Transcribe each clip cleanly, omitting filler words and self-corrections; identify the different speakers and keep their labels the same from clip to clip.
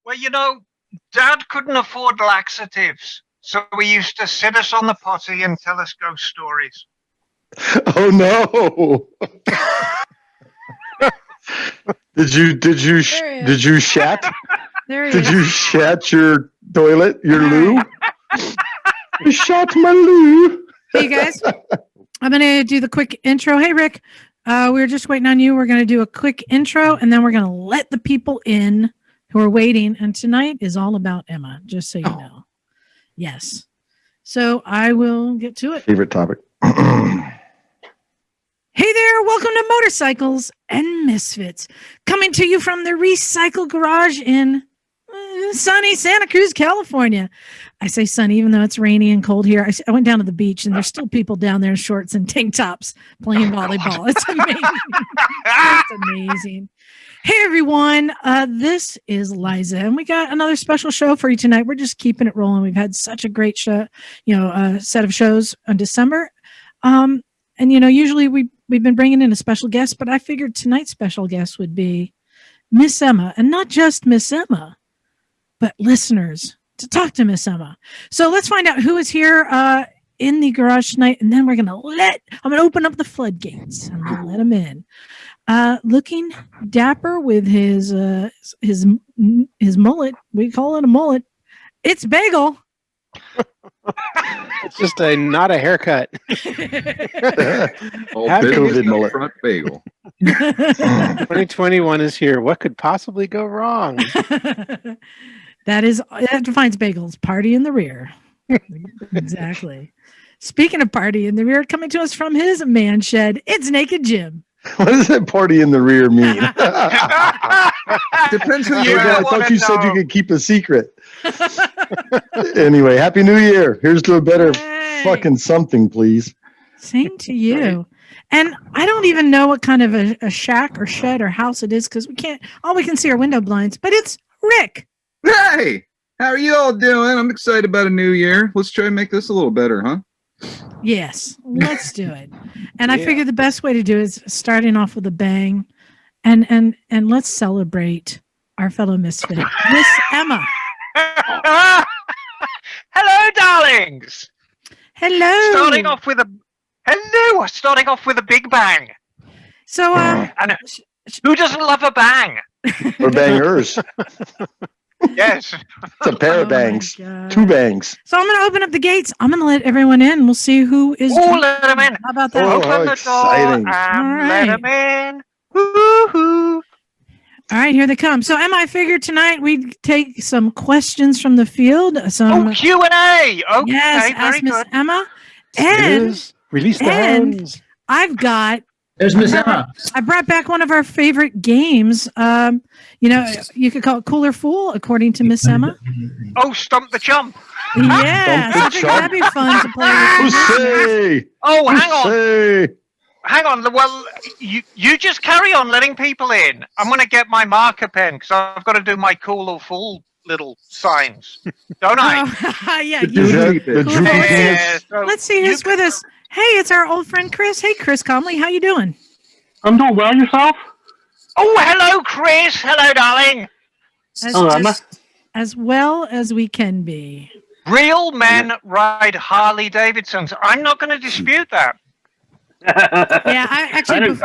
Speaker 1: Well, Dad couldn't afford laxatives, so he used to sit us on the potty and tell us ghost stories.
Speaker 2: Oh no! Did you shat? Did you shat your toilet, your loo? I shot my loo.
Speaker 3: Hey, you guys. I'm going to do the quick intro. Hey, Rick. We were just waiting on you. We're going to do a quick intro, and then we're going to let the people in who are waiting. And tonight is all about Emma, just so you know. Yes. So I will get to it.
Speaker 2: Favorite topic.
Speaker 3: Hey there, welcome to Motorcycles and Misfits, coming to you from the Recycle Garage in sunny Santa Cruz, California. I say sunny, even though it's rainy and cold here. I went down to the beach, and there's still people down there in shorts and tank tops playing volleyball. It's amazing. It's amazing. Hey, everyone. This is Liza, and we got another special show for you tonight. We're just keeping it rolling. We've had such a great show, set of shows in December. And, usually we've been bringing in a special guest, but I figured tonight's special guest would be Miss Emma, and not just Miss Emma, but listeners to talk to Miss Emma. So let's find out who is here in the garage tonight, and then I'm going to open up the floodgates. I'm going to let him in. Looking dapper with his mullet. We call it a mullet. It's Bagel.
Speaker 4: It's just not a haircut.
Speaker 2: COVID mullet.
Speaker 5: Front Bagel.
Speaker 4: 2021 is here. What could possibly go wrong?
Speaker 3: That defines Bagels. Party in the rear. Exactly. Speaking of party in the rear, coming to us from his man shed, it's Naked Jim.
Speaker 2: What does that party in the rear mean?
Speaker 5: Depends who you
Speaker 2: I thought you said you could keep a secret. Anyway, Happy New Year. Here's to a better fucking something, please.
Speaker 3: Same to you. And I don't even know what kind of a shack or shed or house it is, because all we can see are window blinds, but it's Rick.
Speaker 5: Hey, how are you all doing? I'm excited about a new year. Let's try and make this a little better, huh?
Speaker 3: Yes, let's do it. And I figured the best way to do it is starting off with a bang, and let's celebrate our fellow misfit, Miss Emma.
Speaker 1: Hello, darlings.
Speaker 3: Hello.
Speaker 1: Starting off with a big bang.
Speaker 3: So,
Speaker 1: and who doesn't love a bang?
Speaker 2: Or bangers.
Speaker 1: Yes.
Speaker 2: It's a pair of bangs. 2 bangs.
Speaker 3: So I'm going to open up the gates. I'm going to let everyone in. We'll see who is.
Speaker 1: Let them in.
Speaker 3: How about that?
Speaker 1: Open the
Speaker 2: exciting.
Speaker 1: door and let them in. Woo-hoo.
Speaker 3: All right, here they come. So, Emma, I figured tonight we'd take some questions from the field.
Speaker 1: Q&A. Okay,
Speaker 3: yes, ask Miss Emma. And
Speaker 4: release the hounds.
Speaker 3: I've got.
Speaker 6: There's Miss Emma.
Speaker 3: I brought back one of our favorite games. You could call it Cool or Fool, according to Miss Emma.
Speaker 1: Oh, Stump the Chump.
Speaker 3: Yeah, I think that'd be fun to play with.
Speaker 1: Oh, hang on. Well, you just carry on letting people in. I'm going to get my marker pen because I've got to do my Cool or Fool little signs, don't I?
Speaker 3: Yeah. Let's see who's with us. Hey, it's our old friend Chris. Hey, Chris Comley, how you doing?
Speaker 7: I'm doing well. Yourself?
Speaker 1: Oh, hello, Chris. Hello, darling.
Speaker 3: As well as we can be.
Speaker 1: Real men ride Harley Davidsons. I'm not going to dispute that.
Speaker 3: Yeah, I actually,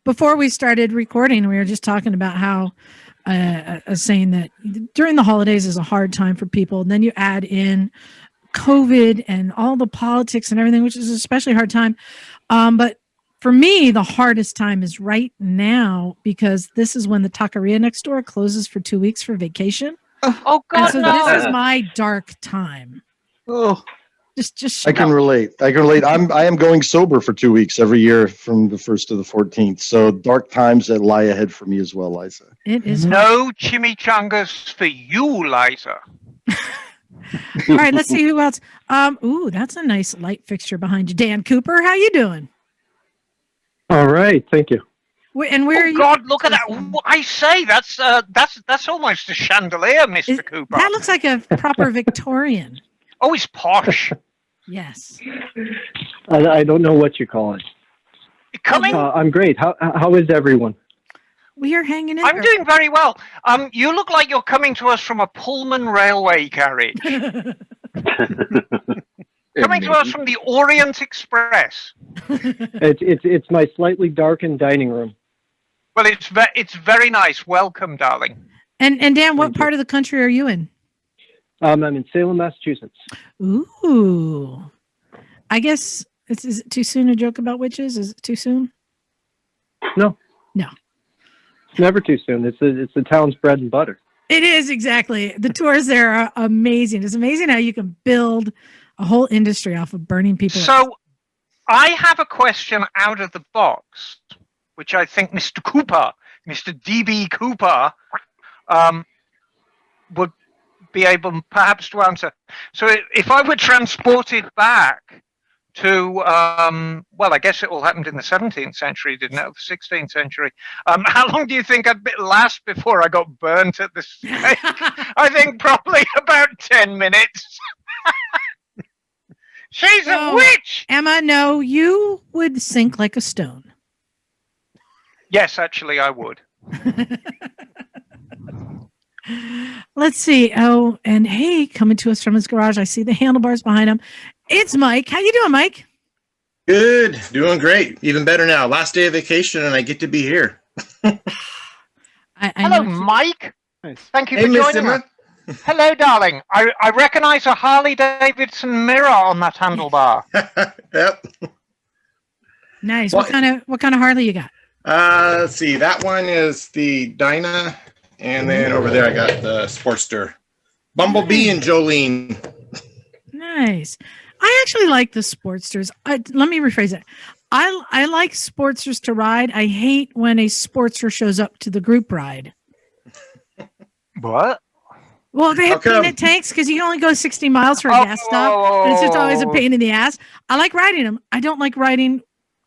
Speaker 3: before we started recording, we were just talking about how saying that during the holidays is a hard time for people. And then you add in COVID and all the politics and everything, which is an especially hard time. But for me, the hardest time is right now, because this is when the taqueria next door closes for 2 weeks for vacation.
Speaker 1: Oh God!
Speaker 3: So this is my dark time.
Speaker 2: Oh,
Speaker 3: just.
Speaker 2: I can relate. I am going sober for 2 weeks every year from the 1st to the 14th. So dark times that lie ahead for me as well, Liza.
Speaker 3: It is
Speaker 1: no chimichangas for you, Liza.
Speaker 3: All right, let's see who else. Ooh, that's a nice light fixture behind you, Dan Cooper. How you doing?
Speaker 7: All right, thank you.
Speaker 3: And where are you?
Speaker 1: God, look at that! I say that's almost a chandelier, Mr. Cooper.
Speaker 3: That looks like a proper Victorian.
Speaker 1: Oh, he's posh.
Speaker 3: Yes.
Speaker 7: I don't know what you call it.
Speaker 1: Coming.
Speaker 7: I'm great. How is everyone?
Speaker 3: We are hanging in
Speaker 1: I'm
Speaker 3: there.
Speaker 1: doing very well. You look like you're coming to us from a Pullman railway carriage. Coming to us from the Orient Express.
Speaker 7: It's my slightly darkened dining room.
Speaker 1: Well, it's very nice. Welcome, darling.
Speaker 3: And Dan, what
Speaker 7: Thank you.
Speaker 3: part of the country are you in?
Speaker 7: I'm in Salem, Massachusetts.
Speaker 3: Ooh. I guess is it too soon to joke about witches? Is it too soon?
Speaker 7: No.
Speaker 3: No.
Speaker 7: It's never too soon. It's the town's bread and butter.
Speaker 3: It is, exactly. The tours there are amazing. It's amazing how you can build a whole industry off of burning people.
Speaker 1: So, I have a question out of the box, which I think Mr. Cooper, Mr. DB Cooper, would be able perhaps to answer. So if I were transported back to, well, I guess it all happened in the 17th century, didn't it? The 16th century. How long do you think I'd last before I got burnt at the stake? I think probably about 10 minutes. She's a witch!
Speaker 3: Emma, no, you would sink like a stone.
Speaker 1: Yes, actually, I would.
Speaker 3: Let's see. Oh, and hey, coming to us from his garage, I see the handlebars behind him. It's Mike. How you doing, Mike?
Speaker 6: Good. Doing great. Even better now. Last day of vacation and I get to be here.
Speaker 1: Hello, Mike.
Speaker 4: Nice.
Speaker 1: Thank you
Speaker 6: Hey,
Speaker 1: for
Speaker 6: Miss
Speaker 1: joining
Speaker 6: Emma.
Speaker 1: us. Hello, darling. I recognize a Harley-Davidson mirror on that handlebar.
Speaker 6: Yep.
Speaker 3: Nice.
Speaker 6: Well-
Speaker 3: What kind of Harley you got?
Speaker 6: Let's see. That one is the Dyna. And then over there I got the Sportster. Bumblebee and Jolene.
Speaker 3: Nice. I actually like the Sportsters. Let me rephrase it. I like Sportsters to ride. I hate when a Sportster shows up to the group ride.
Speaker 1: What?
Speaker 3: Well, they have
Speaker 6: How come?
Speaker 3: peanut tanks because you can only go 60 miles for a gas stop. And it's just always a pain in the ass. I like riding them. I don't like riding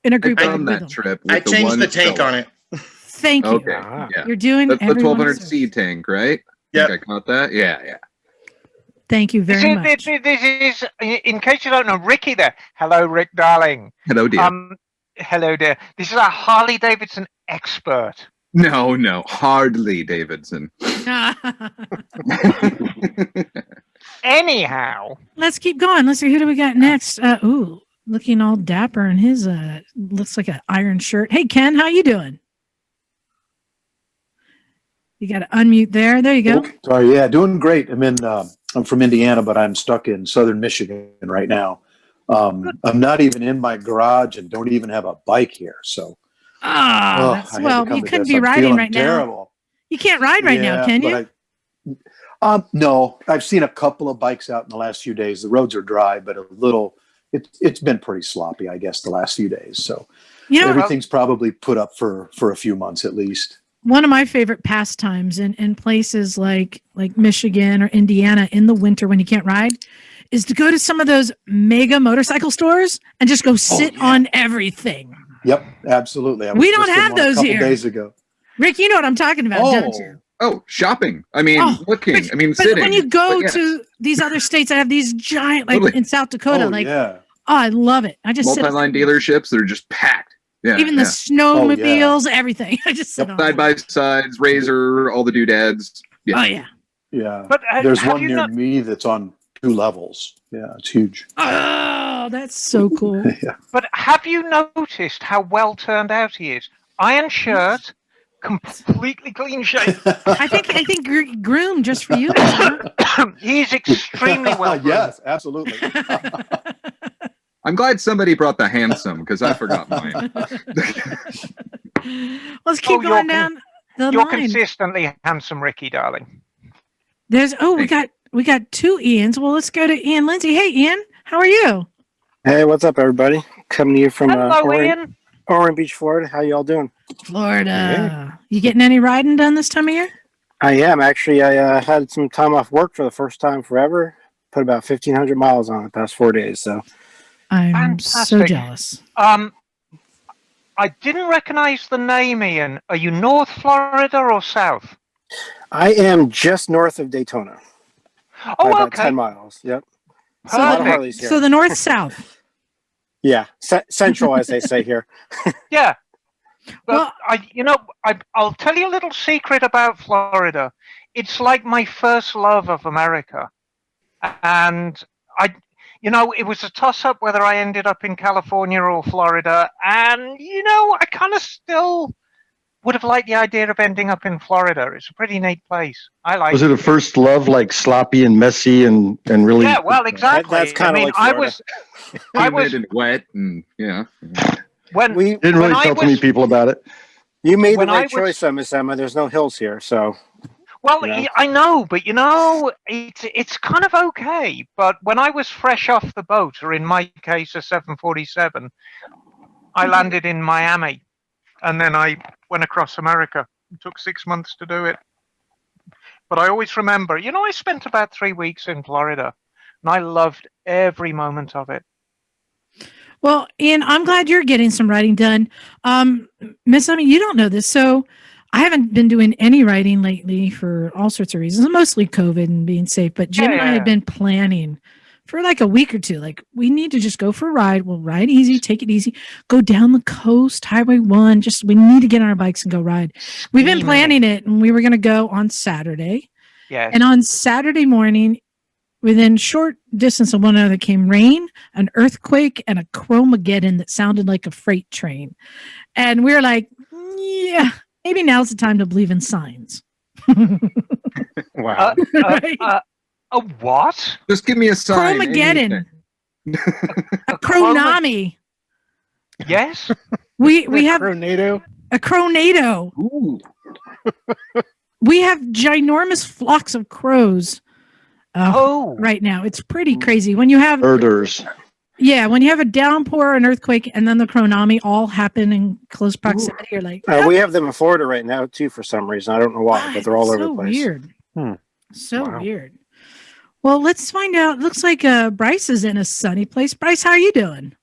Speaker 3: in a group
Speaker 6: I
Speaker 3: ride
Speaker 5: on
Speaker 3: with
Speaker 5: that
Speaker 3: them.
Speaker 5: trip.
Speaker 6: I
Speaker 5: with the
Speaker 6: changed
Speaker 5: one
Speaker 6: the tank
Speaker 5: fella.
Speaker 6: on it.
Speaker 3: Thank you.
Speaker 5: Okay.
Speaker 4: Ah.
Speaker 5: Yeah.
Speaker 3: You're doing
Speaker 5: That's the
Speaker 3: everyone a
Speaker 5: 1200C
Speaker 3: service.
Speaker 5: tank, right?
Speaker 6: Yep.
Speaker 5: I got that. Yeah.
Speaker 3: Thank you very much.
Speaker 1: This is, in case you don't know, Ricky there. Hello, Rick, darling.
Speaker 5: Hello, dear.
Speaker 1: Hello there. This is a Harley-Davidson expert.
Speaker 5: No, hardly Davidson.
Speaker 1: Anyhow,
Speaker 3: Let's keep going. Let's see, who do we got next? Ooh, looking all dapper in his looks like an iron shirt. Hey Ken, how you doing? You got to unmute there. There you go.
Speaker 8: Oh, sorry, yeah, doing great. I'm from Indiana, but I'm stuck in southern Michigan right now. I'm not even in my garage and don't even have a bike here. So,
Speaker 3: Ah,
Speaker 8: I had to
Speaker 3: well,
Speaker 8: come
Speaker 3: you
Speaker 8: to
Speaker 3: couldn't
Speaker 8: this.
Speaker 3: be
Speaker 8: I'm
Speaker 3: riding
Speaker 8: feeling
Speaker 3: right now.
Speaker 8: terrible.
Speaker 3: You can't ride right now,
Speaker 8: Yeah,
Speaker 3: can you?
Speaker 8: but no, I've seen a couple of bikes out in the last few days. The roads are dry, but it's been pretty sloppy, I guess, the last few days. So
Speaker 3: You know,
Speaker 8: everything's probably put up for a few months at least.
Speaker 3: one of my favorite pastimes in places like Michigan or Indiana in the winter when you can't ride is to go to some of those mega motorcycle stores and just go sit
Speaker 8: yeah.
Speaker 3: on everything.
Speaker 8: Yep, absolutely. I was
Speaker 3: We don't
Speaker 8: just in
Speaker 3: have
Speaker 8: one a
Speaker 3: those
Speaker 8: couple
Speaker 3: here.
Speaker 8: days ago.
Speaker 3: Rick, you know what I'm talking about, don't you?
Speaker 5: Oh, shopping. I mean,
Speaker 3: Oh,
Speaker 5: looking. I mean,
Speaker 3: But
Speaker 5: sitting.
Speaker 3: when you go
Speaker 5: But yeah.
Speaker 3: to these other states that have these giant, like
Speaker 5: Totally.
Speaker 3: in South Dakota,
Speaker 8: Oh,
Speaker 3: like,
Speaker 8: yeah.
Speaker 3: oh, I love it. I just sit
Speaker 5: multi-line dealerships that are just packed. Yeah.
Speaker 3: even the
Speaker 5: yeah.
Speaker 3: snowmobiles, everything. I just sit on
Speaker 5: Side
Speaker 3: it.
Speaker 5: by sides, Razor, all the doodads. Yeah.
Speaker 3: Oh yeah.
Speaker 8: Yeah.
Speaker 1: but
Speaker 8: There's
Speaker 1: have
Speaker 8: one
Speaker 1: you
Speaker 8: near
Speaker 1: not-
Speaker 8: me that's on 2 levels. Yeah, it's huge.
Speaker 3: Oh, that's so cool.
Speaker 8: Yeah.
Speaker 1: But have you noticed how well turned out he is? Iron shirt, completely clean shaven.
Speaker 3: I think groomed just for you. Huh?
Speaker 1: He's extremely well.
Speaker 8: Yes, absolutely.
Speaker 5: I'm glad somebody brought the handsome because I forgot mine.
Speaker 3: Let's keep
Speaker 1: you're
Speaker 3: going down the
Speaker 1: You're
Speaker 3: line.
Speaker 1: consistently handsome, Ricky, darling.
Speaker 3: We got 2 Ians. Well, let's go to Ian Lindsay. Hey, Ian, how are you?
Speaker 9: Hey, what's up, everybody? Coming to you from
Speaker 1: Hello, Ian.
Speaker 9: Orland Beach, Florida. How y'all doing?
Speaker 3: Florida. You getting any riding done this time of year?
Speaker 9: I am actually. I had some time off work for the first time forever. Put about 1,500 miles on the past 4 days. So
Speaker 3: I'm so
Speaker 1: Fantastic.
Speaker 3: jealous.
Speaker 1: I didn't recognize the name, Ian. Are you North Florida or South?
Speaker 9: I am just north of Daytona. By
Speaker 1: Oh,
Speaker 9: about
Speaker 1: okay.
Speaker 9: 10 miles. Yep.
Speaker 3: So
Speaker 9: A lot of
Speaker 1: Perfect.
Speaker 9: Harleys here.
Speaker 3: So the north south.
Speaker 9: Yeah, central, as they say here.
Speaker 1: Yeah. But
Speaker 3: Well-
Speaker 1: I I'll tell you a little secret about Florida. It's like my first love of America. And it was a toss-up whether I ended up in California or Florida. And, I kind of still would have liked the idea of ending up in Florida. It's a pretty neat place. I like
Speaker 2: Was it a first love, like sloppy and messy and really?
Speaker 1: Yeah, well, exactly.
Speaker 9: That's kind of like
Speaker 1: I
Speaker 9: Florida.
Speaker 1: was
Speaker 5: and wet and yeah.
Speaker 1: when
Speaker 9: We
Speaker 2: Didn't really
Speaker 1: when I
Speaker 2: tell too many
Speaker 1: was-
Speaker 2: people about it.
Speaker 9: You made the
Speaker 1: When I
Speaker 9: right
Speaker 1: was-
Speaker 9: choice, Miss Emma. There's no hills here, so
Speaker 1: Well,
Speaker 9: you know?
Speaker 1: I know, but it's kind of okay. But when I was fresh off the boat, or in my case, a 747, I landed in Miami, and then I went across America. It took 6 months to do it. But I always remember, I spent about 3 weeks in Florida, and I loved every moment of it.
Speaker 3: Well, Ian, I'm glad you're getting some writing done. Miss Emmy, you don't know this, so I haven't been doing any writing lately for all sorts of reasons, mostly COVID and being safe. But Jim and I have been planning for like a week or two. Like, we need to just go for a ride. We'll ride easy, take it easy, go down the coast, Highway 1. We need to get on our bikes and go ride. We've been planning it, and we were going to go on Saturday.
Speaker 1: Yes.
Speaker 3: And on Saturday morning, within short distance of one another, came rain, an earthquake, and a chromageddon that sounded like a freight train. And we were like, yeah, maybe now's the time to believe in signs.
Speaker 4: Wow.
Speaker 3: Right?
Speaker 1: A what?
Speaker 5: Just give me a sign.
Speaker 3: Chromageddon.
Speaker 5: anything.
Speaker 3: A chronami.
Speaker 1: Yes.
Speaker 3: We have
Speaker 4: Tornado.
Speaker 3: a chronado.
Speaker 5: Ooh.
Speaker 3: We have ginormous flocks of crows right now. It's pretty crazy. When you have
Speaker 2: Birders.
Speaker 3: when you have a downpour, an earthquake, and then the chronami all happen in close proximity, you're like,
Speaker 9: we have them in Florida right now too. For some reason, I don't know why, but they're all over
Speaker 3: so
Speaker 9: the place.
Speaker 3: weird.
Speaker 4: Hmm.
Speaker 3: So
Speaker 4: Wow.
Speaker 3: weird. Well, let's find out. Looks like Bryce is in a sunny place. Bryce, how are you doing?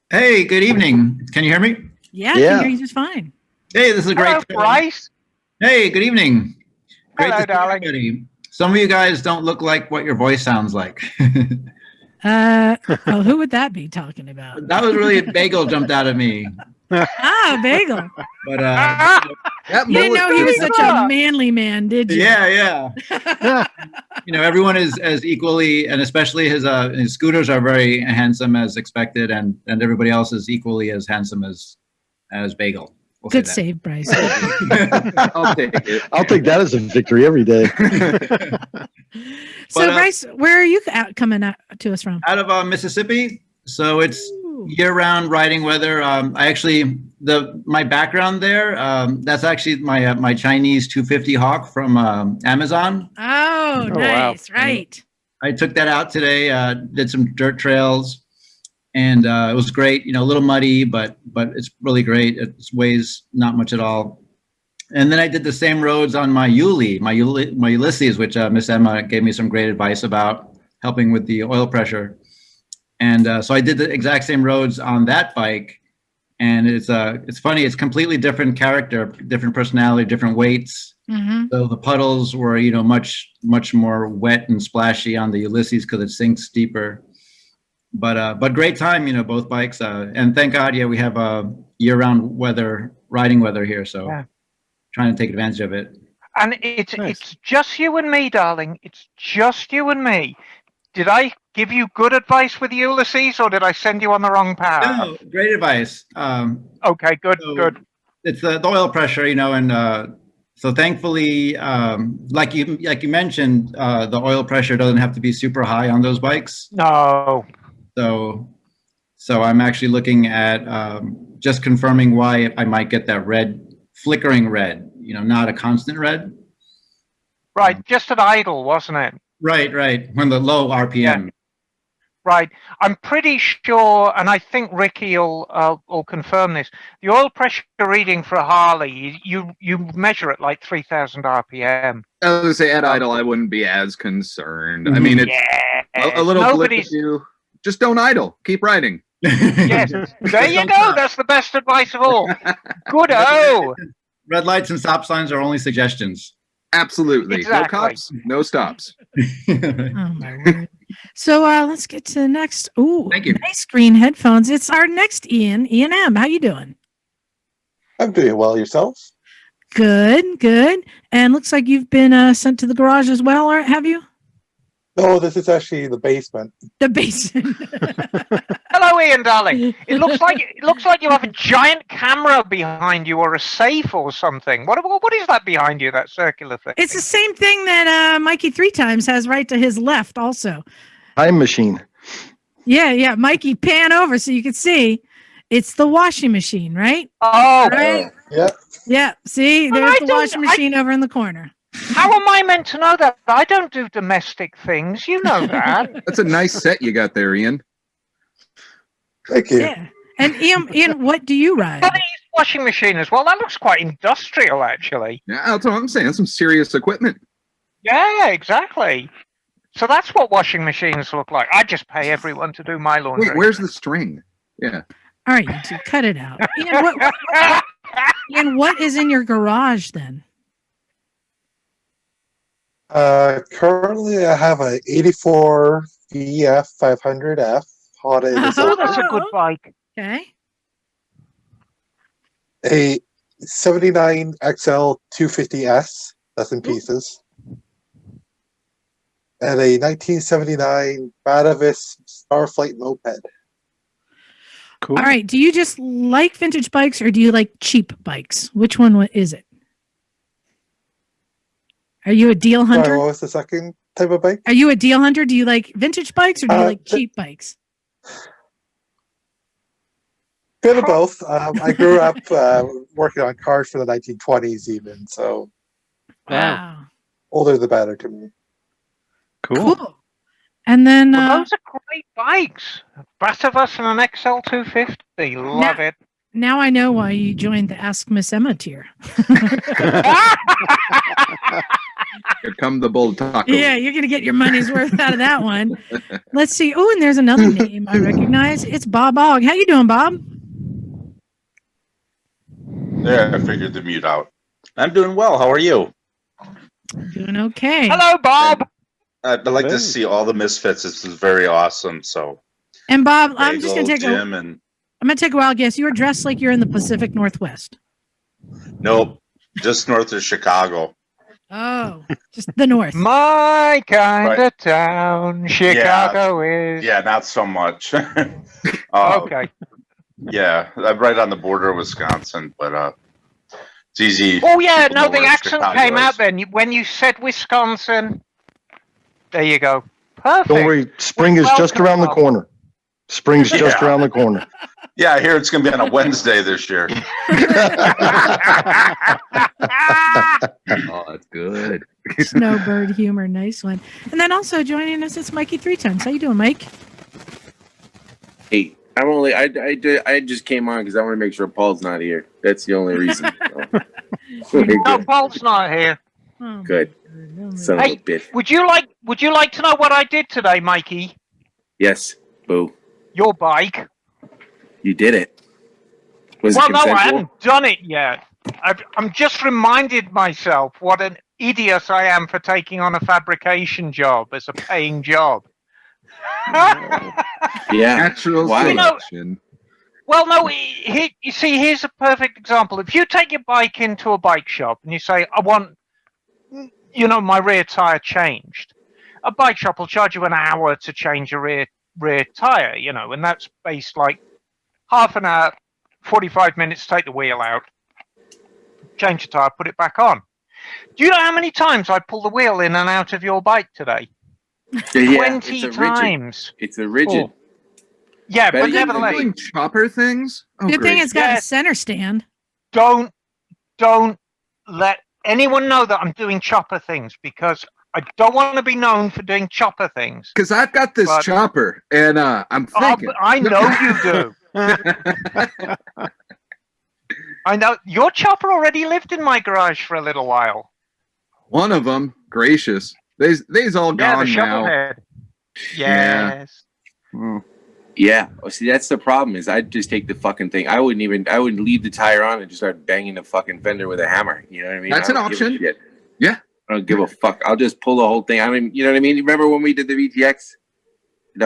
Speaker 10: Hey, good evening. Can you hear me?
Speaker 3: Yeah, I
Speaker 2: Yeah.
Speaker 3: can hear you just fine.
Speaker 10: Hey, this is a great.
Speaker 1: Hello, Bryce.
Speaker 10: Hey, good evening. Great
Speaker 1: Hello,
Speaker 10: to see
Speaker 1: darling.
Speaker 10: everybody. Some of you guys don't look like what your voice sounds like.
Speaker 3: Who would that be talking about?
Speaker 10: That was really Bagel jumped out at me.
Speaker 3: Bagel.
Speaker 10: But
Speaker 5: That
Speaker 3: You didn't know he was
Speaker 1: Bagel.
Speaker 3: such a manly man, did you?
Speaker 10: yeah. Everyone is as equally, and especially his scooters are very handsome as expected, and everybody else is equally as handsome as Bagel. We'll
Speaker 3: Good
Speaker 10: say
Speaker 3: save, Bryce.
Speaker 5: I'll take it.
Speaker 2: I'll take that as a victory every day.
Speaker 3: So,
Speaker 10: But,
Speaker 3: Bryce, where are you coming out to us from?
Speaker 10: Out of Mississippi, so it's
Speaker 3: Ooh.
Speaker 10: year-round riding weather. My background there, that's actually my Chinese 250 Hawk from Amazon.
Speaker 3: Oh,
Speaker 4: wow.
Speaker 3: nice. Right.
Speaker 10: I took that out today, did some dirt trails, and it was great. A little muddy, but it's really great. It weighs not much at all. And then I did the same roads on my Ulysses, which Miss Emma gave me some great advice about helping with the oil pressure. And so I did the exact same roads on that bike. And it's funny. It's completely different character, different personality, different weights.
Speaker 3: Mm-hmm.
Speaker 10: So the puddles were, much more wet and splashy on the Ulysses because it sinks deeper. But great time, both bikes. And thank God, we have year-round riding weather here. So trying to take advantage of it.
Speaker 1: And it's just you and me, darling. It's just you and me. Did I give you good advice with Ulysses, or did I send you on the wrong path?
Speaker 10: No, great advice.
Speaker 1: Okay, good,
Speaker 10: So-
Speaker 1: good.
Speaker 10: It's the oil pressure, and so thankfully, like you mentioned, the oil pressure doesn't have to be super high on those bikes.
Speaker 1: No.
Speaker 10: So I'm actually looking at just confirming why I might get that flickering red, not a constant red.
Speaker 1: Right, just at idle, wasn't it?
Speaker 10: Right. When the low RPM.
Speaker 1: Right. I'm pretty sure, and I think Ricky will confirm this. The oil pressure reading for a Harley, you measure it like 3,000 RPM.
Speaker 5: I was gonna say at idle, I wouldn't be as concerned. I mean, it's a little blip if you just don't idle. Keep riding.
Speaker 1: Yes. There you go. That's the best advice of all. Good-o.
Speaker 10: Red lights and stop signs are only suggestions.
Speaker 5: Absolutely.
Speaker 1: Exactly.
Speaker 5: No cops, no stops.
Speaker 3: Oh, my word. So let's get to the next. Ooh,
Speaker 10: Thank you.
Speaker 3: nice green headphones. It's our next Ian M. How you doing?
Speaker 11: I'm doing well. Yourself?
Speaker 3: Good. And looks like you've been sent to the garage as well, or have you?
Speaker 11: No, this is actually the basement.
Speaker 3: The basement.
Speaker 1: Hello, Ian, darling. It looks like you have a giant camera behind you, or a safe, or something. What is that behind you? That circular thing?
Speaker 3: It's the same thing that Mikey 3 times has right to his left, also.
Speaker 2: Time machine.
Speaker 3: Yeah. Mikey, pan over so you can see. It's the washing machine, right?
Speaker 1: Oh,
Speaker 3: right. Yeah. See, there's the washing machine over in the corner.
Speaker 1: How am I meant to know that? I don't do domestic things. You know that.
Speaker 5: That's a nice set you got there, Ian.
Speaker 11: Thank you.
Speaker 3: Yeah. And Ian, what do you ride?
Speaker 1: But he's washing machine as well. That looks quite industrial, actually.
Speaker 5: Yeah, that's what I'm saying. Some serious equipment.
Speaker 1: Yeah, exactly. So that's what washing machines look like. I just pay everyone to do my laundry.
Speaker 5: Wait, where's the string? Yeah.
Speaker 3: All right, you two, cut it out. Ian, what is in your garage then?
Speaker 11: Currently, I have a 84 VF 500F hot air.
Speaker 1: Oh, that's a good bike.
Speaker 3: Okay.
Speaker 11: A 79 XL 250S, that's in pieces. And a 1979 Batavis Starflight moped.
Speaker 4: Cool.
Speaker 3: All right. Do you just like vintage bikes or do you like cheap bikes? Which one is it? Are you a deal hunter?
Speaker 11: Sorry, what was the second type of bike?
Speaker 3: Are you a deal hunter? Do you like vintage bikes or do you like cheap bikes?
Speaker 11: Bit of both. I grew up working on cars for the 1920s even, so
Speaker 3: Wow.
Speaker 11: older the better to me.
Speaker 3: Cool. And then
Speaker 1: Those are great bikes. Bratavus and an XL 250. Love it.
Speaker 3: now I know why you joined the Ask Miss Emma tier.
Speaker 5: Here come the bull taco.
Speaker 3: Yeah, you're going to get your money's worth out of that one. Let's see. Oh, and there's another name I recognize. It's Bob Ogg. How you doing, Bob?
Speaker 12: Yeah, I figured the mute out. I'm doing well. How are you?
Speaker 3: Doing okay.
Speaker 1: Hello, Bob.
Speaker 12: I'd like to see all the Misfits. This is very awesome. So,
Speaker 3: And Bob, I'm just going to take
Speaker 12: Jim
Speaker 3: a
Speaker 12: and
Speaker 3: I'm going to take a wild guess. You were dressed like you're in the Pacific Northwest.
Speaker 12: nope, just north of Chicago.
Speaker 3: Oh, just the north.
Speaker 1: My kind
Speaker 12: Right.
Speaker 1: of town, Chicago is.
Speaker 12: Yeah, not so much.
Speaker 1: Okay.
Speaker 12: Yeah, I'm right on the border of Wisconsin, but it's easy.
Speaker 1: Oh yeah,
Speaker 12: People
Speaker 1: no,
Speaker 12: know
Speaker 1: the
Speaker 12: where
Speaker 1: accent
Speaker 12: Chicago
Speaker 1: came
Speaker 12: is.
Speaker 1: out then. When you said Wisconsin, there you go. Perfect.
Speaker 2: Don't worry, spring is just
Speaker 1: Welcome,
Speaker 2: around the
Speaker 1: Bob.
Speaker 2: corner. Spring's just
Speaker 12: Yeah.
Speaker 2: around the corner.
Speaker 12: Yeah, I hear it's going to be on a Wednesday this year.
Speaker 5: Oh, that's good.
Speaker 3: Snowbird humor, nice one. And then also joining us is Mikey 3 times. How you doing, Mike?
Speaker 13: Hey, I'm only I just came on because I want to make sure Paul's not here. That's the only reason.
Speaker 1: No, Paul's not here.
Speaker 3: Oh,
Speaker 13: Good. Son of a
Speaker 1: Hey,
Speaker 13: bitch.
Speaker 1: would you like to know what I did today, Mikey?
Speaker 13: Yes, boo.
Speaker 1: Your bike.
Speaker 13: You did it. Was
Speaker 1: Well,
Speaker 13: it
Speaker 1: no, I
Speaker 13: consensual?
Speaker 1: haven't done it yet. I'm just reminded myself what an idiot I am for taking on a fabrication job as a paying job.
Speaker 13: Yeah.
Speaker 5: Natural
Speaker 13: Why?
Speaker 5: selection.
Speaker 1: Well, no, you see, here's a perfect example. If you take your bike into a bike shop and you say, I want, my rear tire changed, a bike shop will charge you an hour to change your rear tire, and that's based like half an hour, 45 minutes, take the wheel out, change the tire, put it back on. Do you know how many times I pulled the wheel in and out of your bike today?
Speaker 13: Yeah,
Speaker 1: 20
Speaker 13: it's a rigid.
Speaker 1: times.
Speaker 13: It's a rigid.
Speaker 1: Oh. Yeah,
Speaker 13: Better
Speaker 1: but
Speaker 13: than
Speaker 1: nevertheless,
Speaker 5: Doing chopper things? Oh,
Speaker 3: Good thing
Speaker 5: great.
Speaker 3: it's got
Speaker 1: Yeah.
Speaker 3: a center stand.
Speaker 1: don't let anyone know that I'm doing chopper things, because I don't want to be known for doing chopper things.
Speaker 5: Because I've got this
Speaker 1: But-
Speaker 5: chopper, and I'm
Speaker 1: Oh,
Speaker 5: thinking.
Speaker 1: but I know you do. I know your chopper already lived in my garage for a little while.
Speaker 5: One of them, gracious. They's all
Speaker 1: Yeah,
Speaker 5: gone
Speaker 1: the
Speaker 5: now.
Speaker 1: shovelhead.
Speaker 5: Yeah.
Speaker 1: Yes.
Speaker 13: Yeah. Well, see, that's the problem. Is I'd just take the fucking thing. I wouldn't leave the tire on and just start banging the fucking fender with a hammer. You know what I mean?
Speaker 5: That's
Speaker 13: I
Speaker 5: an
Speaker 13: don't give a
Speaker 5: option.
Speaker 13: shit.
Speaker 5: Yeah.
Speaker 13: I don't give a fuck. I'll just pull the whole thing. I mean, you know what I mean? Remember when we did the VTX?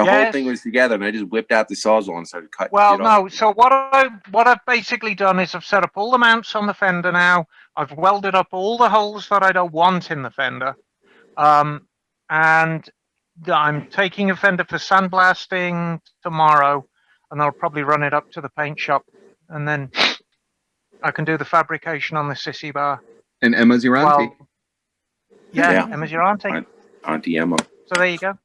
Speaker 13: whole
Speaker 1: Yes.
Speaker 13: thing was together, and I just whipped out the Sawzall and started cutting.
Speaker 1: Well,
Speaker 13: shit off.
Speaker 1: no. So what I've basically done is I've set up all the mounts on the fender now. I've welded up all the holes that I don't want in the fender, and I'm taking a fender for sandblasting tomorrow, and I'll probably run it up to the paint shop, and then I can do the fabrication on the sissy bar.
Speaker 5: And Emma's your auntie.
Speaker 1: Well, yeah, Emma's your auntie.
Speaker 13: Auntie Emma.
Speaker 1: So there you go.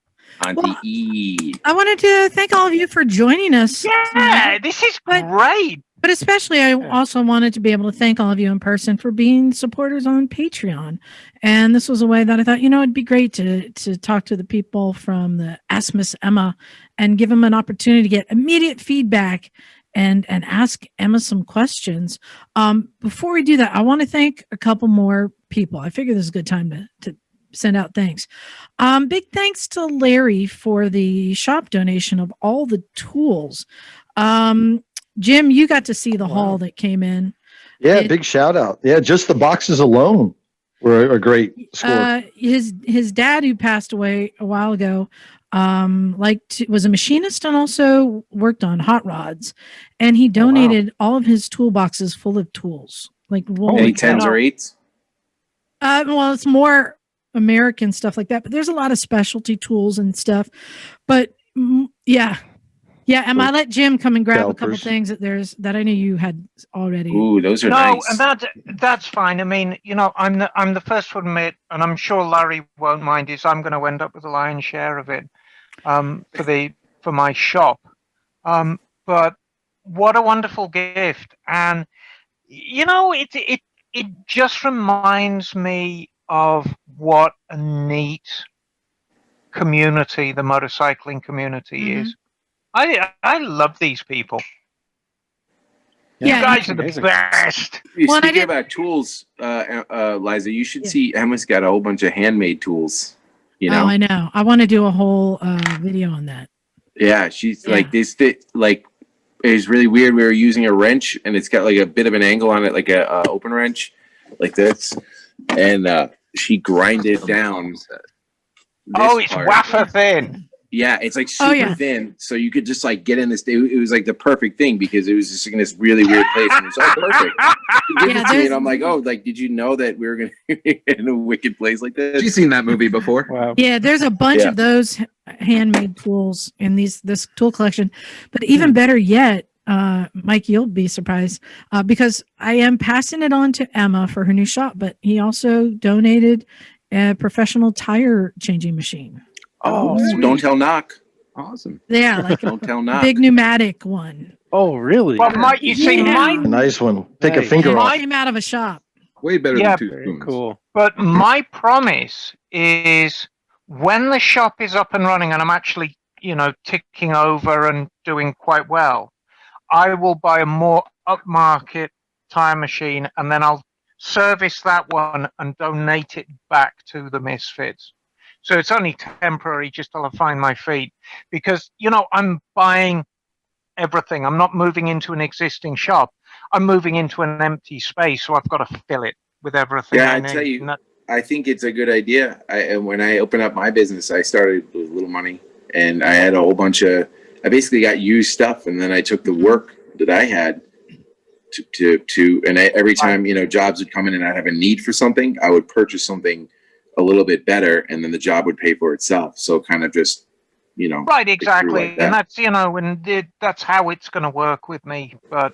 Speaker 13: Auntie E.
Speaker 3: I wanted to thank all of you for joining us.
Speaker 1: Yeah, this is great.
Speaker 3: But especially, I also wanted to be able to thank all of you in person for being supporters on Patreon. And this was a way that I thought, it'd be great to talk to the people from the Ask Miss Emma and give them an opportunity to get immediate feedback and ask Emma some questions. Before we do that, I want to thank a couple more people. I figure this is a good time to send out thanks. Big thanks to Larry for the shop donation of all the tools. Jim, you got to see the haul that came in.
Speaker 2: Yeah, big shout out. Yeah, just the boxes alone were a great score.
Speaker 3: His dad, who passed away a while ago, was a machinist and also worked on hot rods, and he donated all of his toolboxes full of tools.
Speaker 13: Any 10s or 8s?
Speaker 3: Well, it's more American stuff like that, but there's a lot of specialty tools and stuff. But yeah, Emma, I let Jim come and grab a couple things that I knew you had already.
Speaker 13: Ooh, those are nice.
Speaker 1: No, and that's fine. I mean, I'm the first to admit, and I'm sure Larry won't mind, is I'm going to end up with a lion's share of it for my shop. But what a wonderful gift, and it just reminds me of what a neat community the motorcycling community is. I love these people.
Speaker 3: Yeah,
Speaker 1: you guys are the best.
Speaker 13: Speaking about tools, Liza, you should see Emma's got a whole bunch of handmade tools.
Speaker 3: Oh, I know. I want to do a whole video on that.
Speaker 13: Yeah, she's like this. Like, it's really weird. We were using a wrench, and it's got like a bit of an angle on it, like a open wrench, like this, and she grinded down.
Speaker 1: It's wafer thin.
Speaker 13: Yeah, it's like super thin, so you could just like get in this. It was like the perfect thing because it was just in this really weird place, and it was perfect. And I'm like, did you know that we were going to be in a wicked place like this?
Speaker 5: You've seen that movie before?
Speaker 11: Wow.
Speaker 3: Yeah, there's a bunch of those handmade tools in this tool collection. But even better yet, Mike, you'll be surprised because I am passing it on to Emma for her new shop. But he also donated a professional tire changing machine.
Speaker 13: Oh, don't tell knock.
Speaker 5: Awesome.
Speaker 3: Yeah, like
Speaker 13: don't tell knock.
Speaker 3: Big pneumatic one.
Speaker 11: Oh, really?
Speaker 1: Well, Mike, you see, Mike,
Speaker 2: nice one. Take a finger off.
Speaker 3: Came out of a shop.
Speaker 5: Way better than two spoons.
Speaker 11: Cool.
Speaker 1: But my promise is when the shop is up and running and I'm actually, ticking over and doing quite well, I will buy a more upmarket tire machine and then I'll service that one and donate it back to the Misfits. So it's only temporary just till I find my feet because, I'm buying everything. I'm not moving into an existing shop. I'm moving into an empty space, so I've got to fill it with everything.
Speaker 13: Yeah, I tell you, I think it's a good idea. When I opened up my business, I started with little money, and I had a whole bunch of. I basically got used stuff, and then I took the work that I had every time jobs would come in and I'd have a need for something, I would purchase something a little bit better, and then the job would pay for itself. So kind of just.
Speaker 1: Right, exactly, and that's that's how it's going to work with me. But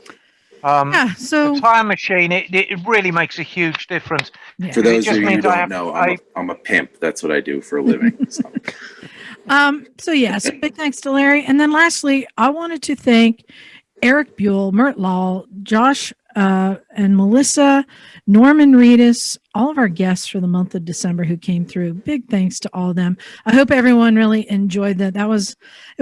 Speaker 3: so
Speaker 1: the tire machine, it really makes a huge difference.
Speaker 3: Yeah.
Speaker 13: For those of you who don't know, I'm a pimp. That's what I do for a living.
Speaker 3: So yes, big thanks to Larry, and then lastly, I wanted to thank Eric Buell, Mert Lal, Josh, and Melissa, Norman Reedus, all of our guests for the month of December who came through. Big thanks to all of them. I hope everyone really enjoyed that. It was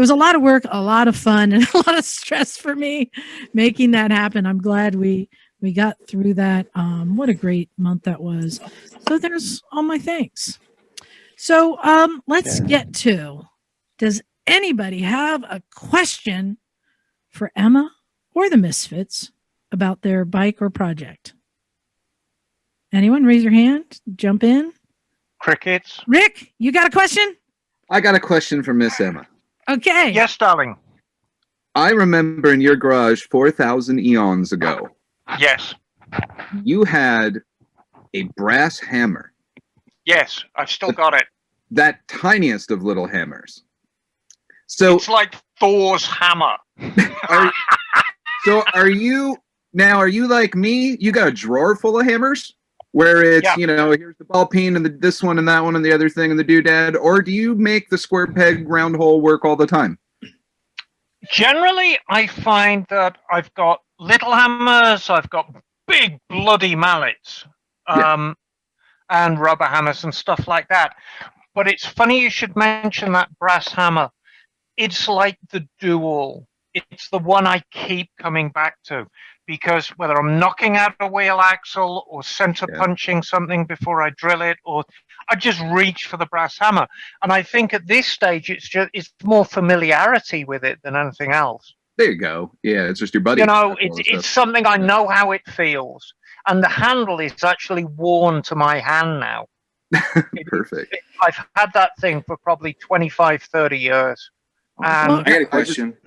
Speaker 3: a lot of work, a lot of fun, and a lot of stress for me making that happen. I'm glad we got through that. What a great month that was. So there's all my thanks. So let's get to, does anybody have a question for Emma or the Misfits about their bike or project? Anyone raise your hand? Jump in.
Speaker 1: Crickets.
Speaker 3: Rick, you got a question?
Speaker 5: I got a question for Miss Emma.
Speaker 3: Okay.
Speaker 1: Yes, darling.
Speaker 5: I remember in your garage 4,000 eons ago,
Speaker 1: Yes.
Speaker 5: you had a brass hammer.
Speaker 1: Yes, I've still got it.
Speaker 5: That tiniest of little hammers. So
Speaker 1: it's like Thor's hammer.
Speaker 5: Are you like me? You got a drawer full of hammers? Where it's, here's the ball peen and this one and that one and the other thing and the doodad? Or do you make the square peg round hole work all the time?
Speaker 1: Generally, I find that I've got little hammers, I've got big bloody mallets, and rubber hammers and stuff like that. But it's funny you should mention that brass hammer. It's like the dual. It's the one I keep coming back to. Because whether I'm knocking out a wheel axle or center punching something before I drill it, or I just reach for the brass hammer. And I think at this stage, it's more familiarity with it than anything else.
Speaker 5: There you go. Yeah, it's just your buddy.
Speaker 1: It's something I know how it feels. And the handle is actually worn to my hand now.
Speaker 5: Perfect.
Speaker 1: I've had that thing for probably 25, 30 years.
Speaker 13: I got a question.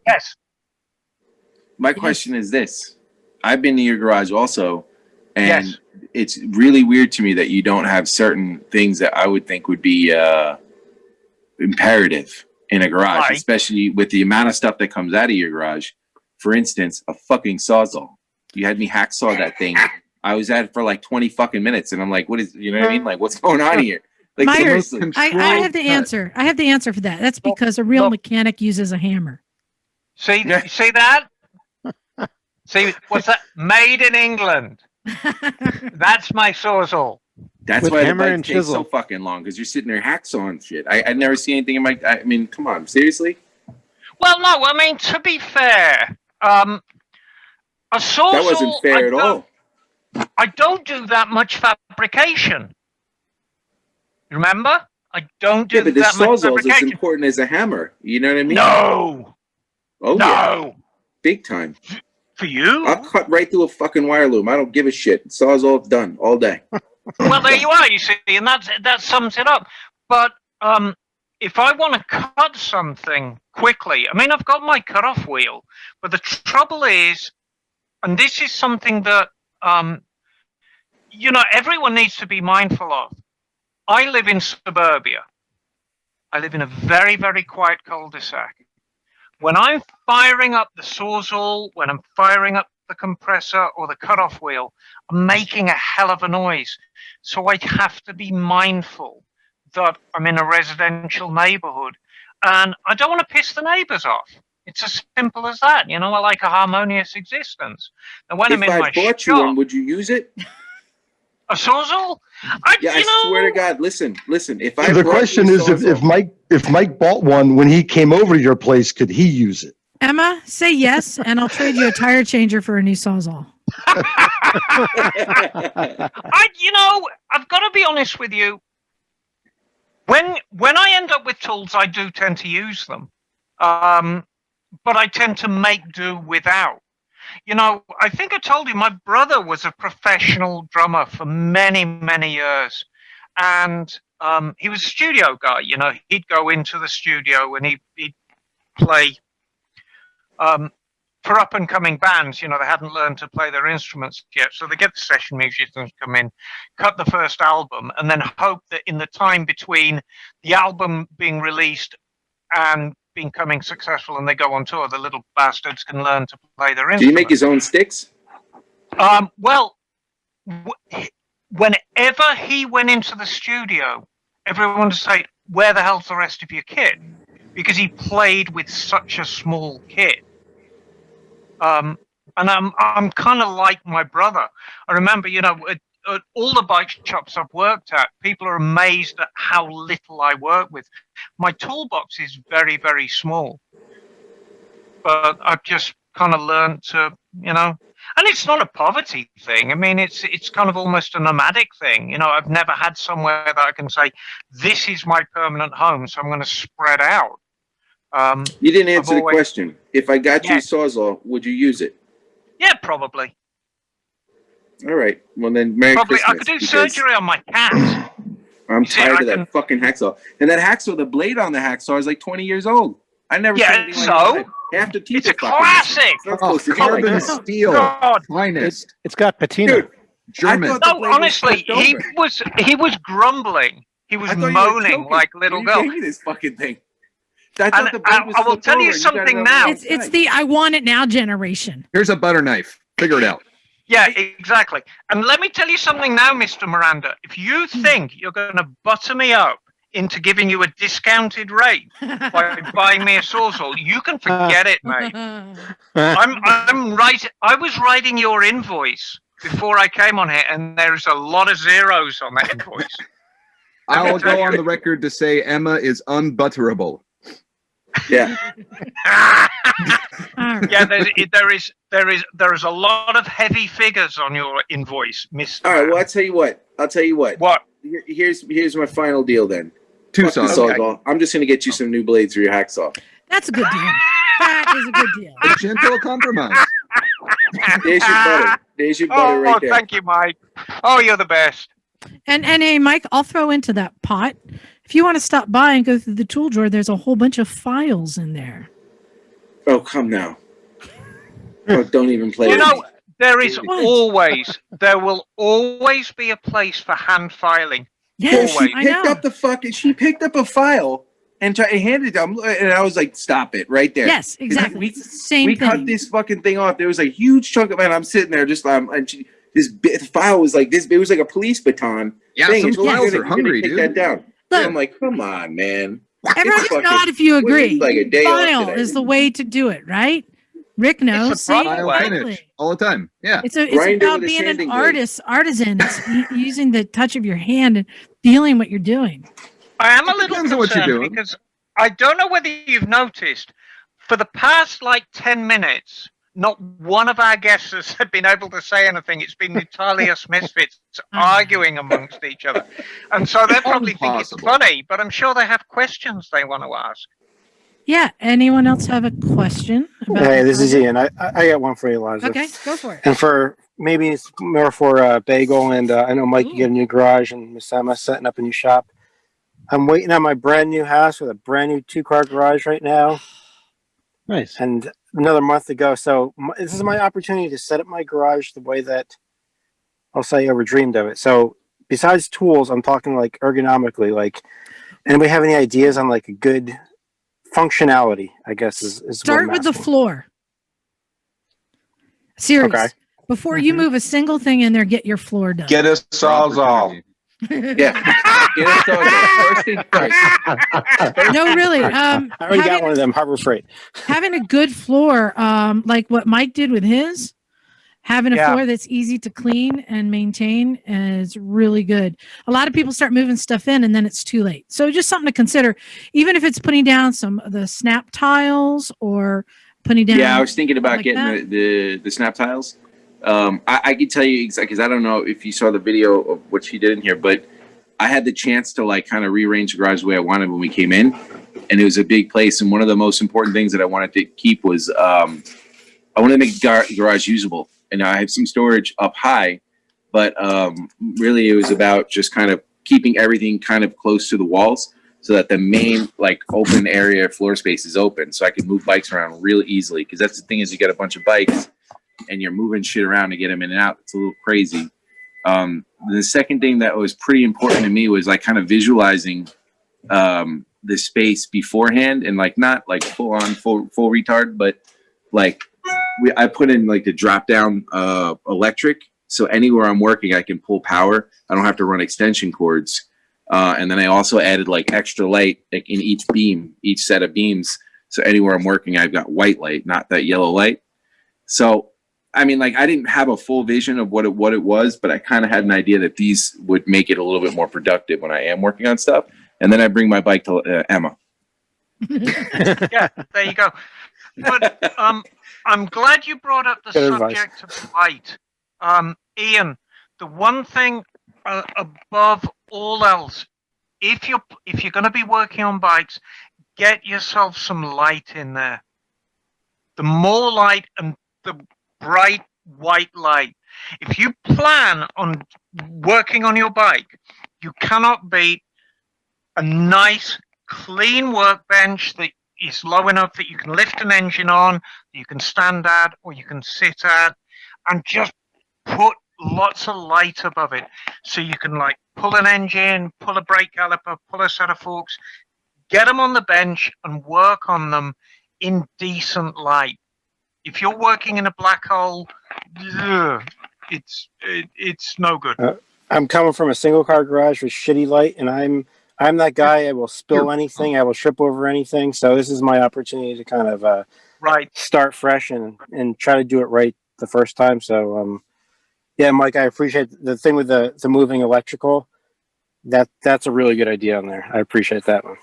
Speaker 1: Yes.
Speaker 13: My question is this. I've been to your garage also, and it's really weird to me that you don't have certain things that I would think would be imperative in a garage, especially with the amount of stuff that comes out of your garage. For instance, a fucking Sawzall. You had me hacksaw that thing. I was at it for like 20 fucking minutes, and I'm like, what is, you know what I mean? Like, what's going on here? Like,
Speaker 3: Myers, I have the answer. I have the answer for that. That's because a real mechanic uses a hammer.
Speaker 1: See that? See, what's that? Made in England. That's my Sawzall.
Speaker 13: That's
Speaker 1: With
Speaker 13: why the
Speaker 1: hammer
Speaker 13: bike
Speaker 1: and
Speaker 13: takes
Speaker 1: chisel.
Speaker 13: so fucking long, because you're sitting there hacksawing shit. I never see anything in my. I mean, come on, seriously.
Speaker 1: Well, no, I mean, to be fair, a Sawzall.
Speaker 13: That wasn't fair at all.
Speaker 1: I don't do that much fabrication. Remember? I don't do
Speaker 13: but the
Speaker 1: that much
Speaker 13: Sawzall is as
Speaker 1: fabrication.
Speaker 13: important as a hammer. You know what I mean?
Speaker 1: No.
Speaker 13: Oh
Speaker 1: No.
Speaker 13: yeah. Big time.
Speaker 1: For you?
Speaker 13: I'll cut right through a fucking wire loom. I don't give a shit. Sawzall done all day.
Speaker 1: Well, there you are, you see, and that sums it up. But if I want to cut something quickly, I mean, I've got my cutoff wheel, but the trouble is, and this is something that, everyone needs to be mindful of. I live in suburbia. I live in a very, very quiet cul-de-sac. When I'm firing up the Sawzall, when I'm firing up the compressor or the cutoff wheel, I'm making a hell of a noise. So I have to be mindful that I'm in a residential neighborhood and I don't want to piss the neighbors off. It's as simple as that. I like a harmonious existence. And when I'm in my
Speaker 13: bought you one, would you use it?
Speaker 1: A Sawzall?
Speaker 13: I swear to God. Listen. If I
Speaker 2: The question is, if Mike bought one when he came over to your place, could he use it?
Speaker 3: Emma, say yes, and I'll trade you a tire changer for a new Sawzall.
Speaker 1: I've got to be honest with you. When I end up with tools, I do tend to use them. But I tend to make do without. I think I told you my brother was a professional drummer for many, many years. And he was a studio guy. He'd go into the studio and he'd play for up-and-coming bands. They hadn't learned to play their instruments yet. So they get the session musicians come in, cut the first album, and then hope that in the time between the album being released and becoming successful and they go on tour, the little bastards can learn to play their instruments.
Speaker 13: Do you make his own sticks?
Speaker 1: Whenever he went into the studio, everyone would say, where the hell's the rest of your kit? Because he played with such a small kit. And I'm kind of like my brother. I remember, at all the bike shops I've worked at, people are amazed at how little I work with. My toolbox is very, very small. But I've just kind of learned to, and it's not a poverty thing. I mean, it's kind of almost a nomadic thing. I've never had somewhere that I can say, this is my permanent home, so I'm going to spread out.
Speaker 13: You didn't answer the question. If I got you a Sawzall, would you use it?
Speaker 1: Yeah, probably.
Speaker 13: All right. Well, then, Merry
Speaker 1: Probably.
Speaker 13: Christmas.
Speaker 1: I could do surgery on my cat.
Speaker 13: I'm tired of that fucking hacksaw. And that hacksaw, the blade on the hacksaw is like 20 years old. I never seen anything like that. Have to teach
Speaker 1: it's a classic.
Speaker 5: Carbon steel,
Speaker 1: God.
Speaker 5: finest.
Speaker 4: It's got patina.
Speaker 5: Dude, German.
Speaker 1: No, honestly, he was grumbling. He was moaning like little girl.
Speaker 13: Gave me this fucking thing.
Speaker 1: I will tell you something now.
Speaker 3: It's the I want it now generation.
Speaker 5: Here's a butter knife. Figure it out.
Speaker 1: Yeah, exactly. And let me tell you something now, Mr. Miranda. If you think you're going to butter me up into giving you a discounted rate by buying me a Sawzall, you can forget it, mate. I'm right. I was writing your invoice before I came on here, and there's a lot of zeros on that invoice.
Speaker 5: I will go on the record to say Emma is unbutterable.
Speaker 13: Yeah.
Speaker 1: Yeah, there is a lot of heavy figures on your invoice, Mr.
Speaker 13: All right, well, I'll tell you what.
Speaker 1: What?
Speaker 13: Here's my final deal then.
Speaker 5: Two
Speaker 13: Fuck
Speaker 5: songs.
Speaker 13: the Sawzall. I'm just gonna get you some new blades for your hacksaw.
Speaker 3: That's a good deal. That is a good deal.
Speaker 5: A gentle compromise.
Speaker 13: There's your butter. There's your butter right there.
Speaker 1: Thank you, Mike. Oh, you're the best.
Speaker 3: And hey, Mike, I'll throw into that pot. If you want to stop by and go through the tool drawer, there's a whole bunch of files in there.
Speaker 13: Oh, come now. Oh, don't even play.
Speaker 1: You
Speaker 13: with
Speaker 1: know,
Speaker 13: me.
Speaker 1: there will always be a place for hand filing.
Speaker 3: Yes,
Speaker 13: She picked up a file and handed it to him, and I was like, "Stop it right there!"
Speaker 3: Yes, exactly.
Speaker 13: We
Speaker 3: Same thing.
Speaker 13: cut this fucking thing off. There was a huge chunk of it. And I'm sitting there just the file was like this. It was like a police baton.
Speaker 5: Yeah,
Speaker 13: thing.
Speaker 5: some files are hungry,
Speaker 13: take
Speaker 5: dude.
Speaker 13: that down.
Speaker 3: Look,
Speaker 13: I'm like, come on, man.
Speaker 3: Everyone
Speaker 13: It's
Speaker 3: just
Speaker 13: fucking-
Speaker 3: nod if you agree.
Speaker 13: Like a day off
Speaker 3: File
Speaker 13: today.
Speaker 3: is the way to do it, right? Rick knows.
Speaker 1: It's a proper
Speaker 3: See?
Speaker 1: way.
Speaker 3: Exactly.
Speaker 5: All the time. Yeah.
Speaker 3: It's
Speaker 13: Grind it
Speaker 3: about
Speaker 13: with a
Speaker 3: being an
Speaker 13: sanding blade.
Speaker 3: artisan. It's using the touch of your hand and feeling what you're doing.
Speaker 1: I am a little
Speaker 5: Depends on what you're
Speaker 1: concerned
Speaker 5: doing.
Speaker 1: because I don't know whether you've noticed, for the past 10 minutes, not one of our guests has been able to say anything. It's been entirely us Misfits arguing amongst each other. And so they probably think it's funny, but I'm sure they have questions they want to ask.
Speaker 3: Yeah. Anyone else have a question? About
Speaker 9: Hey,
Speaker 3: the
Speaker 9: this is
Speaker 3: project?
Speaker 9: Ian. I got one for you, Liza.
Speaker 3: Okay, go for it.
Speaker 9: And for maybe it's more for Bagel, and I know Mike, you get a new garage, and Miss Emma setting up a new shop. I'm waiting on my brand new house with a brand new 2-car garage right now.
Speaker 4: Nice.
Speaker 9: And another month to go. So this is my opportunity to set up my garage the way that I'll say I ever dreamed of it. So besides tools, I'm talking like ergonomically. Like, anybody have any ideas on like a good functionality? I guess is
Speaker 3: Start with the floor. Serious.
Speaker 9: Okay.
Speaker 3: Before you move a single thing in there, get your floor done.
Speaker 12: Get a Sawzall.
Speaker 13: Yeah. First thing first.
Speaker 3: No, really.
Speaker 9: I already got one of them, Harbor Freight.
Speaker 3: Having a good floor, like what Mike did with his, having a floor that's easy to clean and maintain is really good. A lot of people start moving stuff in and then it's too late. So just something to consider, even if it's putting down some of the snap tiles or putting down.
Speaker 13: Yeah, I was thinking about
Speaker 3: like
Speaker 13: getting the snap tiles. I can tell you exactly, because I don't know if you saw the video of what she did in here, but I had the chance to kind of rearrange the garage the way I wanted when we came in, and it was a big place. And one of the most important things that I wanted to keep was I wanted to make the garage usable. And I have some storage up high, but really it was about just kind of keeping everything kind of close to the walls so that the main open area floor space is open, so I can move bikes around real easily. Because that's the thing, is you got a bunch of bikes and you're moving shit around to get them in and out. It's a little crazy. The second thing that was pretty important to me was kind of visualizing the space beforehand, and not full retard, but I put in the drop down electric, so anywhere I'm working I can pull power. I don't have to run extension cords. And then I also added extra light in each beam, each set of beams. So anywhere I'm working, I've got white light, not that yellow light. So I mean, I didn't have a full vision of what it was, but I kind of had an idea that these would make it a little bit more productive when I am working on stuff. And then I bring my bike to Emma.
Speaker 1: Yeah, there you go. But I'm glad you brought up the
Speaker 9: Good
Speaker 1: subject of light. Ian, the one thing above all else, if you're going to be working on bikes, get yourself some light in there. The more light and the bright white light. If you plan on working on your bike, You cannot beat a nice, clean workbench that is low enough that you can lift an engine on, you can stand at, or you can sit at, and just put lots of light above it. So you can like pull an engine, pull a brake caliper, pull a set of forks, get them on the bench and work on them in decent light. If you're working in a black hole, it's no good.
Speaker 9: I'm coming from a single car garage with shitty light, and I'm that guy. I will spill anything. I will trip over anything. So this is my opportunity to kind of start fresh and try to do it right the first time. So yeah, Mike, I appreciate the thing with the moving electrical. That's a really good idea on there. I appreciate that one.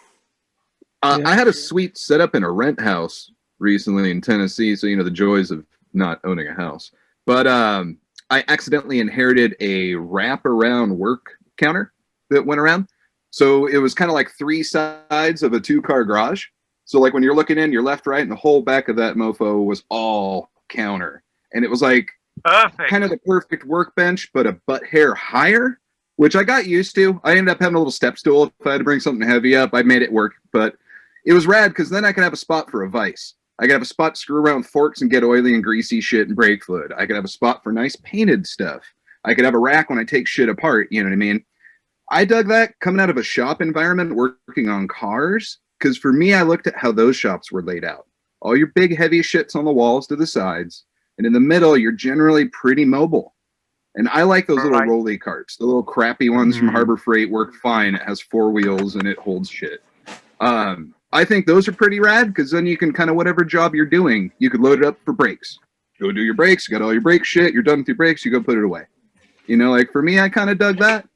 Speaker 5: I had a sweet setup in a rent house recently in Tennessee. So, the joys of not owning a house. But I accidentally inherited a wrap-around work counter that went around. So it was kind of like 3 sides of a 2-car garage. So like when you're looking in, your left, right, and the whole back of that mofo was all counter. And it was like kind of the perfect workbench, but a butt hair higher, which I got used to. I ended up having a little step stool. If I had to bring something heavy up, I made it work. But it was rad because then I could have a spot for a vise. I could have a spot to screw around forks and get oily and greasy shit and brake fluid. I could have a spot for nice painted stuff. I could have a rack when I take shit apart. You know what I mean? I dug that coming out of a shop environment working on cars. Because for me, I looked at how those shops were laid out. All your big heavy shits on the walls to the sides. And in the middle, you're generally pretty mobile. And I like those little rolly carts. The little crappy ones from Harbor Freight work fine. It has 4 wheels and it holds shit. I think those are pretty rad because then you can kind of whatever job you're doing, you could load it up for brakes. Go do your brakes. You got all your brake shit. You're done with your brakes. You go put it away. Like for me, I kind of dug that.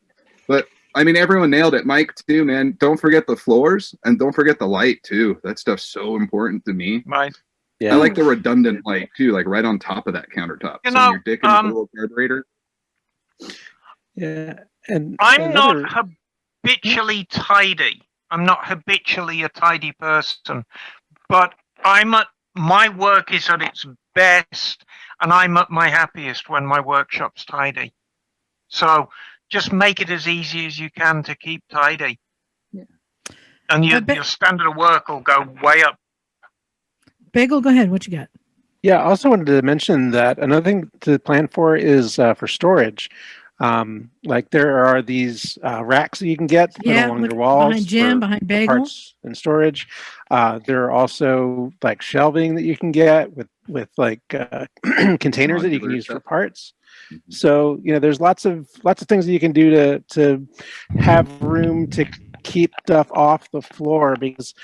Speaker 5: But I mean, everyone nailed it. Mike, too, man. Don't forget the floors and don't forget the light, too. That stuff's so important to me.
Speaker 1: Right.
Speaker 5: Yeah. I like the redundant light, too, like right on top of that countertop. So when you're dicking the little carburetor.
Speaker 4: Yeah. And
Speaker 1: I'm not habitually tidy. I'm not habitually a tidy person, but my work is at its best, and I'm at my happiest when my workshop's tidy. So just make it as easy as you can to keep tidy. Yeah. And your standard of work will go way up.
Speaker 3: Bagel, go ahead. What you got?
Speaker 4: Yeah, I also wanted to mention that another thing to plan for is for storage. Like there are these racks that you can get to put along your walls
Speaker 3: behind Jim, behind Bagel,
Speaker 4: parts and storage. There are also like shelving that you can get with like containers that you can use for parts. So there's lots of things that you can do to have room to keep stuff off the floor, because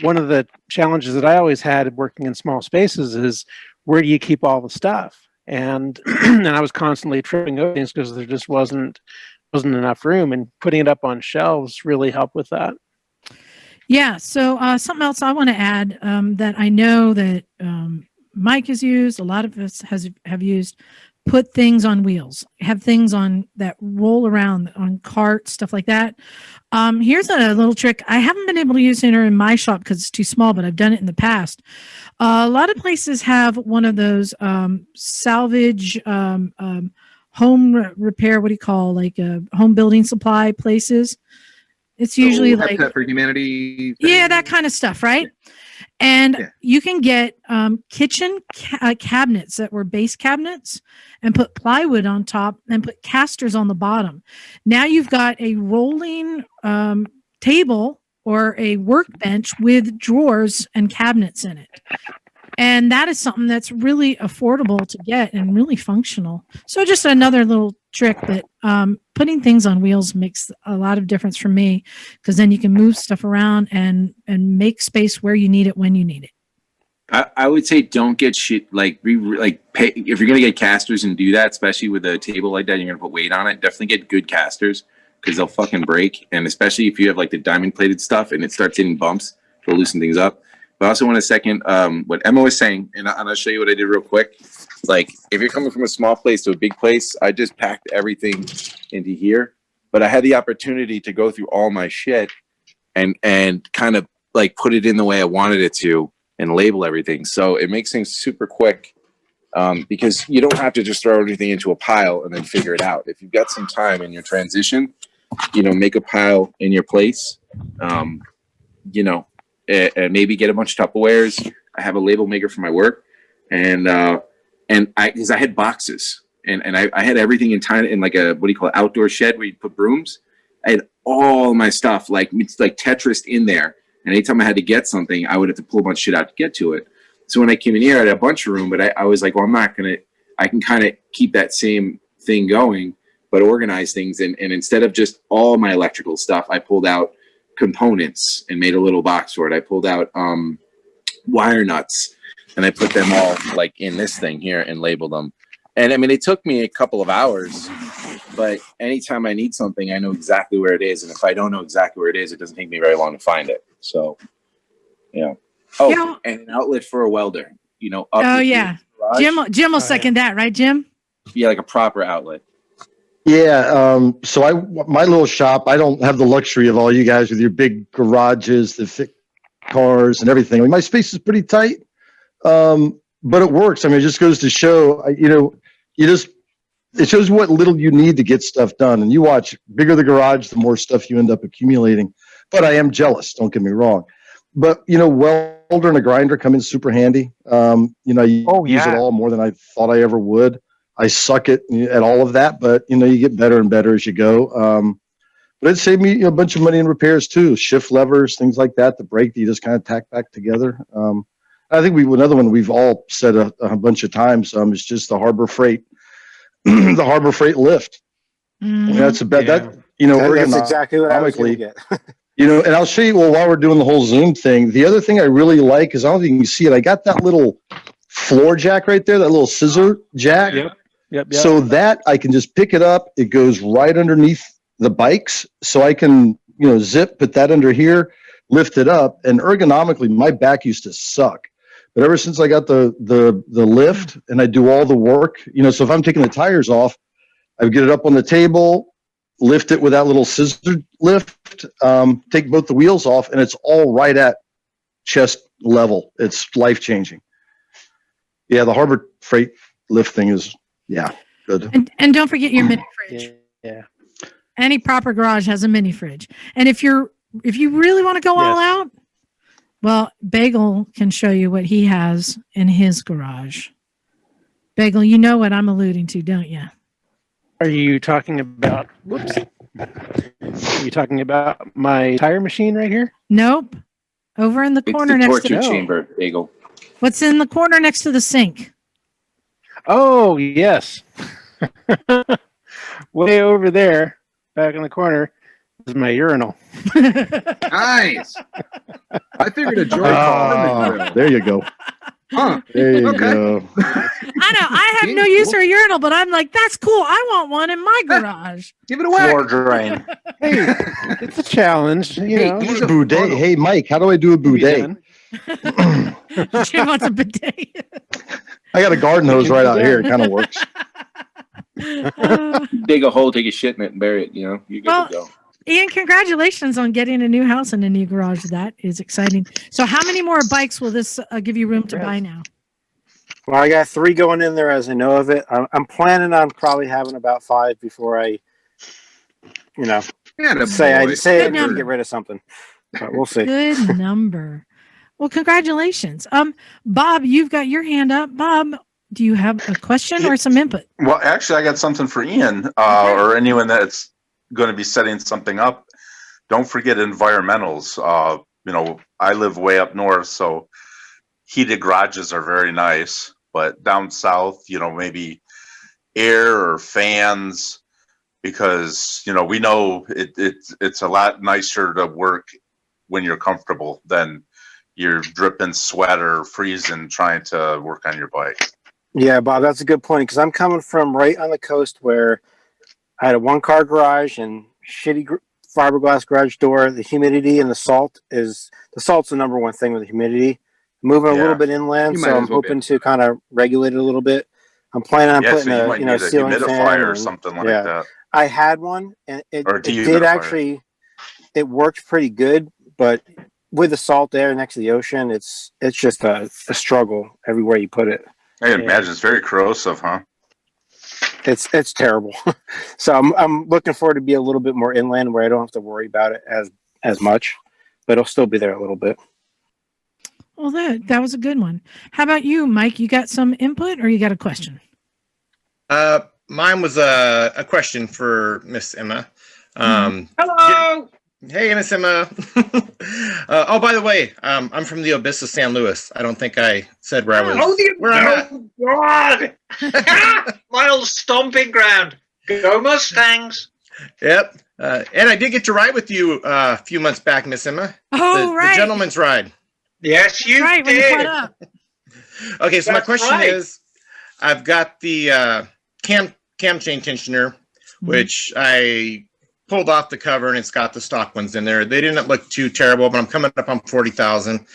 Speaker 4: one of the challenges that I always had working in small spaces is where do you keep all the stuff? And and I was constantly tripping over things because there just wasn't enough room, and putting it up on shelves really helped with that.
Speaker 3: Yeah. So something else I want to add that I know that Mike has used, a lot of us have used, put things on wheels, have things on that roll around on carts, stuff like that. Here's a little trick. I haven't been able to use it in my shop because it's too small, but I've done it in the past. A lot of places have one of those salvage home repair, what do you call, like home building supply places. It's usually like
Speaker 5: Habitat for Humanity.
Speaker 3: Yeah, that kind of stuff, right? And you can get kitchen cabinets that were base cabinets and put plywood on top and put casters on the bottom. Now you've got a rolling table or a workbench with drawers and cabinets in it. And that is something that's really affordable to get and really functional. So just another little trick that putting things on wheels makes a lot of difference for me, because then you can move stuff around and make space where you need it when you need it.
Speaker 13: I would say don't get shit pay, if you're gonna get casters and do that, especially with a table like that, you're gonna put weight on it. Definitely get good casters because they'll fucking break, and especially if you have like the diamond plated stuff and it starts hitting bumps, it'll loosen things up. But I also want to second what Emma was saying, and I'll show you what I did real quick. Like, if you're coming from a small place to a big place, I just packed everything into here. But I had the opportunity to go through all my shit and kind of like put it in the way I wanted it to and label everything. So it makes things super quick because you don't have to just throw everything into a pile and then figure it out. If you've got some time in your transition, make a pile in your place, and maybe get a bunch of Tupperwares. I have a label maker for my work, and because I had boxes and I had everything in like a, what do you call it, outdoor shed where you put brooms. I had all my stuff like Tetris in there. And anytime I had to get something, I would have to pull a bunch of shit out to get to it. So when I came in here, I had a bunch of room, but I was like, well, I can kind of keep that same thing going, but organize things. And instead of just all my electrical stuff, I pulled out components and made a little box for it. I pulled out wire nuts and I put them all like in this thing here and labeled them. And I mean, it took me a couple of hours, but anytime I need something, I know exactly where it is. And if I don't know exactly where it is, it doesn't take me very long to find it. So, yeah. Oh,
Speaker 3: Yeah.
Speaker 13: and an outlet for a welder, up
Speaker 3: Oh,
Speaker 13: in
Speaker 3: yeah.
Speaker 13: the garage.
Speaker 3: Jim will second that, right, Jim?
Speaker 13: Yeah, like a proper outlet.
Speaker 2: Yeah. So my little shop, I don't have the luxury of all you guys with your big garages that fit cars and everything. I mean, my space is pretty tight, but it works. I mean, it just goes to show, it shows what little you need to get stuff done. And you watch, bigger the garage, the more stuff you end up accumulating. But I am jealous, don't get me wrong. But, welder and a grinder come in super handy. I use it all more than I thought I ever would. I suck at all of that, but, you get better and better as you go. But it saved me a bunch of money in repairs too. Shift levers, things like that, the brake that you just kind of tack back together. I think another one we've all said a bunch of times is just the Harbor Freight, the Harbor Freight lift.
Speaker 3: Mm-hmm.
Speaker 2: That's about that.
Speaker 9: That's exactly what I was going to get.
Speaker 2: And I'll show you. Well, while we're doing the whole Zoom thing, the other thing I really like is, I don't think you can see it. I got that little floor jack right there, that little scissor jack.
Speaker 4: Yep.
Speaker 2: So that I can just pick it up. It goes right underneath the bikes, so I can put that under here, lift it up. And ergonomically, my back used to suck, but ever since I got the lift and I do all the work, so if I'm taking the tires off, I get it up on the table, lift it with that little scissor lift, take both the wheels off, and it's all right at chest level. It's life-changing. Yeah, the Harbor Freight lift thing is, good.
Speaker 3: And don't forget your mini fridge.
Speaker 4: Yeah.
Speaker 3: Any proper garage has a mini fridge. And if you really want to go all out, well, Bagel can show you what he has in his garage. Bagel, you know what I'm alluding to, don't you?
Speaker 4: Are you talking about, are you talking about my tire machine right here?
Speaker 3: Nope. Over in the corner
Speaker 13: It's the
Speaker 3: next to
Speaker 13: torture
Speaker 3: the
Speaker 13: chamber, Bagel.
Speaker 3: What's in the corner next to the sink?
Speaker 4: Oh, yes. Way over there, back in the corner, is my urinal.
Speaker 5: Nice. I figured a joy.
Speaker 2: There you go.
Speaker 5: Huh.
Speaker 2: There you
Speaker 5: Okay.
Speaker 2: go.
Speaker 3: I know. I have no use for a urinal, but I'm like, that's cool. I want one in my garage.
Speaker 5: Give it away.
Speaker 12: Floor drain.
Speaker 4: Hey, it's a challenge.
Speaker 5: He's a
Speaker 2: Bidet.
Speaker 5: funnel.
Speaker 2: Hey, Mike, how do I do a bidet?
Speaker 3: Jim wants a bidet.
Speaker 2: I got a garden hose right out here. It kind of works.
Speaker 13: Dig a hole, take a shit in it, and bury it. You're good to go.
Speaker 3: Ian, congratulations on getting a new house and a new garage. That is exciting. So how many more bikes will this give you room to buy now?
Speaker 9: Well, I got 3 going in there as I know of it. I'm planning on probably having about 5 before I, say I need to get rid of something. But we'll see.
Speaker 3: Good number. Well, congratulations. Bob, you've got your hand up. Bob, do you have a question or some input?
Speaker 12: Well, actually, I got something for Ian or anyone that's going to be setting something up. Don't forget environmentals. I live way up north, so heated garages are very nice. But down south, maybe air or fans, because we know it's a lot nicer to work when you're comfortable than you're dripping sweat or freezing trying to work on your bike.
Speaker 9: Yeah, Bob, that's a good point, because I'm coming from right on the coast where I had a 1-car garage and shitty fiberglass garage door. The humidity and the salt's the number one thing with the humidity. Moving a little bit inland, so I'm hoping to kind of regulate it a a little bit. I'm planning on putting a ceiling
Speaker 12: humidifier
Speaker 9: fan
Speaker 12: or something like that.
Speaker 9: I had one, and it
Speaker 12: dehumidifier.
Speaker 9: did actually. It worked pretty good, but with the salt there next to the ocean, it's just a struggle everywhere you put it.
Speaker 12: I imagine it's very corrosive, huh?
Speaker 9: It's terrible. So I'm looking forward to be a little bit more inland where I don't have to worry about it as much, but it'll still be there a little bit.
Speaker 3: Well, that was a good one. How about you, Mike? You got some input or you got a question?
Speaker 6: Mine was a question for Miss Emma.
Speaker 1: Hello.
Speaker 6: Hey, Miss Emma. Oh, by the way, I'm from the Abyss of San Luis. I don't think I said where I was. Where I'm at.
Speaker 1: God! My old stomping ground. Go Mustangs.
Speaker 6: Yep. And I did get to ride with you a few months back, Miss Emma.
Speaker 3: Oh, right.
Speaker 6: The gentleman's ride.
Speaker 1: Yes, you
Speaker 3: right,
Speaker 1: did.
Speaker 3: When you caught up.
Speaker 6: Okay, so my
Speaker 1: That's
Speaker 6: question
Speaker 1: right.
Speaker 6: is, I've got the cam chain tensioner, which I pulled off the cover, and it's got the stock ones in there. They didn't look too terrible, but I'm coming up on 40,000,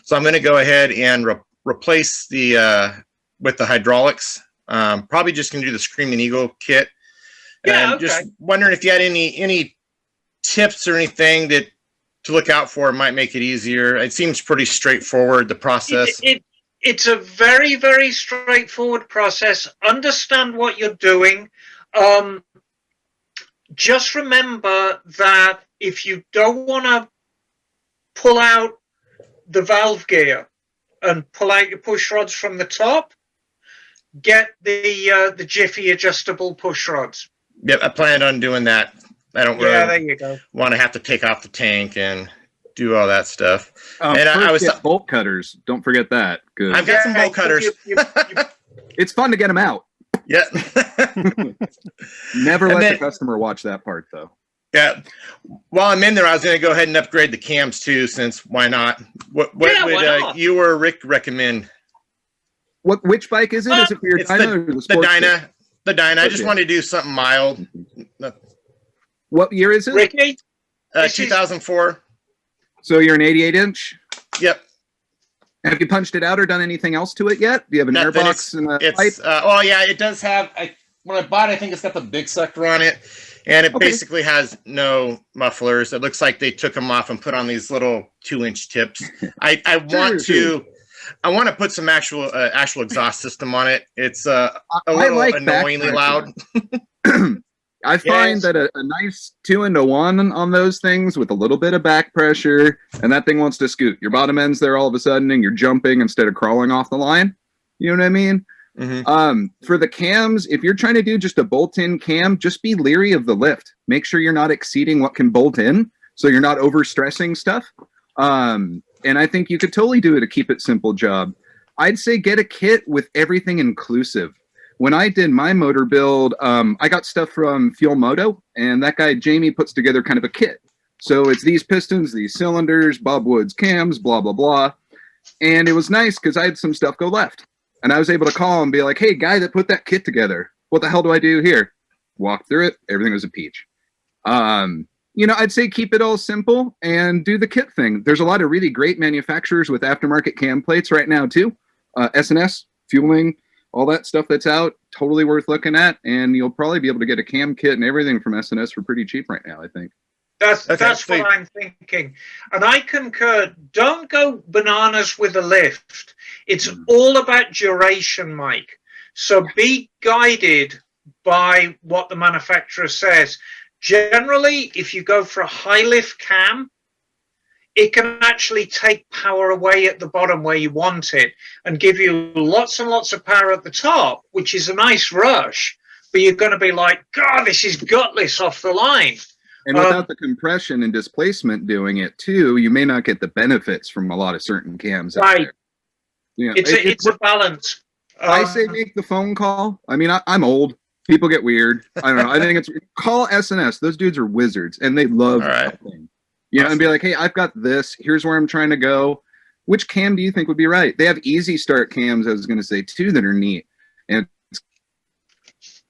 Speaker 6: so I'm going to go ahead and replace the with the hydraulics. Probably just going to do the Screaming Eagle kit.
Speaker 1: Yeah,
Speaker 6: and just wondering if you had any tips or anything that to look out for might make it easier. It seems pretty straightforward, the process.
Speaker 1: It's a very, very straightforward process. Understand what you're doing. Just remember that if you don't want to pull out the valve gear and pull out your push rods from the top, get the Jiffy adjustable push rods.
Speaker 6: Yep, I planned on doing that. I don't
Speaker 1: there
Speaker 6: really
Speaker 1: you go.
Speaker 6: want to have to take off the tank and do all that stuff.
Speaker 5: And
Speaker 6: I was
Speaker 5: get bolt cutters. Don't forget that.
Speaker 6: I've got some bolt cutters.
Speaker 5: It's fun to get them out.
Speaker 6: Yeah.
Speaker 5: Never let the customer watch that part, though.
Speaker 6: Yeah. While I'm in there, I was going to go ahead and upgrade the cams too, since why not? What would
Speaker 1: why not?
Speaker 6: you or Rick recommend?
Speaker 5: Which bike is it? Is it for your
Speaker 6: It's
Speaker 5: Dyna or the
Speaker 6: the
Speaker 5: Sportster?
Speaker 6: Dyna. The Dyna. I just
Speaker 5: Okay.
Speaker 6: wanted to do something mild.
Speaker 5: What year is it?
Speaker 1: Ricky?
Speaker 6: 2004.
Speaker 5: So you're an 88-inch?
Speaker 6: Yep.
Speaker 5: Have you punched it out or done anything else to it yet? Do you have an
Speaker 6: Nothing.
Speaker 5: airbox and a pipe?
Speaker 6: It's oh yeah, it does have. When I bought it, I think it's got the big sucker on it, and it basically has no mufflers. It looks like they took them off and put on these little 2-inch tips. I want to put some actual exhaust system on it. It's a little annoyingly loud.
Speaker 5: I find that a nice 2-into-1 on those things with a little bit of back pressure, and that thing wants to scoot. Your bottom end's there all of a sudden, and you're jumping instead of crawling off the line. You know what I mean?
Speaker 6: Mm-hmm.
Speaker 5: For the cams, if you're trying to do just a bolt-in cam, just be leery of the lift. Make sure you're not exceeding what can bolt in, so you're not overstressing stuff. And I think you could totally do it a keep it simple job. I'd say get a kit with everything inclusive. When I did my motor build, I got stuff from Moto, and that guy Jamie puts together kind of a kit. So it's these pistons, these cylinders, Bob Woods cams, blah, blah, blah. And it was nice because I had some stuff go left. And I was able to call and be like, hey, guy that put that kit together, what the hell do I do here? Walk through it. Everything was a peach. I'd say keep it all simple and do the kit thing. There's a lot of really great manufacturers with aftermarket cam plates right now, too. S&S, Fueling, all that stuff that's out, totally worth looking at. And you'll probably be able to get a cam kit and everything from S&S for pretty cheap right now, I think.
Speaker 1: That's what I'm thinking. And I concur. Don't go bananas with the lift. It's all about duration, Mike. So be guided by what the manufacturer says. Generally, if you go for a high lift cam, it can actually take power away at the bottom where you want it and give you lots and lots of power at the top, which is a nice rush. But you're going to be like, God, this is gutless off the line.
Speaker 5: And without the compression and displacement doing it too, you may not get the benefits from a lot of certain cams out there. You know,
Speaker 1: it's a balance.
Speaker 5: I say make the phone call. I mean, I'm old. People get weird. I don't know. I think it's call S&S. Those dudes are wizards, and they love helping. You know, and be like, hey, I've got this. Here's where I'm trying to go. Which cam do you think would be right? They have easy start cams, I was going to say, too, that are neat. And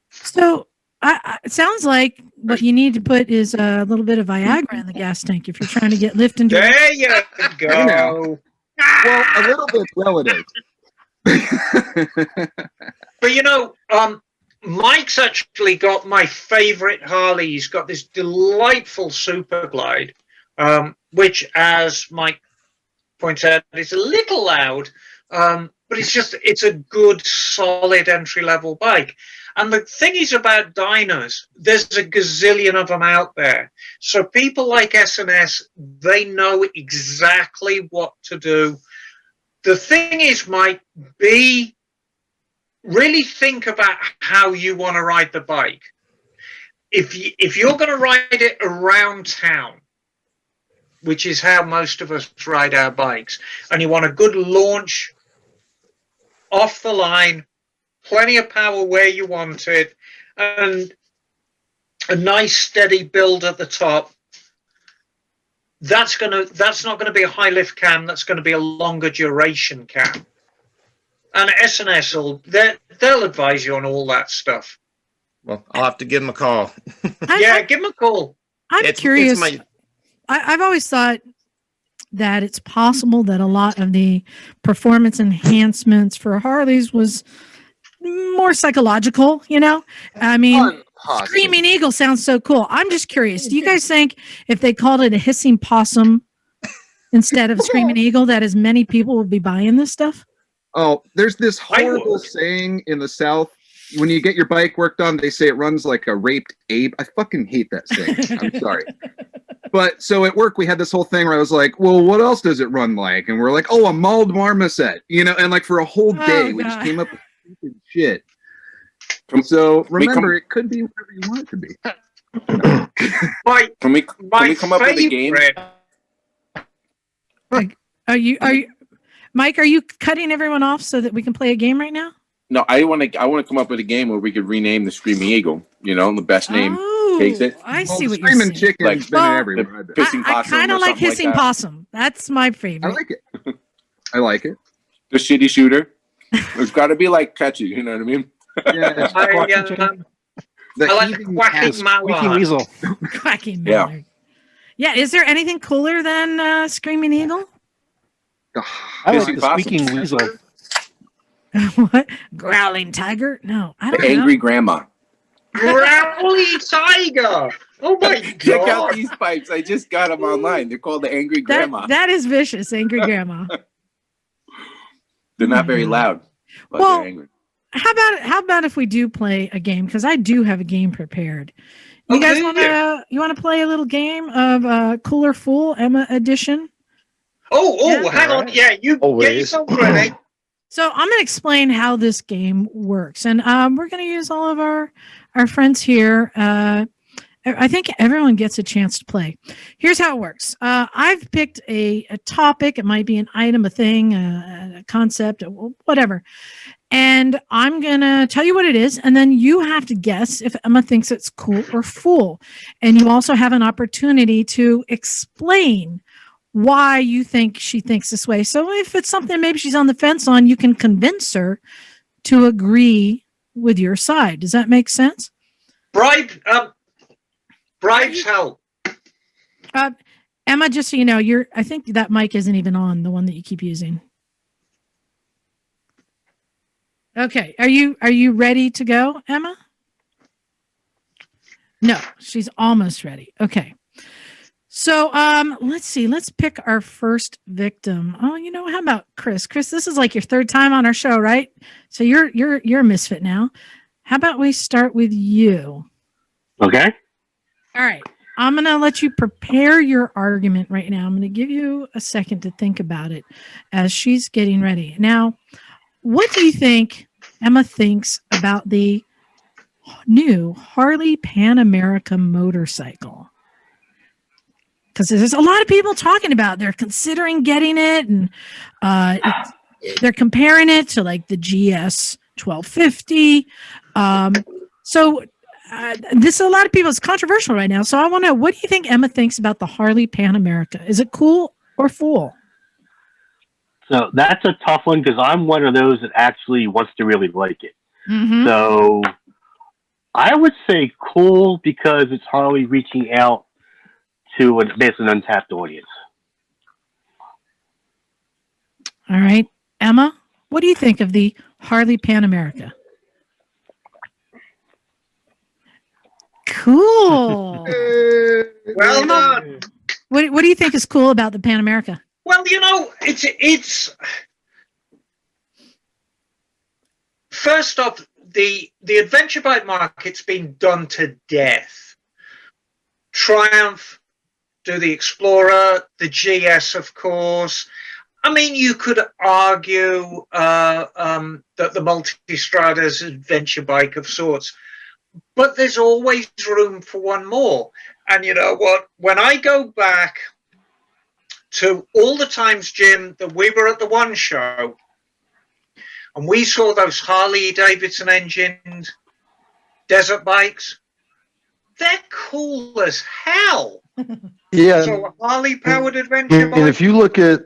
Speaker 3: so it sounds like what you need to put is a little bit of Viagra in the gas tank if you're trying to get lift and
Speaker 1: there you go.
Speaker 5: You know, well, a little bit relative.
Speaker 1: But Mike's actually got my favorite Harley. He's got this delightful Super Glide, which, as Mike points out, is a little loud, but it's a good, solid entry-level bike. And the thing is about dynos, there's a gazillion of them out there. So people like S&S, they know exactly what to do. The thing is, Mike, really think about how you want to ride the bike. If you're going to ride it around town, which is how most of us ride our bikes, and you want a good launch off the line, plenty of power where you want it, and a nice steady build at the top, that's not going to be a high lift cam, that's going to be a longer duration cam. And S&S they'll advise you on all that stuff.
Speaker 6: Well, I'll have to give them a call.
Speaker 1: Yeah, give them a call.
Speaker 3: I'm curious. I've always thought that it's possible that a lot of the performance enhancements for Harleys was more psychological, you know? I mean, Screaming Eagle sounds so cool. I'm just curious. Do you guys think if they called it a hissing possum instead of Screaming Eagle, that as many people would be buying this stuff?
Speaker 5: Oh, there's this horrible saying in the South. When you get your bike worked on, they say it runs like a raped ape. I fucking hate that saying. I'm sorry. But so at work, we had this whole thing where I was like, well, what else does it run like? And we're like, oh, a mauled marmoset, you know, and like for a whole day, we just came up with stupid shit. So remember, it could be whatever you want it to be.
Speaker 13: Can we come up with a game?
Speaker 3: Are you, Mike, are you cutting everyone off so that we can play a game right now?
Speaker 13: No, I want to come up with a game where we could rename the Screaming Eagle. You know, the best name takes it.
Speaker 3: I see what you're
Speaker 5: Screaming
Speaker 3: saying.
Speaker 5: Chicken's been everywhere.
Speaker 3: I kind of like hissing possum. That's my favorite.
Speaker 5: I like it. I like it.
Speaker 13: The shitty shooter. It's got to be like catchy. You know what I mean?
Speaker 5: Yeah.
Speaker 1: I like quacking mallard.
Speaker 4: Weasel.
Speaker 3: Quacking mallard. Yeah. Is there anything cooler than Screaming Eagle?
Speaker 4: I like the squeaking weasel.
Speaker 3: What? Growling tiger? No, I don't know.
Speaker 13: Angry grandma.
Speaker 1: Growly tiger. Oh my god!
Speaker 13: Check out these pipes. I just got them online. They're called the Angry Grandma.
Speaker 3: That is vicious, Angry Grandma.
Speaker 13: They're not very loud, but
Speaker 3: well,
Speaker 13: they're angry.
Speaker 3: How about if we do play a game? Because I do have a game prepared. You guys want to play a little game of Cooler Fool Emma edition?
Speaker 1: Hang on. Yeah, you get yourself ready.
Speaker 3: So I'm going to explain how this game works, and we're going to use all of our friends here. I think everyone gets a chance to play. Here's how it works. I've picked a topic. It might be an item, a thing, a concept, whatever. And I'm going to tell you what it is, and then you have to guess if Emma thinks it's cool or fool. And you also have an opportunity to explain why you think she thinks this way. So if it's something maybe she's on the fence on, you can convince her to agree with your side. Does that make sense?
Speaker 1: Bribes help.
Speaker 3: Emma, just so you know, I think that mic isn't even on, the one that you keep using. Okay. Are you ready to go, Emma? No, she's almost ready. Okay. So let's see. Let's pick our first victim. Oh, you know, how about Chris? Chris, this is like your third time on our show, right? So you're a misfit now. How about we start with you?
Speaker 7: Okay.
Speaker 3: All right. I'm going to let you prepare your argument right now. I'm going to give you a second to think about it as she's getting ready. Now, what do you think Emma thinks about the new Harley Pan America motorcycle? Because there's a lot of people talking about it. They're considering getting it, and they're comparing it to like the GS 1250. This a lot of people. It's controversial right now. So I want to know, what do you think Emma thinks about the Harley Pan America? Is it cool or fool?
Speaker 7: So that's a tough one because I'm one of those that actually wants to really like it.
Speaker 3: Mm-hmm.
Speaker 7: So I would say cool because it's Harley reaching out to an untapped audience.
Speaker 3: All right. Emma, what do you think of the Harley Pan America? Cool.
Speaker 1: Well done.
Speaker 3: What do you think is cool about the Pan America?
Speaker 1: Well, you know, it's first off, the adventure bike market's been done to death. Triumph, do the Explorer, the GS, of course. I mean, you could argue that the Multistrada's adventure bike of sorts, but there's always room for one more. And you know what? When I go back to all the times, Jim, that we were at the One Show, and we saw those Harley Davidson engined desert bikes, they're cool as hell.
Speaker 2: Yeah.
Speaker 1: So a Harley powered adventure bike.
Speaker 2: And if you look at,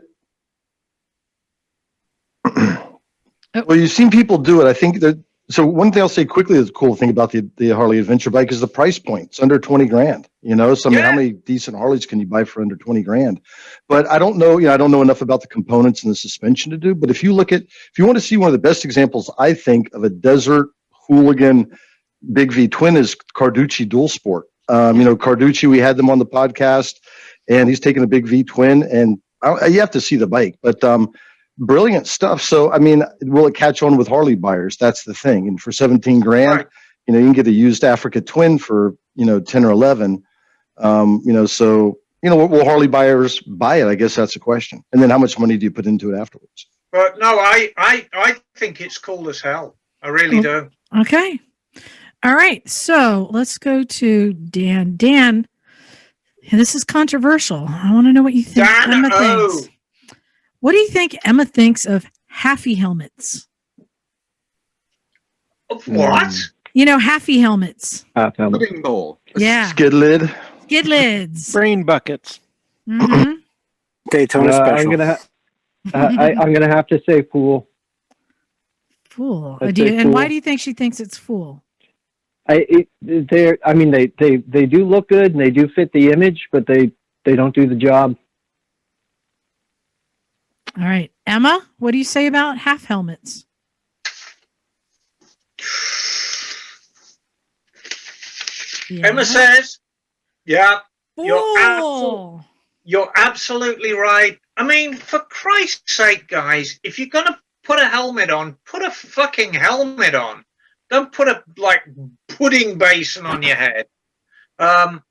Speaker 2: well, you've seen people do it. I think that, so one thing I'll say quickly is the cool thing about the Harley adventure bike is the price point. It's under 20 grand, you know? So I mean, how many decent Harleys can you buy for under 20 grand? But I don't know, I don't know enough about the components and the suspension to do, but if you look at, if you want to see one of the best examples, I think, of a desert hooligan big V twin is Carducci Dual Sport. Carducci, we had them on the podcast, and he's taking a big V twin, and you have to see the bike, but brilliant stuff. So, I mean, will it catch on with Harley buyers? That's the thing. And for 17 grand, you can get a used Africa twin for, 10 or 11. Will Harley buyers buy it? I guess that's the question. And then how much money do you put into it afterwards?
Speaker 1: But no, I think it's cool as hell. I really do.
Speaker 3: Okay. All right. So let's go to Dan. Dan, this is controversial. I want to know what you think Emma thinks. What do you think Emma thinks of halfy helmets?
Speaker 1: Of what?
Speaker 3: Halfy helmets.
Speaker 5: Half helmet. Pudding bowl.
Speaker 3: Yeah.
Speaker 2: Skid lid.
Speaker 3: Skid lids.
Speaker 4: Brain buckets.
Speaker 3: Mm-hmm.
Speaker 9: Daytona special.
Speaker 14: I'm gonna have to say fool.
Speaker 3: Fool.
Speaker 14: I'd say
Speaker 3: And
Speaker 14: fool.
Speaker 3: why do you think she thinks it's fool?
Speaker 14: They do look good and they do fit the image, but they don't do the job.
Speaker 3: All right. Emma, what do you say about half helmets?
Speaker 1: Yeah. Emma says, yeah, you're absolutely right. I mean, for Christ's sake, guys, if you're going to put a helmet on, put a fucking helmet on. Don't put a, pudding basin on your head. And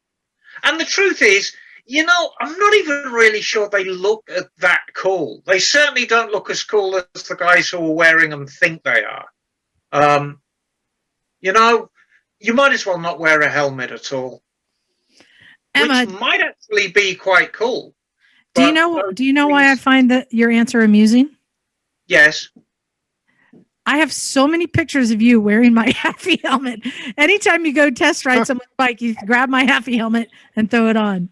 Speaker 1: the truth is, I'm not even really sure they look that cool. They certainly don't look as cool as the guys who are wearing them think they are. You might as well not wear a helmet at all.
Speaker 3: Emma,
Speaker 1: which might actually be quite cool.
Speaker 3: Do you know why I find that your answer amusing?
Speaker 1: Yes.
Speaker 3: I have so many pictures of you wearing my halfy helmet. Anytime you go test ride someone's bike, you grab my halfy helmet and throw it on.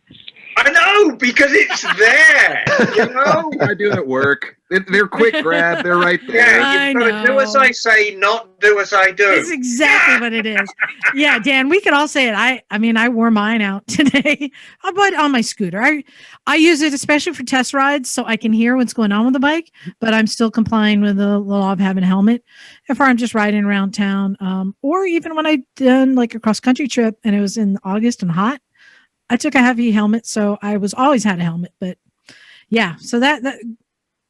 Speaker 1: I know, because it's there.
Speaker 5: I do it at work. They're quick grab. They're right there.
Speaker 1: Yeah, you've got to do as I say, not do as I do.
Speaker 3: That's exactly what it is. Yeah, Dan, we could all say it. I wore mine out today. I bought it on my scooter. I use it especially for test rides so I can hear what's going on with the bike, but I'm still complying with the law of having a helmet. If I'm just riding around town, or even when I done a cross country trip and it was in August and hot, I took a heavy helmet, so I always had a helmet. But yeah, so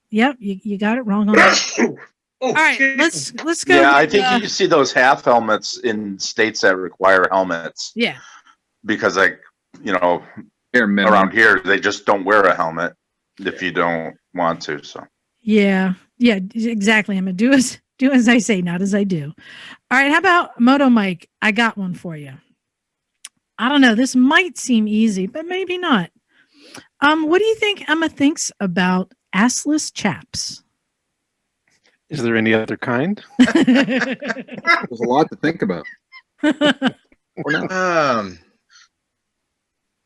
Speaker 3: yep, you got it wrong on that. All right, let's go.
Speaker 12: Yeah, I think you see those half helmets in states that require helmets.
Speaker 3: Yeah,
Speaker 12: because around here they just don't wear a helmet if you don't want to. So
Speaker 3: yeah, exactly. I'm gonna do as I say, not as I do. All right, how about Moto Mike? I got one for you. I don't know. This might seem easy, but maybe not. What do you think Emma thinks about assless chaps?
Speaker 4: Is there any other kind?
Speaker 5: There's a lot to think about.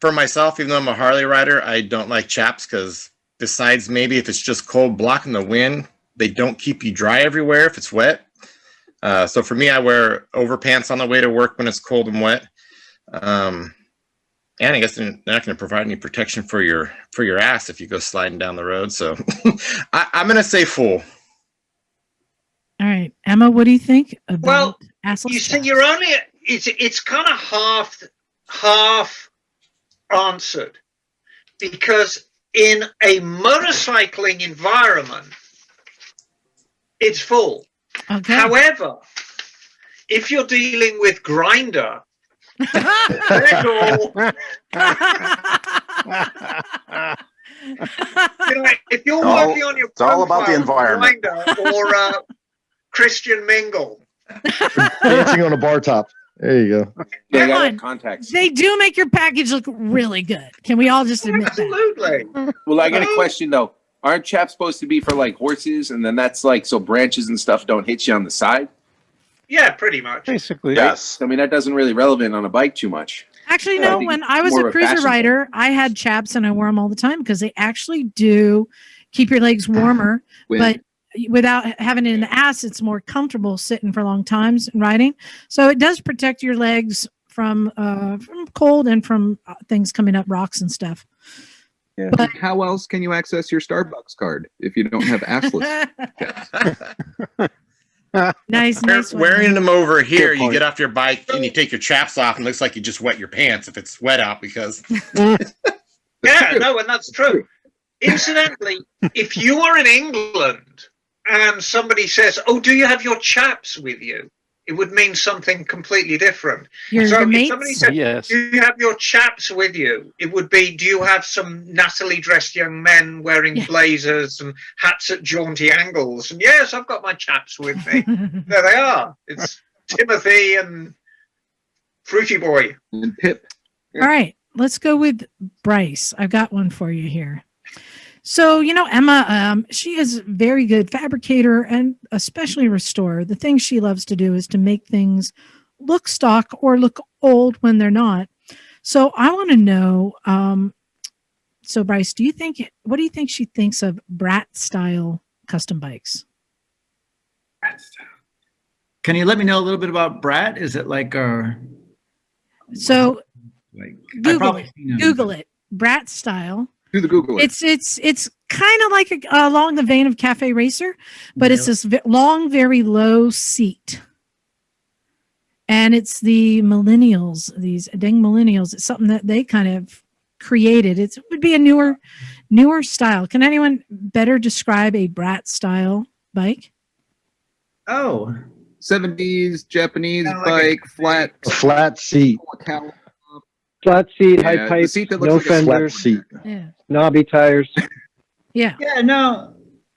Speaker 6: For myself, even though I'm a Harley rider, I don't like chaps because besides maybe if it's just cold blocking the wind, they don't keep you dry everywhere if it's wet. So for me, I wear overpants on the way to work when it's cold and wet. And I guess they're not going to provide any protection for your ass if you go sliding down the road. So I'm going to say full.
Speaker 3: All right, Emma, what do you think about assless
Speaker 1: you
Speaker 3: chaps?
Speaker 1: see, you're only it's kind of half answered, because in a motorcycling environment, it's full.
Speaker 3: Okay.
Speaker 1: However, if you're dealing with Grinder, they're cool. If you're working on your
Speaker 12: it's all about the environment.
Speaker 1: Grindr or Christian Mingle,
Speaker 2: Dancing on a bar top. There you go.
Speaker 13: Yeah,
Speaker 3: Come
Speaker 13: gotta
Speaker 3: on.
Speaker 13: have contacts.
Speaker 3: They do make your package look really good. Can we all just admit
Speaker 1: absolutely.
Speaker 13: Well, I got a question though. Aren't chaps supposed to be for like horses, and then that's like so branches and stuff don't hit you on the side?
Speaker 1: Yeah, pretty much.
Speaker 4: Basically,
Speaker 12: yes.
Speaker 13: I mean, that doesn't really relevant on a bike too much.
Speaker 3: that? Actually, no. When I was a cruiser rider, I had chaps and I wore them all the time because they actually do keep your legs warmer. But without having it in the ass, it's more comfortable sitting for long times and riding. So it does protect your legs from cold and from things coming up, rocks and stuff.
Speaker 5: Yeah. But how else can you access your Starbucks card if you don't have assless?
Speaker 3: Nice one.
Speaker 6: Wearing them over here, you get off your bike and you take your chaps off, and it looks like you just wet your pants if it's wet out because.
Speaker 1: Yeah, no, and that's true. Incidentally, if you are in England and somebody says, "Oh, do you have your chaps with you?" it would mean something completely different.
Speaker 3: Your
Speaker 1: So if
Speaker 3: mates?
Speaker 1: somebody said,
Speaker 4: Yes.
Speaker 1: "Do you have your chaps with you?" it would be, "Do you have some nattily dressed young men wearing blazers and hats at jaunty angles?" And yes, I've got my chaps with me. There they are. It's Timothy and Fruity Boy
Speaker 5: and Pip.
Speaker 3: All right, let's go with Bryce. I've got one for you here. So, Emma, she is a very good fabricator and especially restorer. The thing she loves to do is to make things look stock or look old when they're not. So I want to know, so Bryce, what do you think she thinks of Brat style custom bikes?
Speaker 10: Can you let me know a little bit about Brat? Is it like
Speaker 3: So
Speaker 10: like
Speaker 3: Google it. Brat style.
Speaker 5: Do the Google it.
Speaker 3: It's kind of like along the vein of Cafe Racer, but it's this long, very low seat. And it's the millennials, these dang millennials. It's something that they kind of created. It would be a newer style. Can anyone better describe a Brat style bike?
Speaker 10: Oh,
Speaker 5: 70s Japanese bike,
Speaker 2: flat seat.
Speaker 14: Flat seat,
Speaker 5: Yeah,
Speaker 14: high
Speaker 5: the
Speaker 14: pipe,
Speaker 5: seat that looks
Speaker 14: no
Speaker 5: like a flat
Speaker 14: fenders,
Speaker 2: seat.
Speaker 3: Yeah.
Speaker 14: knobby tires.
Speaker 3: Yeah.
Speaker 10: Yeah, no,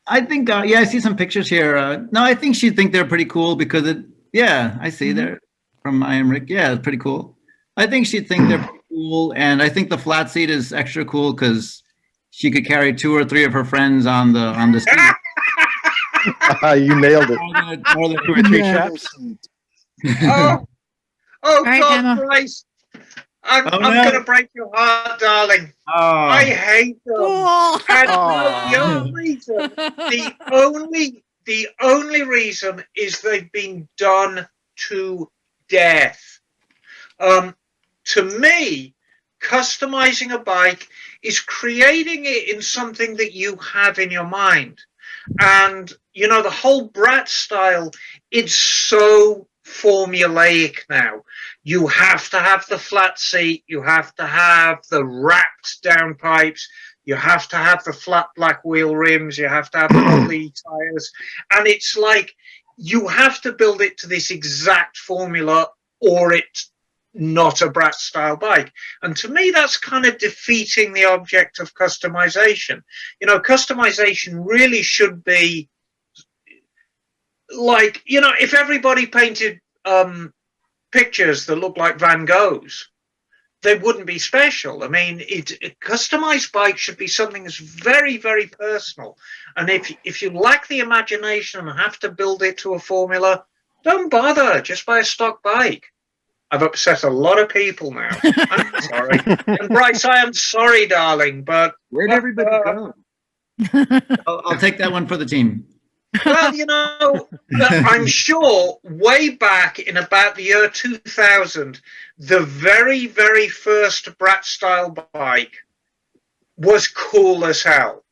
Speaker 10: I think, I see some pictures here. No, I think she'd think they're pretty cool because I see there from I Am Rick. Yeah, it's pretty cool. I think she'd think they're pretty cool. And I think the flat seat is extra cool because she could carry 2 or 3 of her friends on the seat.
Speaker 2: You nailed it.
Speaker 10: More than 2 or 3 chaps.
Speaker 1: Oh
Speaker 3: right,
Speaker 1: God,
Speaker 3: Emma.
Speaker 1: Bryce. I'm
Speaker 10: no.
Speaker 1: going to break your heart, darling.
Speaker 10: Oh.
Speaker 1: I hate them.
Speaker 3: Oh.
Speaker 1: And the only reason is they've been done to death. To me, customizing a bike is creating it in something that you have in your mind. And, the whole Brat style, it's so formulaic now. You have to have the flat seat, you have to have the wrapped down pipes, you have to have the flat black wheel rims, you have to have the lovely tires, and it's like you have to build it to this exact formula or it's not a Brat style bike. And to me, that's kind of defeating the object of customization. Customization really should be like, if everybody painted pictures that look like Van Gogh's, they wouldn't be special. I mean, a customized bike should be something that's very, very personal. And if you lack the imagination and have to build it to a formula, don't bother. Just buy a stock bike. I've upset a lot of people now. I'm sorry. And Bryce, I am sorry, darling, but
Speaker 5: where'd everybody go?
Speaker 10: I'll take that one for the team.
Speaker 1: Well, I'm sure way back in about the year 2000, the very, very first Brat style bike was cool as hell.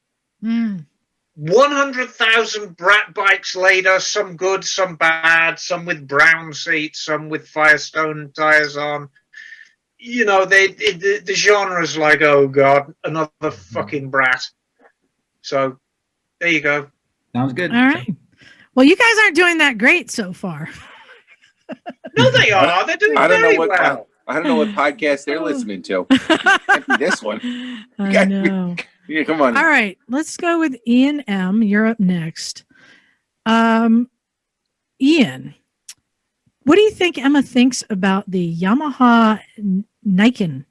Speaker 1: 100,000 Brat bikes later, some good, some bad, some with brown seats, some with Firestone tires on. The genre's like, oh God, another fucking Brat. So there you go.
Speaker 10: Sounds good.
Speaker 3: All right. Well, you guys aren't doing that great so far.
Speaker 1: No, they are. They're doing
Speaker 13: I don't know
Speaker 1: very
Speaker 13: what
Speaker 1: well.
Speaker 13: I don't know what podcast they're listening to. Can't be this one.
Speaker 3: I know.
Speaker 13: Yeah, come on.
Speaker 3: All right, let's go with Ian M. You're up next. Ian, what do you think Emma thinks about the Yamaha Nikon?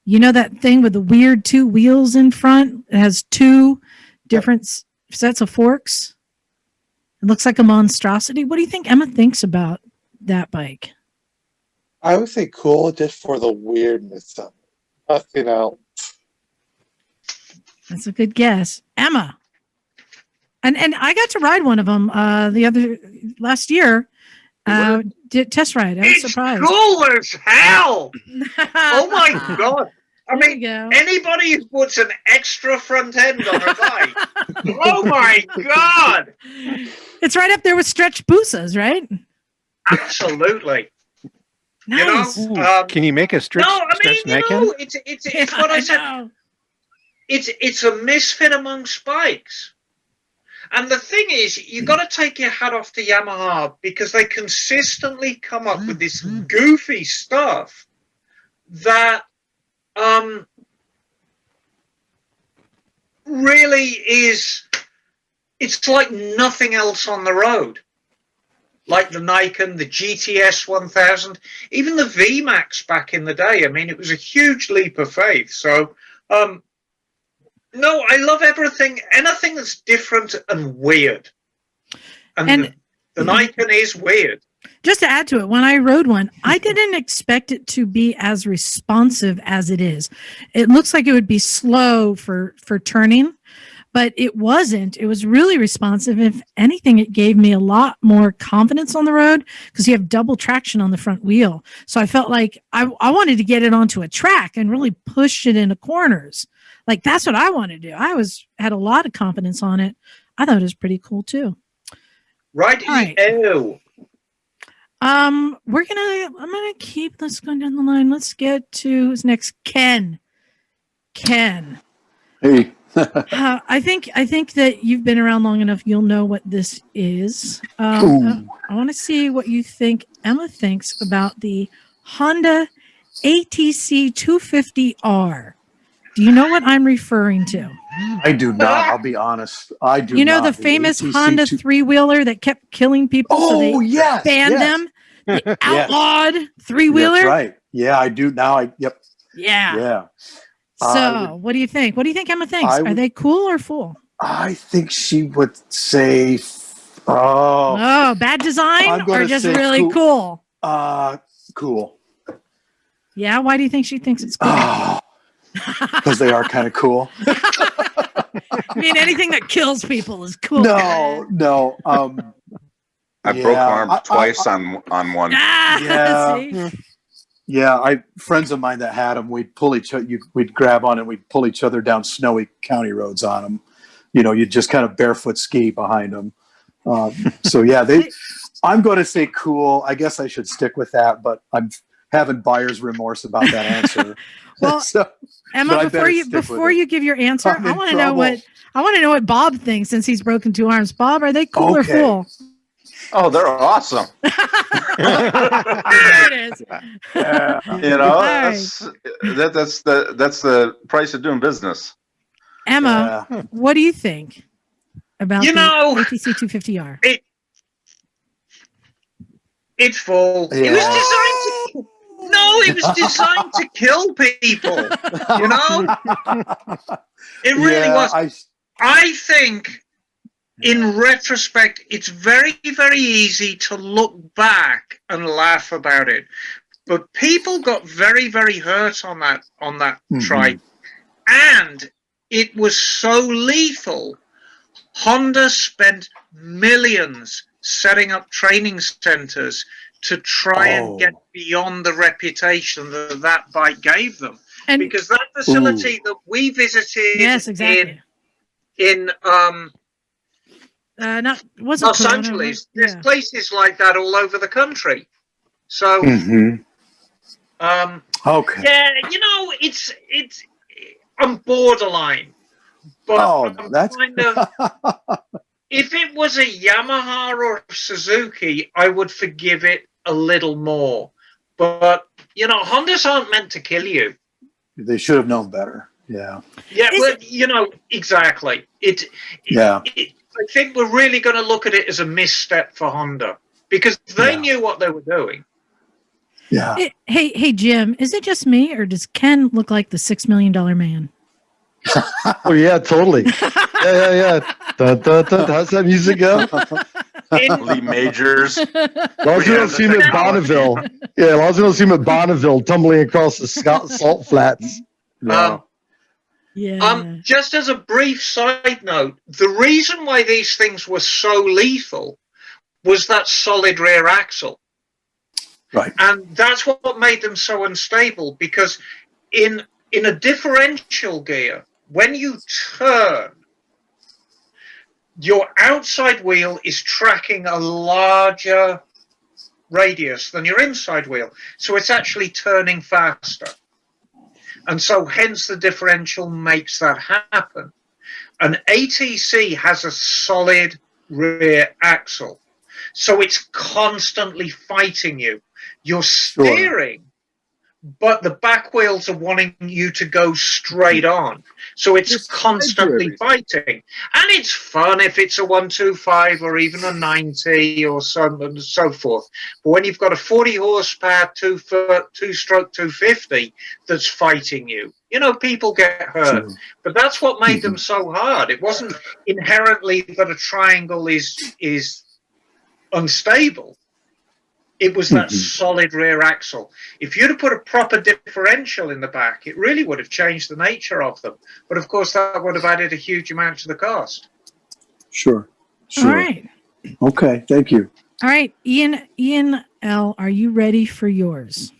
Speaker 3: You know that thing with the weird two wheels in front? It has two different sets of forks. It looks like a monstrosity. What do you think Emma thinks about that bike?
Speaker 11: I would say cool just for the weirdness of it. You know.
Speaker 3: That's a good guess. Emma. And I got to ride one of them last year. Did test ride. I was surprised.
Speaker 1: Cool as hell. Oh my God. I
Speaker 3: There
Speaker 1: mean,
Speaker 3: you go.
Speaker 1: anybody who puts an extra front end on a bike, oh my God.
Speaker 3: It's right up there with stretch Busas, right?
Speaker 1: Absolutely.
Speaker 3: Nice.
Speaker 1: You know,
Speaker 4: Can you make a stretch?
Speaker 1: no, I mean,
Speaker 4: stretch
Speaker 1: you
Speaker 4: Nikon?
Speaker 1: know, it's what I said. It's a misfit among spikes. And the thing is, you've got to take your hat off to Yamaha because they consistently come up with this goofy stuff that really is, it's like nothing else on the road. Like the Nikon, the GTS 1000, even the VMAX back in the day. I mean, it was a huge leap of faith. So, no, I love everything, anything that's different and weird. And the Nikon is weird.
Speaker 3: Just to add to it, when I rode one, I didn't expect it to be as responsive as it is. It looks like it would be slow for turning, but it wasn't. It was really responsive. If anything, it gave me a lot more confidence on the road because you have double traction on the front wheel. So I felt like I wanted to get it onto a track and really push it into corners. Like that's what I wanted to do. I had a lot of confidence on it. I thought it was pretty cool too.
Speaker 1: Right. Ew.
Speaker 3: I'm gonna keep this going down the line. Let's get to who's next. Ken.
Speaker 8: Hey.
Speaker 3: I think that you've been around long enough. You'll know what this is. I want to see what you think Emma thinks about the Honda ATC 250R. Do you know what I'm referring to?
Speaker 8: I do not. I'll be honest. I do.
Speaker 3: You know
Speaker 8: not.
Speaker 3: the famous
Speaker 8: ATC
Speaker 3: Honda three-wheeler that kept killing people, so they banned them. The outlawed three-wheeler.
Speaker 8: That's right. Yeah, I do now. Yep.
Speaker 3: Yeah.
Speaker 8: Yeah.
Speaker 3: So, what do you think? What do you think Emma thinks? Are they cool or full?
Speaker 8: I think she would say,
Speaker 3: bad design or just really cool?
Speaker 8: Cool.
Speaker 3: Yeah. Why do you think she thinks it's cool?
Speaker 8: Because they are kind of cool.
Speaker 3: I mean, anything that kills people is cool.
Speaker 8: No.
Speaker 12: I broke my arm twice on one.
Speaker 8: Yeah. Yeah, friends of mine that had them, we'd grab on and we'd pull each other down snowy county roads on them. You know, you'd just kind of barefoot ski behind them. So yeah, I'm going to say cool. I guess I should stick with that, but I'm having buyer's remorse about that answer.
Speaker 3: Well,
Speaker 8: so,
Speaker 3: Emma, before you give your answer, I want to know what Bob thinks since he's broken two arms. Bob, are they cool or full?
Speaker 12: Oh, they're awesome.
Speaker 3: There it is.
Speaker 12: Yeah. You know, that's the price of doing business.
Speaker 3: Emma, what do you think about the ATC 250R?
Speaker 1: It's full.
Speaker 3: Yeah.
Speaker 1: It was designed to kill people. You know, it really was. I think. In retrospect, it's very, very easy to look back and laugh about it. But people got very, very hurt on that trike. And it was so lethal. Honda spent millions setting up training centers to try and get beyond the reputation that bike gave them. Because that facility that we visited in Los Angeles. There's places like that all over the country. So, yeah, you know, it's I'm borderline, but I'm kind of if it was a Yamaha or a Suzuki, I would forgive it a little more. But, you know, Hondas aren't meant to kill you.
Speaker 8: They should have known better. Yeah.
Speaker 1: Yeah, well, you know, exactly.
Speaker 8: Yeah.
Speaker 1: I think we're really going to look at it as a misstep for Honda because they knew what they were doing.
Speaker 8: Yeah.
Speaker 3: Hey, Jim, is it just me or does Ken look like the $6 Million Man?
Speaker 2: Oh yeah, totally. Yeah. Da, da, da. How's that music go?
Speaker 12: Lee Majors.
Speaker 2: Long don't see him at Bonneville. Yeah, long don't see him at Bonneville tumbling across the salt flats.
Speaker 1: Just as a brief side note, the reason why these things were so lethal was that solid rear axle.
Speaker 8: Right.
Speaker 1: And that's what made them so unstable because in a differential gear, when you turn, your outside wheel is tracking a larger radius than your inside wheel. So it's actually turning faster. And so hence the differential makes that happen. An ATC has a solid rear axle. So it's constantly fighting you. You're steering, but the back wheels are wanting you to go straight on. So it's constantly fighting. And it's fun if it's a 125 or even a 90 or so on and so forth. But when you've got a 40 horsepower, two-stroke 250 that's fighting you, you know, people get hurt. But that's what made them so hard. It wasn't inherently that a triangle is unstable. It was that solid rear axle. If you'd have put a proper differential in the back, it really would have changed the nature of them. But of course, that would have added a huge amount to the cost.
Speaker 8: Sure.
Speaker 3: All right.
Speaker 8: Okay. Thank you.
Speaker 3: All right. Ian L., are you ready for yours?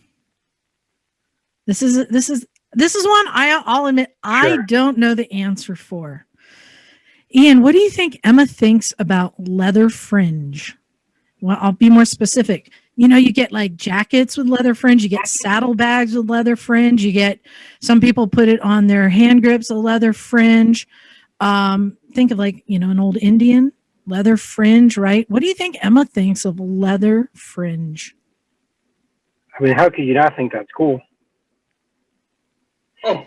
Speaker 3: This is one I'll admit I don't know the answer for. Ian, what do you think Emma thinks about leather fringe? Well, I'll be more specific. You know, you get like jackets with leather fringe, you get saddlebags with leather fringe, you get some people put it on their hand grips, a leather fringe. Think of like, you know, an old Indian leather fringe, right? What do you think Emma thinks of leather fringe?
Speaker 9: I mean, how could you not think that's cool?
Speaker 1: Oh,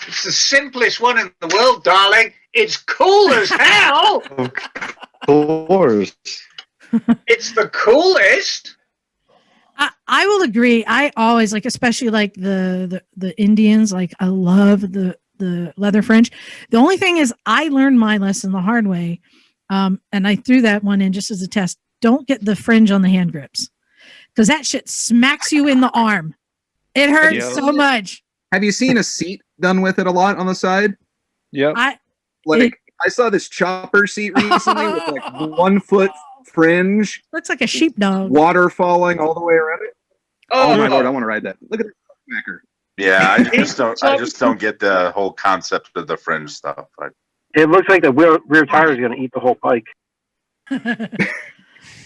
Speaker 1: it's the simplest one in the world, darling. It's cool as hell.
Speaker 2: Of course.
Speaker 1: It's the coolest.
Speaker 3: I will agree. I always like, especially like the Indians. Like I love the leather fringe. The only thing is, I learned my lesson the hard way, and I threw that one in just as a test. Don't get the fringe on the hand grips because that shit smacks you in the arm. It hurts so much.
Speaker 5: Have you seen a seat done with it a lot on the side?
Speaker 4: Yep.
Speaker 5: I saw this chopper seat recently with like 1 foot fringe.
Speaker 3: Looks like a sheepdog.
Speaker 5: Water falling all the way around it. Oh my lord, I want to ride that. Look at that smacker.
Speaker 12: Yeah, I just don't get the whole concept of the fringe stuff.
Speaker 9: It looks like the rear tire is going to eat the whole bike.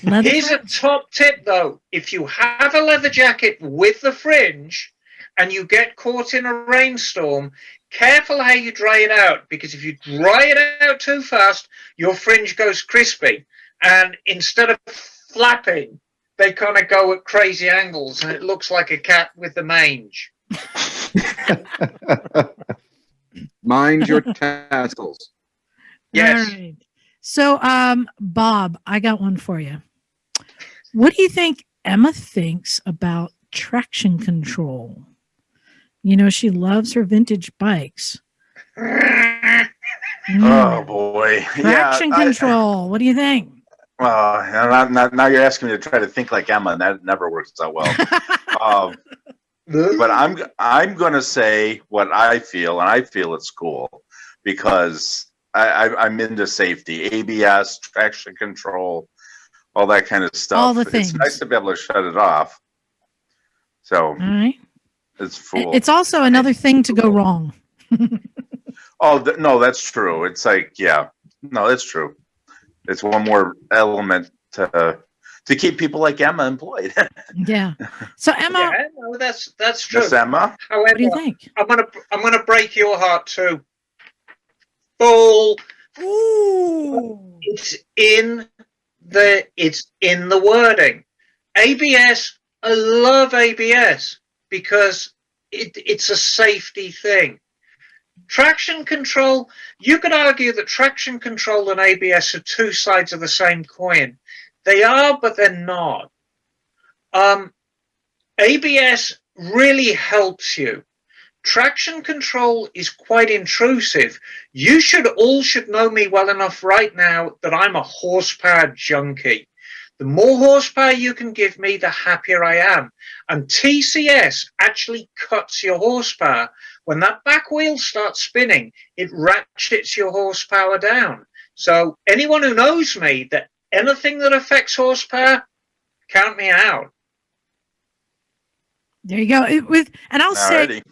Speaker 1: Here's a top tip though. If you have a leather jacket with the fringe and you get caught in a rainstorm, careful how you dry it out, because if you dry it out too fast, your fringe goes crispy. And instead of flapping, they kind of go at crazy angles, and it looks like a cat with the mange.
Speaker 5: Mind your tassels.
Speaker 1: Yes.
Speaker 3: All right. So, Bob, I got one for you. What do you think Emma thinks about traction control? You know, she loves her vintage bikes.
Speaker 12: Oh boy.
Speaker 3: Traction control. What do you think?
Speaker 12: Now you're asking me to try to think like Emma, and that never works out well. But I'm going to say what I feel, and I feel it's cool because I'm into safety, ABS, traction control, all that kind of stuff.
Speaker 3: All the things.
Speaker 12: It's nice to be able to shut it off. So
Speaker 3: all right.
Speaker 12: It's full.
Speaker 3: It's also another thing to go wrong.
Speaker 12: No, that's true. It's like, no, that's true. It's one more element to keep people like Emma employed.
Speaker 3: Yeah. So Emma,
Speaker 1: yeah, no, that's true.
Speaker 12: Yes, Emma.
Speaker 1: However,
Speaker 3: what do you think?
Speaker 1: I'm gonna break your heart too. Bull.
Speaker 3: Ooh.
Speaker 1: It's in the wording. ABS, I love ABS because it's a safety thing. Traction control, you could argue that traction control and ABS are two sides of the same coin. They are, but they're not. ABS really helps you. Traction control is quite intrusive. You all should know me well enough right now that I'm a horsepower junkie. The more horsepower you can give me, the happier I am. And TCS actually cuts your horsepower. When that back wheel starts spinning, it ratchets your horsepower down. So anyone who knows me, that anything that affects horsepower, count me out.
Speaker 3: There you go. And I'll say,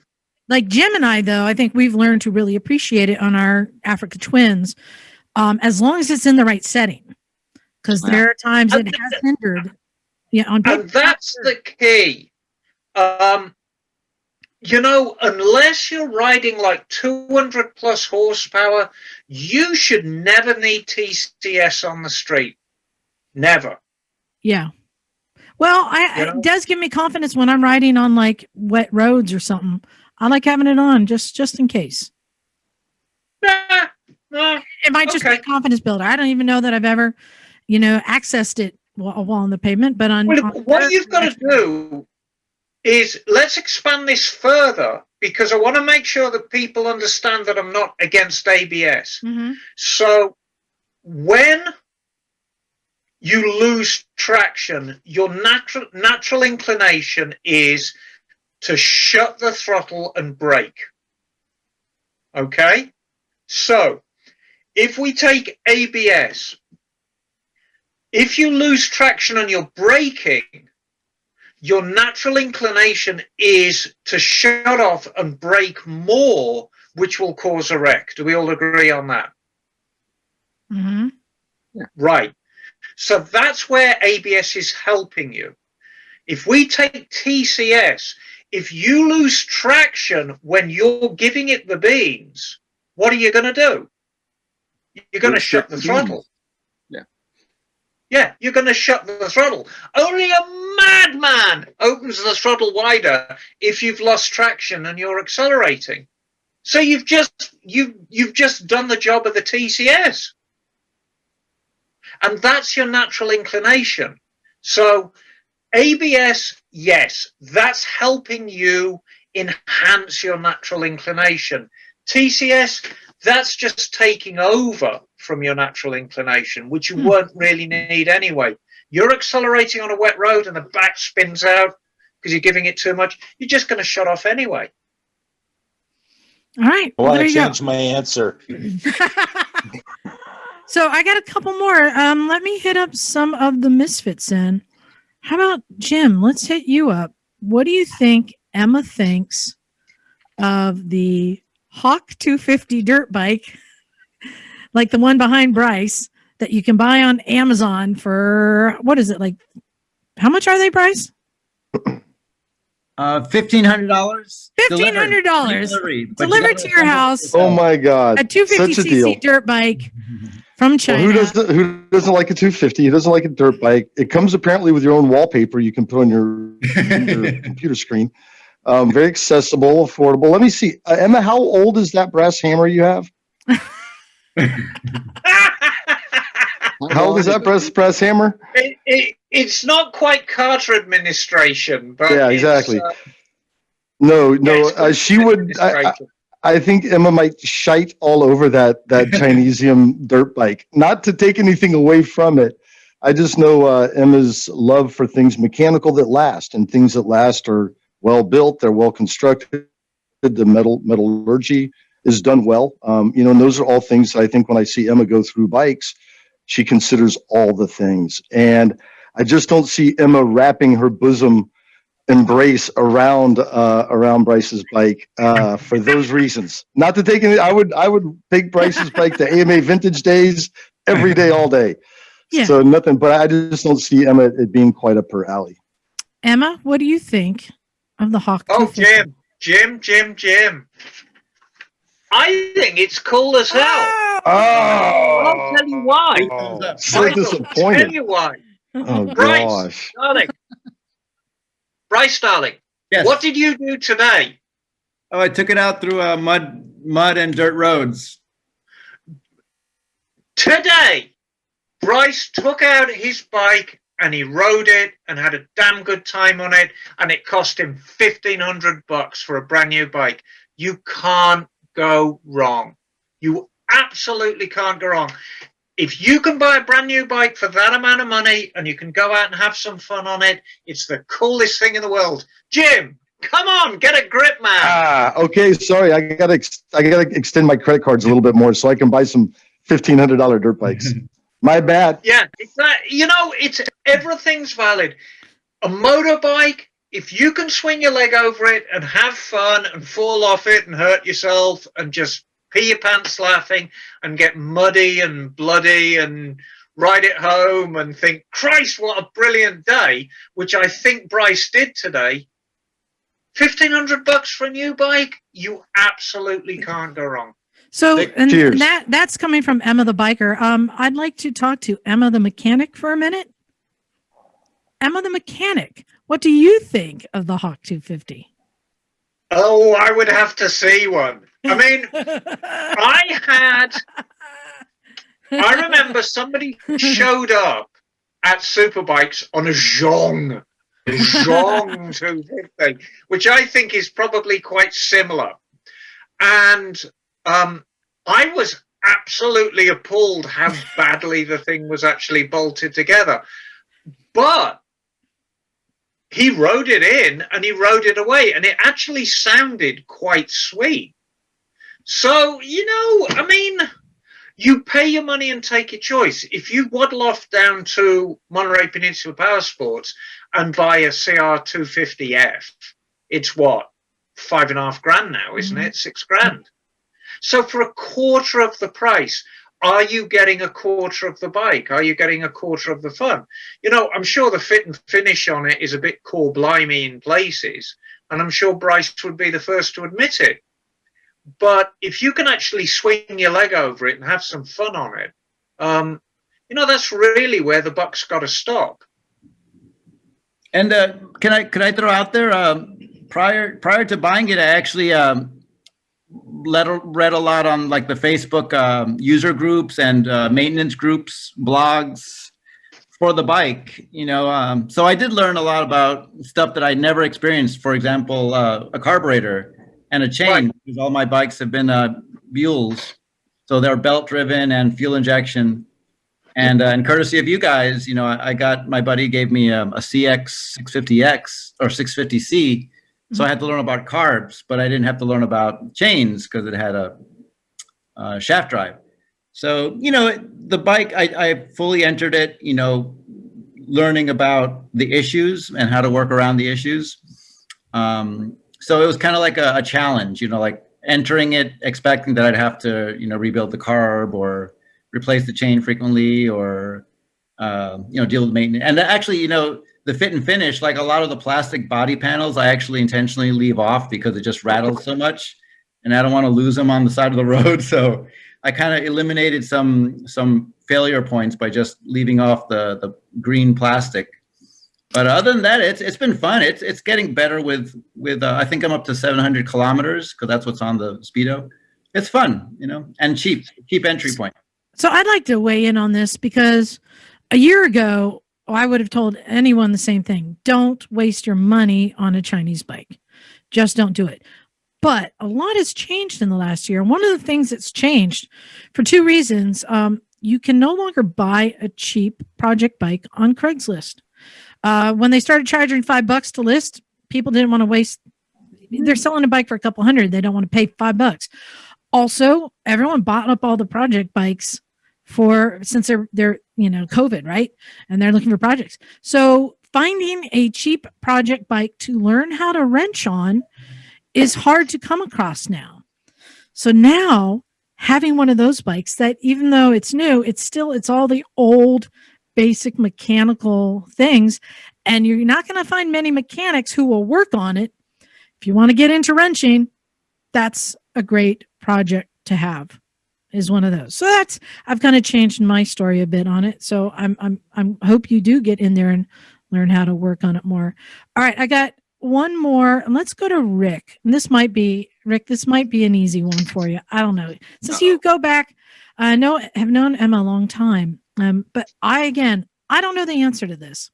Speaker 3: like Jim and I, though, I think we've learned to really appreciate it on our Africa Twins, as long as it's in the right setting. Because there are times it has hindered. Yeah, and
Speaker 1: that's the key. Unless you're riding like 200 plus horsepower, you should never need TCS on the street. Never.
Speaker 3: Yeah. Well, it does give me confidence when I'm riding on like wet roads or something. I like having it on just in case. It might just be a confidence builder. I don't even know that I've ever, accessed it while on the pavement. But
Speaker 1: what you've got to do is let's expand this further, because I want to make sure that people understand that I'm not against ABS.
Speaker 3: Mm-hmm.
Speaker 1: So when you lose traction, your natural inclination is to shut the throttle and brake. Okay? So, if we take ABS, if you lose traction and you're braking, your natural inclination is to shut off and brake more, which will cause a wreck. Do we all agree on that?
Speaker 3: Mm-hmm.
Speaker 1: Yeah. Right. So that's where ABS is helping you. If we take TCS, if you lose traction when you're giving it the beans, what are you going to do? You're going to shut the throttle. Yeah, you're going to shut the throttle. Only a madman opens the throttle wider if you've lost traction and you're accelerating. So you've just done the job of the TCS. And that's your natural inclination. So ABS, yes, that's helping you enhance your natural inclination. TCS, that's just taking over from your natural inclination, which you won't really need anyway. You're accelerating on a wet road and the back spins out because you're giving it too much. You're just going to shut off anyway.
Speaker 3: All right.
Speaker 15: I want to change my answer.
Speaker 3: So I got a couple more. Let me hit up some of the Misfits in. How about Jim? Let's hit you up. What do you think Emma thinks of the Hawk 250 dirt bike, like the one behind Bryce, that you can buy on Amazon for, what is it, like, how much are they, Bryce?
Speaker 10: $1,500.
Speaker 3: $1,500 delivered to your house.
Speaker 2: Oh my God!
Speaker 3: A 250cc dirt bike from China.
Speaker 2: Well, who doesn't like a 250? Who doesn't like a dirt bike? It comes apparently with your own wallpaper you can put on your computer screen. Very accessible, affordable. Let me see, Emma. How old is that brass hammer you have? How old is that brass hammer?
Speaker 1: It's not quite Carter administration, but
Speaker 2: yeah, exactly. No, she would. I think Emma might shite all over that Chinesium dirt bike. Not to take anything away from it, I just know Emma's love for things mechanical that last, and things that last are well built. They're well constructed. The metallurgy is done well. And those are all things I think when I see Emma go through bikes, she considers all the things. And I just don't see Emma wrapping her bosom embrace around Bryce's bike for those reasons. Not to take any, I would take Bryce's bike to AMA Vintage Days every day, all day.
Speaker 3: Yeah.
Speaker 2: So nothing, but I just don't see Emma it being quite up her alley.
Speaker 3: Emma, what do you think of the Hawk?
Speaker 1: Oh, Jim. I think it's cool as hell. I'll tell you why.
Speaker 2: So
Speaker 1: Michael,
Speaker 2: disappointed.
Speaker 1: Tell you why.
Speaker 2: Oh
Speaker 1: Bryce,
Speaker 2: gosh.
Speaker 1: darling. Bryce, darling.
Speaker 10: Yes.
Speaker 1: What did you do today?
Speaker 10: Oh, I took it out through mud and dirt roads.
Speaker 1: Today, Bryce took out his bike and he rode it and had a damn good time on it, and it cost him $1,500 for a brand new bike. You can't go wrong. You absolutely can't go wrong. If you can buy a brand new bike for that amount of money and you can go out and have some fun on it, it's the coolest thing in the world. Jim, come on, get a grip, man.
Speaker 2: Okay. Sorry, I gotta extend my credit cards a little bit more so I can buy some $1,500 dirt bikes. My bad.
Speaker 1: Yeah, it's everything's valid. A motorbike, if you can swing your leg over it and have fun and fall off it and hurt yourself and just pee your pants laughing and get muddy and bloody and ride it home and think, Christ, what a brilliant day, which I think Bryce did today. $1,500 for a new bike, you absolutely can't go wrong.
Speaker 3: So, and that's coming from Emma the biker. I'd like to talk to Emma the mechanic for a minute. Emma the mechanic, what do you think of the Hawk 250?
Speaker 1: Oh, I would have to see one. I mean, I remember somebody showed up at Superbikes on a Zhong 250, which I think is probably quite similar. And I was absolutely appalled how badly the thing was actually bolted together. But he rode it in and he rode it away, and it actually sounded quite sweet. So, I mean, you pay your money and take your choice. If you waddle off down to Monterey Peninsula Power Sports and buy a CR250F, it's what, $5,500 now, isn't it? $6,000. So for a quarter of the price, are you getting a quarter of the bike? Are you getting a quarter of the fun? I'm sure the fit and finish on it is a bit core blimey in places, and I'm sure Bryce would be the first to admit it. But if you can actually swing your leg over it and have some fun on it, that's really where the buck's got to stop.
Speaker 10: And can I throw out there, prior to buying it, I actually read a lot on like the Facebook user groups and maintenance groups, blogs for the bike. So I did learn a lot about stuff that I never experienced. For example, a carburetor and a chain, because all my bikes have been Buells, so they're belt driven and fuel injection. And courtesy of you guys, I got, my buddy gave me a CX 650X or 650C. So I had to learn about carbs, but I didn't have to learn about chains because it had a shaft drive. So, the bike, I fully entered it, learning about the issues and how to work around the issues. So it was kind of like a challenge, like entering it, expecting that I'd have to, rebuild the carb or replace the chain frequently or, deal with maintenance. And actually, the fit and finish, like a lot of the plastic body panels, I actually intentionally leave off because it just rattles so much and I don't want to lose them on the side of the road. So I kind of eliminated some failure points by just leaving off the green plastic. But other than that, it's been fun. It's getting better with I think I'm up to 700 kilometers because that's what's on the Speedo. It's fun, and cheap entry point.
Speaker 3: So I'd like to weigh in on this because a year ago, I would have told anyone the same thing. Don't waste your money on a Chinese bike. Just don't do it. But a lot has changed in the last year. One of the things that's changed for two reasons, you can no longer buy a cheap project bike on Craigslist. When they started charging $5 to list, people didn't want to waste. They're selling a bike for a couple hundred. They don't want to pay $5. Also, everyone bought up all the project bikes since they're COVID, right? And they're looking for projects. So finding a cheap project bike to learn how to wrench on is hard to come across now. So now having one of those bikes that, even though it's new, it's all the old basic mechanical things, and you're not going to find many mechanics who will work on it. If you want to get into wrenching, that's a great project to have. Is one of those. So I've kind of changed my story a bit on it. So I'm hope you do get in there and learn how to work on it more. All right, I got one more, and let's go to Rick. And this might be an easy one for you. I don't know. Since you go back, I have known Emma a long time. But I don't know the answer to this.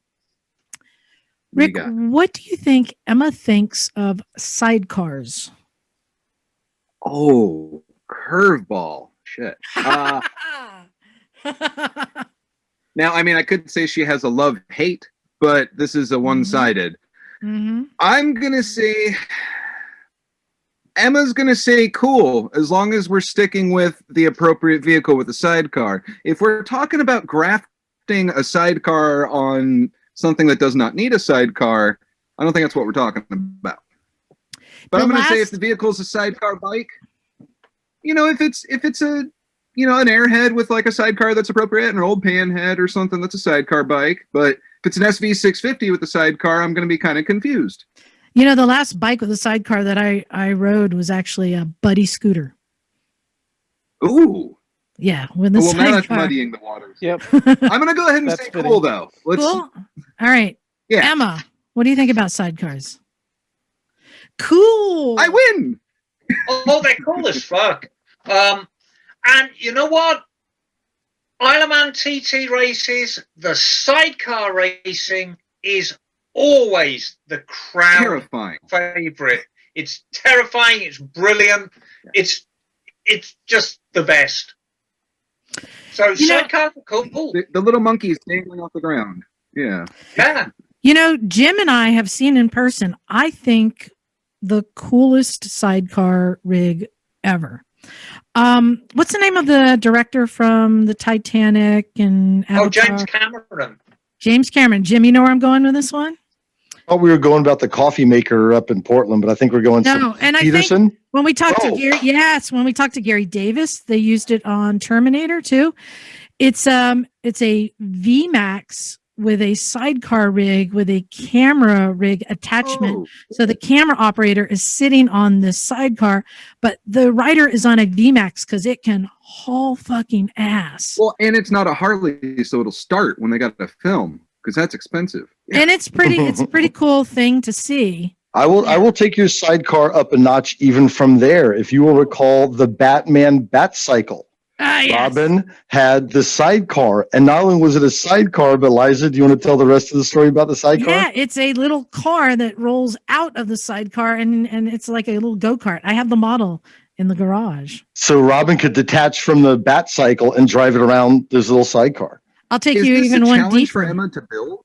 Speaker 3: Rick, what do you think Emma thinks of sidecars?
Speaker 5: Oh, curveball. Shit. Now, I mean, I could say she has a love-hate, but this is a one-sided.
Speaker 3: Mm-hmm.
Speaker 5: I'm going to say... Emma's going to say cool, as long as we're sticking with the appropriate vehicle with a sidecar. If we're talking about grafting a sidecar on something that does not need a sidecar, I don't think that's what we're talking about. But I'm going to say if the vehicle's a sidecar bike, if it's a, an airhead with like a sidecar that's appropriate, an old panhead or something that's a sidecar bike. But if it's an SV650 with a sidecar, I'm going to be kind of confused.
Speaker 3: The last bike with a sidecar that I rode was actually a buddy scooter.
Speaker 5: Ooh.
Speaker 3: Yeah, with the
Speaker 5: now
Speaker 3: sidecar.
Speaker 5: That's muddying the waters.
Speaker 4: Yep.
Speaker 5: I'm going to go ahead and say cool, though.
Speaker 3: Cool? All right.
Speaker 5: Yeah.
Speaker 3: Emma, what do you think about sidecars? Cool.
Speaker 5: I win.
Speaker 1: Oh, they're cool as fuck. And you know what? Isle of Man TT races, the sidecar racing is always the crowd favorite. It's terrifying. It's brilliant. It's just the best. So sidecar, cool.
Speaker 5: The little monkey is dangling off the ground. Yeah.
Speaker 1: Yeah.
Speaker 3: Jim and I have seen in person, I think, the coolest sidecar rig ever. What's the name of the director from the Titanic and Avatar?
Speaker 1: Oh, James Cameron.
Speaker 3: James Cameron. Jim, you know where I'm going with this one?
Speaker 2: Oh, we were going about the coffee maker up in Portland, but I think we're going Peterson.
Speaker 3: I think when we talked to Gary Davis, they used it on Terminator too. It's a VMAX with a sidecar rig with a camera rig attachment. So the camera operator is sitting on the sidecar, but the rider is on a VMAX because it can haul fucking ass.
Speaker 5: Well, and it's not a Harley, so it'll start when they got to film because that's expensive.
Speaker 3: And it's a pretty cool thing to see.
Speaker 2: I will take your sidecar up a notch even from there. If you will recall the Batman Batcycle.
Speaker 3: Yes.
Speaker 2: Robin had the sidecar, and not only was it a sidecar, but Liza, do you want to tell the rest of the story about the sidecar?
Speaker 3: Yeah, it's a little car that rolls out of the sidecar, and it's like a little go-kart. I have the model in the garage.
Speaker 2: So Robin could detach from the Batcycle and drive it around this little sidecar.
Speaker 3: I'll take you even one deeper.
Speaker 5: For Emma to build?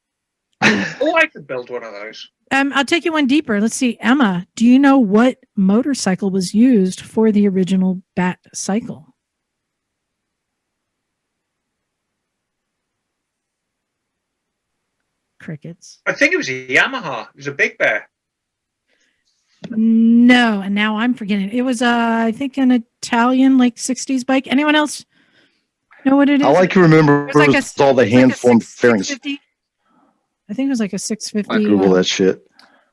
Speaker 1: Oh, I could build one of those.
Speaker 3: I'll take you one deeper. Let's see, Emma, do you know what motorcycle was used for the original Batcycle? Crickets.
Speaker 1: I think it was a Yamaha. It was a Big Bear.
Speaker 3: No, and now I'm forgetting. It was I think an Italian like 60s bike. Anyone else know what it is?
Speaker 2: All I can remember was all the hand-formed fairings.
Speaker 3: I think it was like a 650.
Speaker 2: I Google that shit.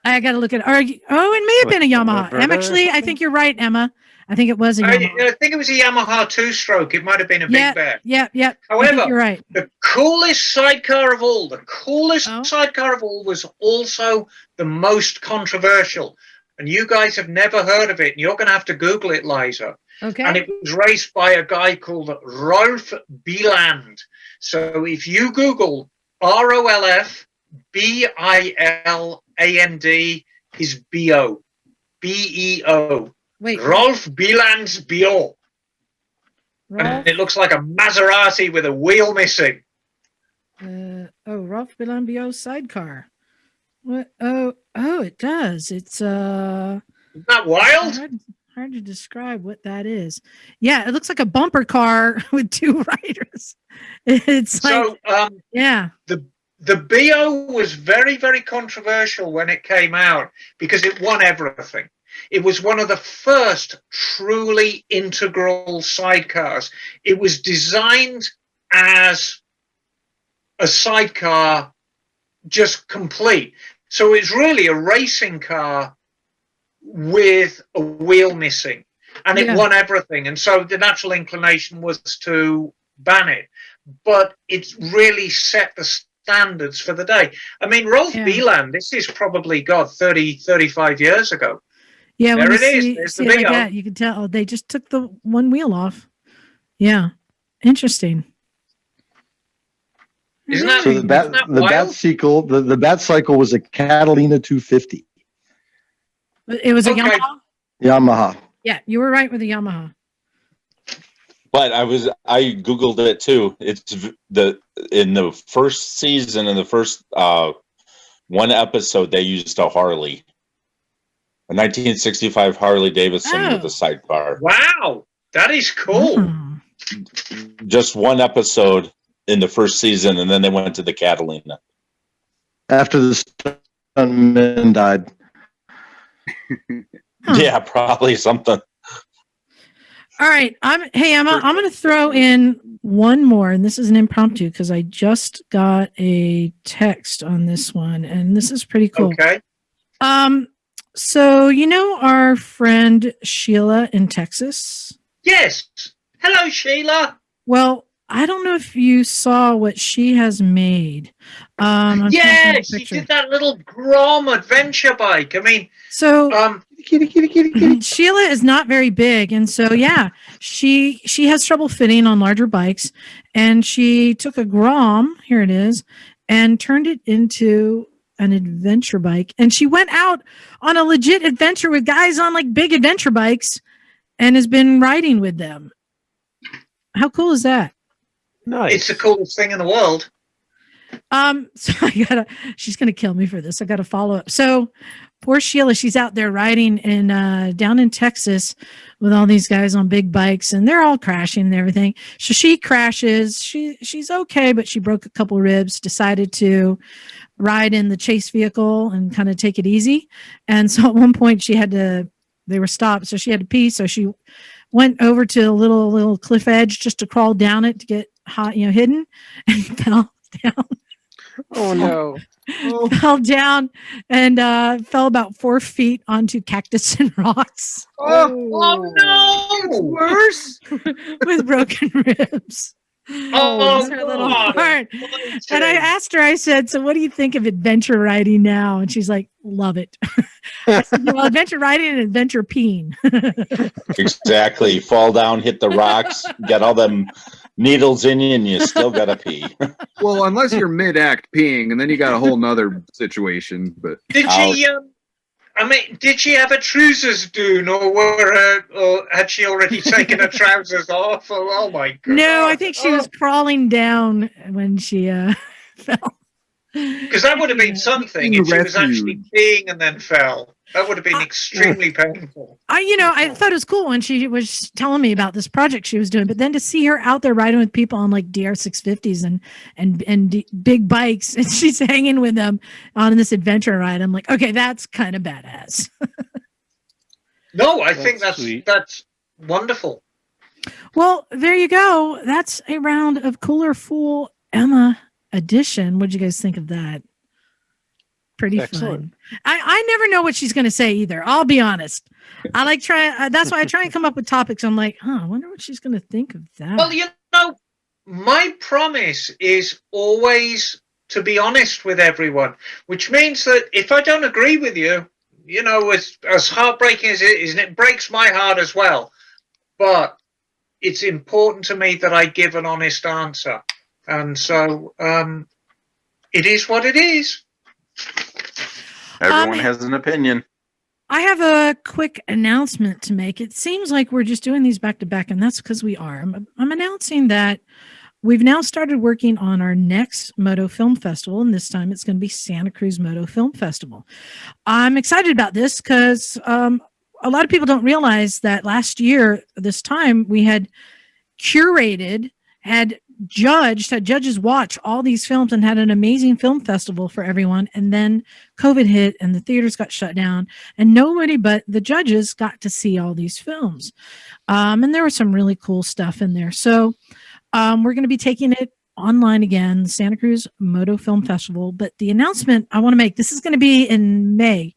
Speaker 3: I got to look at it. It may have been a Yamaha. Actually, I think you're right, Emma. I think it was a Yamaha.
Speaker 1: I think it was a Yamaha two-stroke. It might have been a Big Bear.
Speaker 3: Yeah.
Speaker 1: However,
Speaker 3: you're right.
Speaker 1: The coolest sidecar of all, was also the most controversial. And you guys have never heard of it. And you're going to have to Google it, Liza.
Speaker 3: Okay.
Speaker 1: And it was raced by a guy called Rolf Bieland. So if you Google ROLF BILAND is BO. BEO.
Speaker 3: Wait.
Speaker 1: Rolf Bieland's BO. And it looks like a Maserati with a wheel missing.
Speaker 3: Rolf Bilambio sidecar. What? Oh, it does. It's
Speaker 1: Isn't that wild?
Speaker 3: Hard to describe what that is. Yeah, it looks like a bumper car with two riders. It's like yeah.
Speaker 1: The BO was very, very controversial when it came out because it won everything. It was one of the first truly integral sidecars. It was designed as a sidecar, just complete. So it's really a racing car with a wheel missing, and it
Speaker 3: Yeah.
Speaker 1: won everything. And so the natural inclination was to ban it, but it's really set the standards for the day. I mean, Rolf Beeland, this is probably, God, 30, 35 years ago.
Speaker 3: Yeah, when
Speaker 1: There
Speaker 3: you
Speaker 1: it is.
Speaker 3: see,
Speaker 1: There's
Speaker 3: see
Speaker 1: the
Speaker 3: it like
Speaker 1: video.
Speaker 3: that, you can tell they just took the one wheel off. Yeah, interesting.
Speaker 1: Isn't that,
Speaker 2: So the bat,
Speaker 1: isn't that
Speaker 2: the
Speaker 1: wild?
Speaker 2: the bat cycle was a Catalina 250
Speaker 3: It was a
Speaker 1: Okay.
Speaker 3: Yamaha.
Speaker 2: Yamaha.
Speaker 3: Yeah, you were right with the Yamaha.
Speaker 15: But I Googled it too. It's in the first season, in the first one episode, they used a Harley. A 1965 Harley Davidson with a sidecar.
Speaker 1: Wow, that is cool.
Speaker 15: Just one episode in the first season, and then they went to the Catalina.
Speaker 2: After the stuntman died.
Speaker 15: Yeah, probably something.
Speaker 3: All right, hey Emma, I'm going to throw in one more, and this is an impromptu because I just got a text on this one, and this is pretty cool.
Speaker 1: Okay.
Speaker 3: So you know our friend Sheila in Texas?
Speaker 1: Yes. Hello, Sheila.
Speaker 3: Well, I don't know if you saw what she has made. I'm trying to find a
Speaker 1: Yes, she
Speaker 3: picture.
Speaker 1: did that little Grom adventure bike. I mean,
Speaker 3: So
Speaker 2: kitty.
Speaker 3: Sheila is not very big, and so yeah, she has trouble fitting on larger bikes, and she took a Grom, here it is, and turned it into an adventure bike, and she went out on a legit adventure with guys on like big adventure bikes, and has been riding with them. How cool is that?
Speaker 4: Nice.
Speaker 1: it's the coolest thing in the world.
Speaker 3: So she's gonna kill me for this. I gotta follow up. So poor Sheila, she's out there riding in down in Texas with all these guys on big bikes, and they're all crashing and everything. So she crashes. She's okay, but she broke a couple ribs, decided to ride in the chase vehicle and kind of take it easy. And so at one point they were stopped, so she had to pee. So she went over to a little cliff edge just to crawl down it to get hot, hidden, and fell down.
Speaker 4: Oh no.
Speaker 3: Fell down and fell about 4 feet onto cactus and rocks.
Speaker 1: Oh no!
Speaker 5: It's worse.
Speaker 3: With broken ribs.
Speaker 1: Oh,
Speaker 3: Bless her little
Speaker 1: God.
Speaker 3: heart. And I asked her, I said, so what do you think of adventure riding now? And she's like, love it. I said, well, adventure riding and adventure peeing.
Speaker 15: Exactly. Fall down, hit the rocks, get all them needles in you, and you still gotta pee.
Speaker 5: Well, unless you're mid-act peeing, and then you got a whole nother situation. But
Speaker 1: Did she? Did she have a trousers doon, or had she already taken her trousers off? Oh my God!
Speaker 3: No, I think she was crawling down when she fell.
Speaker 1: Because that would have been something if she was actually peeing and then fell. That would have been extremely painful.
Speaker 3: I thought it was cool when she was telling me about this project she was doing, but then to see her out there riding with people on like DR650s and big bikes, and she's hanging with them on this adventure ride, I'm like, okay, that's kind of badass.
Speaker 1: No, I think that's
Speaker 4: sweet.
Speaker 1: that's wonderful.
Speaker 3: Well, there you go. That's a round of Cooler Fool Emma edition. What'd you guys think of that? Pretty
Speaker 4: Excellent.
Speaker 3: fun. I never know what she's going to say either. I'll be honest. I like that's why I try and come up with topics. I'm like, I wonder what she's going to think of that.
Speaker 1: Well, my promise is always to be honest with everyone, which means that if I don't agree with you, as heartbreaking as it is, and it breaks my heart as well, but it's important to me that I give an honest answer. And so it is what it is.
Speaker 12: Everyone has an opinion.
Speaker 3: I have a quick announcement to make. It seems like we're just doing these back to back, and that's because we are. I'm announcing that we've now started working on our next Moto Film Festival, and this time it's going to be Santa Cruz Moto Film Festival. I'm excited about this because a lot of people don't realize that last year, this time, we had curated, had judges watch all these films and had an amazing film festival for everyone. And then COVID hit and the theaters got shut down and nobody but the judges got to see all these films. And there was some really cool stuff in there. So we're going to be taking it online again, Santa Cruz Moto Film Festival. But the announcement I want to make, this is going to be in May.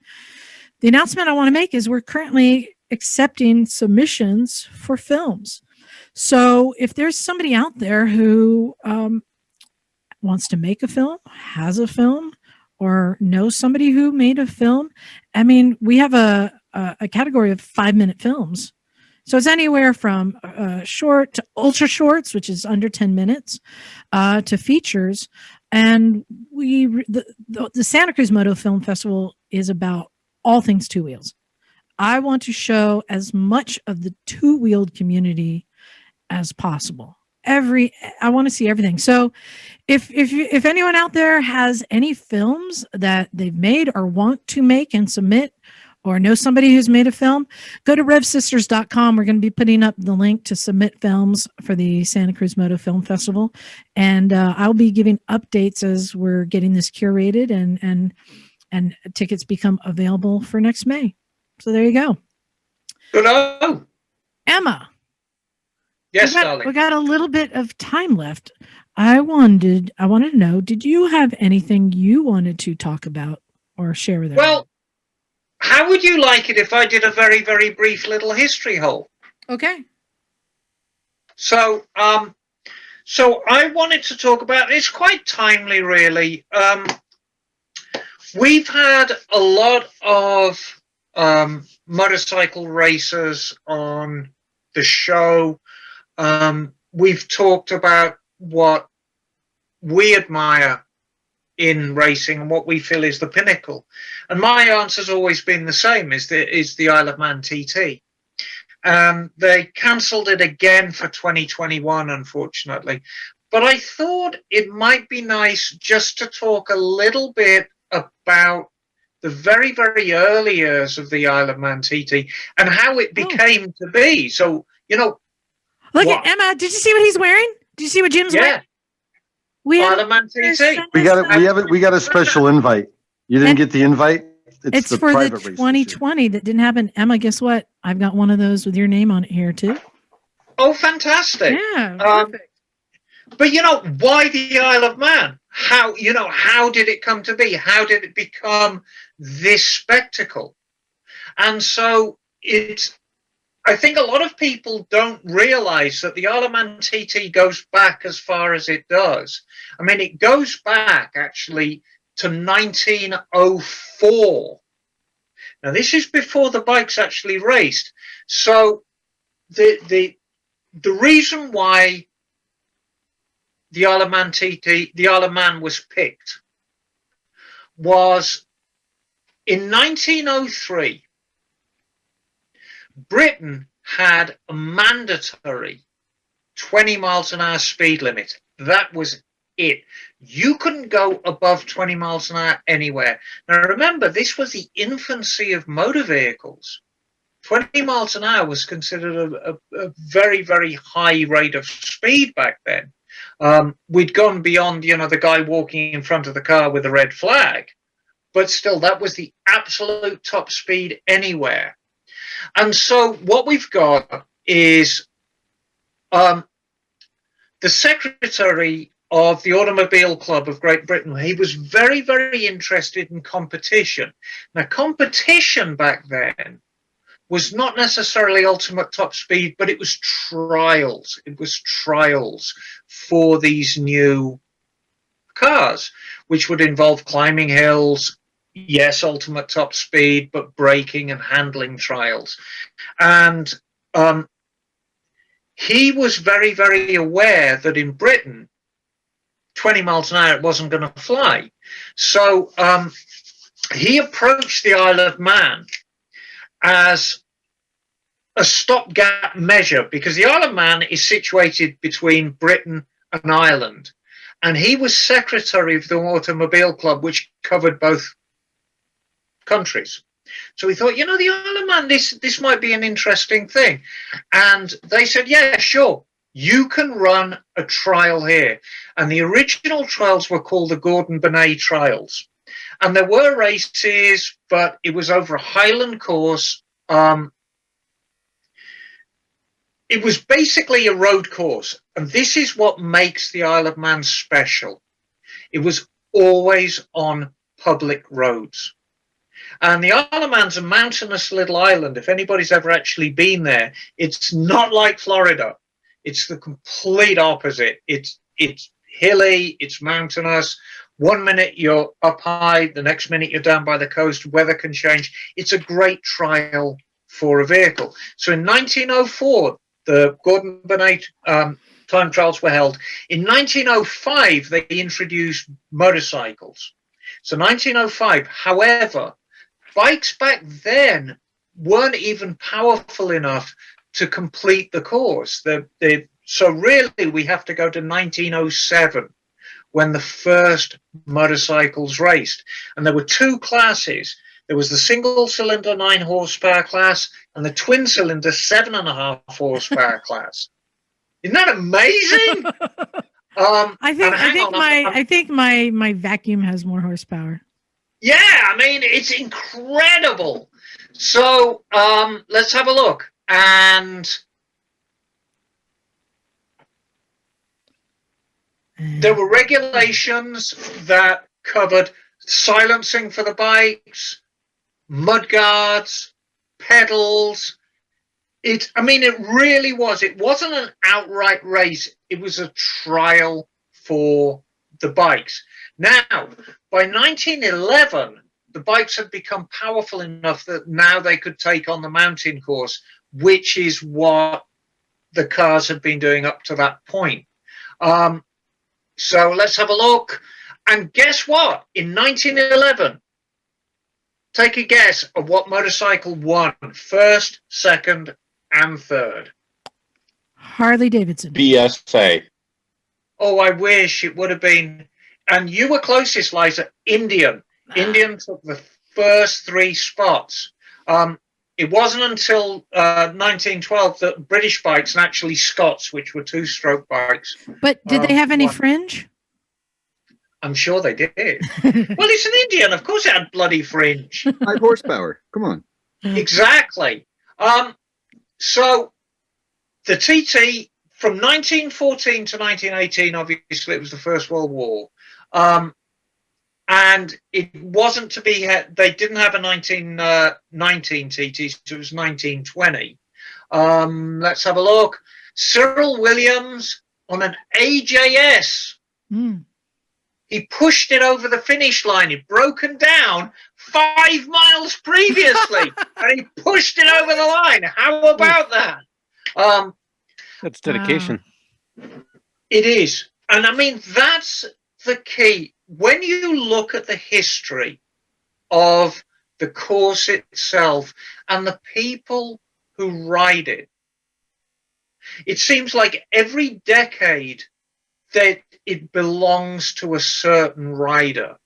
Speaker 3: the announcement I want to make is we're currently accepting submissions for films. So if there's somebody out there who wants to make a film, has a film, or knows somebody who made a film, I mean, we have a category of 5-minute films. So it's anywhere from short to ultra shorts, which is under 10 minutes, to features. And the Santa Cruz Moto Film Festival is about all things two wheels. I want to show as much of the two-wheeled community as possible. I want to see everything. So if anyone out there has any films that they've made or want to make and submit, or know somebody who's made a film, go to revsisters.com. We're going to be putting up the link to submit films for the Santa Cruz Moto Film Festival. And I'll be giving updates as we're getting this curated and tickets become available for next May. So there you go.
Speaker 1: Good on.
Speaker 3: Emma.
Speaker 1: Yes, darling.
Speaker 3: We got a little bit of time left. I wanted to know, did you have anything you wanted to talk about or share with us?
Speaker 1: Well, how would you like it if I did a very, very brief little history hole?
Speaker 3: Okay.
Speaker 1: So I wanted to talk about, it's quite timely, really. We've had a lot of motorcycle racers on the show. We've talked about what we admire in racing and what we feel is the pinnacle. And my answer's always been the same, is the Isle of Man TT. They cancelled it again for 2021, unfortunately. But I thought it might be nice just to talk a little bit about the very, very early years of the Isle of Man TT and how it became to be. So,
Speaker 3: look at Emma. Did you see what he's wearing? Did you see what Jim's wearing?
Speaker 1: Isle of Man TT.
Speaker 2: We got a special invite. You didn't get the invite?
Speaker 3: It's for the 2020 that didn't happen. Emma, guess what? I've got one of those with your name on it here too.
Speaker 1: Oh, fantastic.
Speaker 3: Yeah. Perfect.
Speaker 1: But why the Isle of Man? How did it come to be? How did it become this spectacle? And so I think a lot of people don't realize that the Isle of Man TT goes back as far as it does. I mean, it goes back actually to 1904. Now, this is before the bikes actually raced. So the reason why the Isle of Man TT, the Isle of Man was picked was in 1903, Britain had a mandatory 20 miles an hour speed limit. That was it. You couldn't go above 20 miles an hour anywhere. Now remember, this was the infancy of motor vehicles. 20 miles an hour was considered a very, very high rate of speed back then. We'd gone beyond, the guy walking in front of the car with a red flag. But still, that was the absolute top speed anywhere. And so what we've got is the secretary of the Automobile Club of Great Britain. He was very, very interested in competition. Now, competition back then was not necessarily ultimate top speed, but it was trials. It was trials for these new cars, which would involve climbing hills, yes, ultimate top speed, but braking and handling trials. And he was very, very aware that in Britain, 20 miles an hour, it wasn't going to fly. So he approached the Isle of Man as a stopgap measure, because the Isle of Man is situated between Britain and Ireland. And he was secretary of the Automobile Club, which covered both countries. So we thought, the Isle of Man, this might be an interesting thing. And they said, yeah, sure, you can run a trial here. And the original trials were called the Gordon Bonnet trials. And there were races, but it was over a highland course. It was basically a road course. And this is what makes the Isle of Man special. It was always on public roads. And the Isle of Man's a mountainous little island. If anybody's ever actually been there, it's not like Florida. It's the complete opposite. It's hilly, it's mountainous. One minute you're up high, the next minute you're down by the coast. Weather can change. It's a great trial for a vehicle. So in 1904, the Gordon Bennett time trials were held. In 1905, they introduced motorcycles. So 1905, however, bikes back then weren't even powerful enough to complete the course. So really, we have to go to 1907 when the first motorcycles raced. And there were two classes. There was the single-cylinder 9 horsepower class and the twin-cylinder 7.5 horsepower class. Isn't that amazing?
Speaker 3: I think my vacuum has more horsepower.
Speaker 1: Yeah, I mean, it's incredible. So let's have a look. And there were regulations that covered silencing for the bikes, mud guards, pedals. It really was. It wasn't an outright race. It was a trial for the bikes. Now, by 1911, the bikes had become powerful enough that now they could take on the mountain course, which is what the cars had been doing up to that point. So let's have a look. And guess what? In 1911, take a guess of what motorcycle won first, second, and third.
Speaker 3: Harley Davidson.
Speaker 15: BSA.
Speaker 1: Oh, I wish it would have been. And you were closest, Liza. Indian. Indian took the first 3 spots. It wasn't until 1912 that British bikes and actually Scots, which were 2-stroke bikes.
Speaker 3: But did they have any fringe?
Speaker 1: I'm sure they did. Well, it's an Indian. Of course it had bloody fringe.
Speaker 5: 5 horsepower. Come on.
Speaker 1: Exactly. So the TT from 1914 to 1918, obviously it was the First World War. And it wasn't to be, they didn't have a 1919 TT, so it was 1920. Let's have a look. Cyril Williams on an AJS. He pushed it over the finish line. He'd broken down 5 miles previously, and he pushed it over the line. How about that?
Speaker 4: That's dedication.
Speaker 1: It is. And I mean, that's the key. When you look at the history of the course itself and the people who ride it, it seems like every decade that it belongs to a certain rider.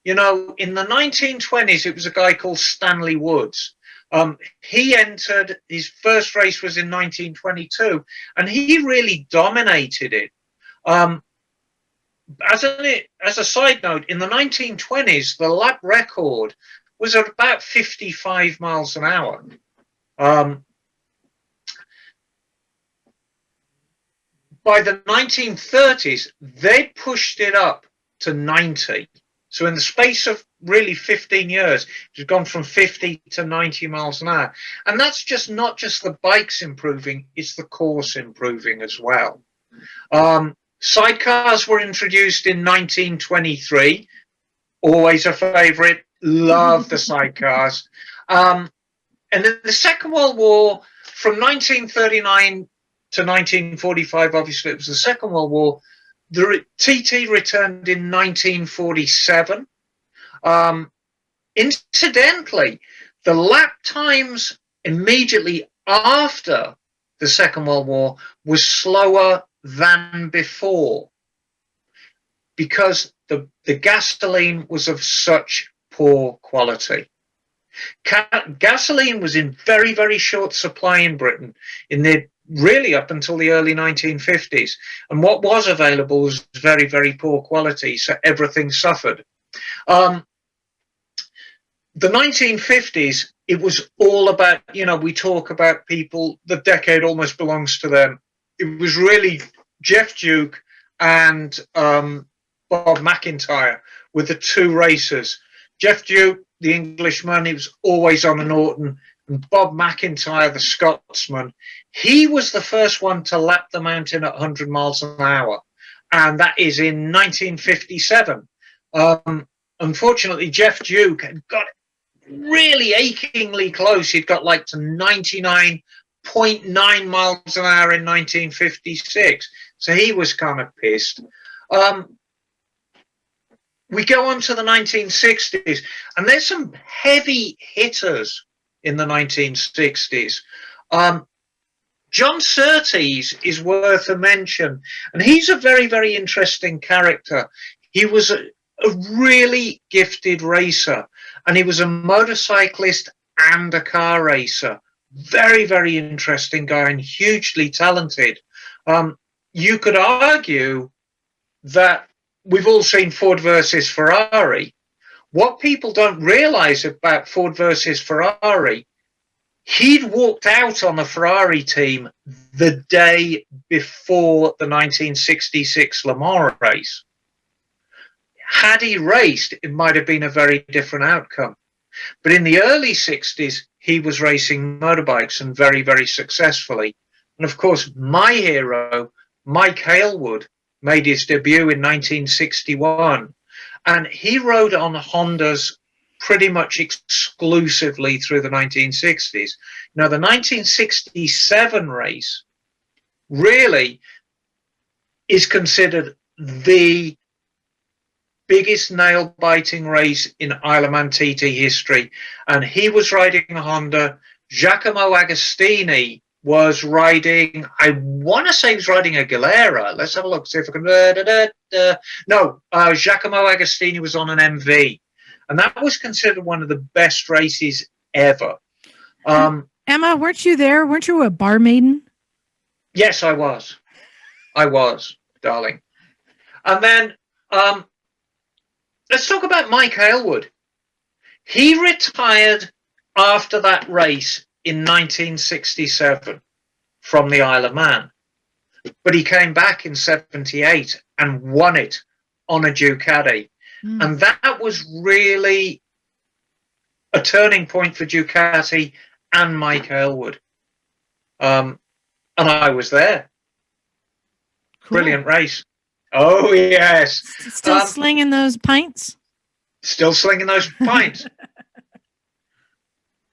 Speaker 1: You know, in the 1920s, it was a guy called Stanley Woods. He entered, his first race was in 1922, and he really dominated it. As a side note, in the 1920s, the lap record was at about 55 miles an hour. By the 1930s, they pushed it up to 90. So in the space of really 15 years, it's gone from 50 to 90 miles an hour. And that's just not just the bikes improving, it's the course improving as well. Sidecars were introduced in 1923. Always a favorite. Love the sidecars. And in the Second World War, from 1939 to 1945, obviously it was the Second World War, the TT returned in 1947. Incidentally, the lap times immediately after the Second World War was slower than before because the gasoline was of such poor quality. Gasoline was in very, very short supply in Britain really up until the early 1950s. And what was available was very, very poor quality, so everything suffered. The 1950s, it was all about, you know, we talk about people, the decade almost belongs to them. It was really Jeff Duke and Bob McIntyre were the 2 racers. Jeff Duke, the Englishman. He was always on a Norton. And Bob McIntyre, the Scotsman, he was the first one to lap the mountain at 100 miles an hour. And that is in 1957. Unfortunately, Jeff Duke had got really achingly close. He'd got like to 99.9 miles an hour in 1956. So he was kind of pissed. We go on to the 1960s, and there's some heavy hitters in the 1960s. John Certis is worth a mention, and he's a very, very interesting character. He was a really gifted racer, and he was a motorcyclist and a car racer. Very, very interesting guy and hugely talented. You could argue that we've all seen Ford versus Ferrari. What people don't realize about Ford versus Ferrari, he'd walked out on the Ferrari team the day before the 1966 Le Mans race. Had he raced, it might have been a very different outcome. But in the early 60s, he was racing motorbikes, and very, very successfully. And of course, my hero, Mike Halewood, made his debut in 1961. And he rode on Hondas pretty much exclusively through the 1960s. Now, the 1967 race really is considered the biggest nail-biting race in Isle of Man TT history. And he was riding a Honda. Giacomo Agostini was riding, I want to say he was riding a Galera. Let's have a look, see if I can... No, Giacomo Agostini was on an MV. And that was considered one of the best races ever.
Speaker 3: Emma, weren't you there? Weren't you a bar maiden?
Speaker 1: Yes, I was. I was, darling. And then let's talk about Mike Halewood. He retired after that race in 1967 from the Isle of Man. But he came back in 78 and won it on a Ducati. And that was really a turning point for Ducati and Mike Halewood. And I was there. Cool. Brilliant race. Oh, yes.
Speaker 3: Still slinging those pints?
Speaker 1: Still slinging those pints.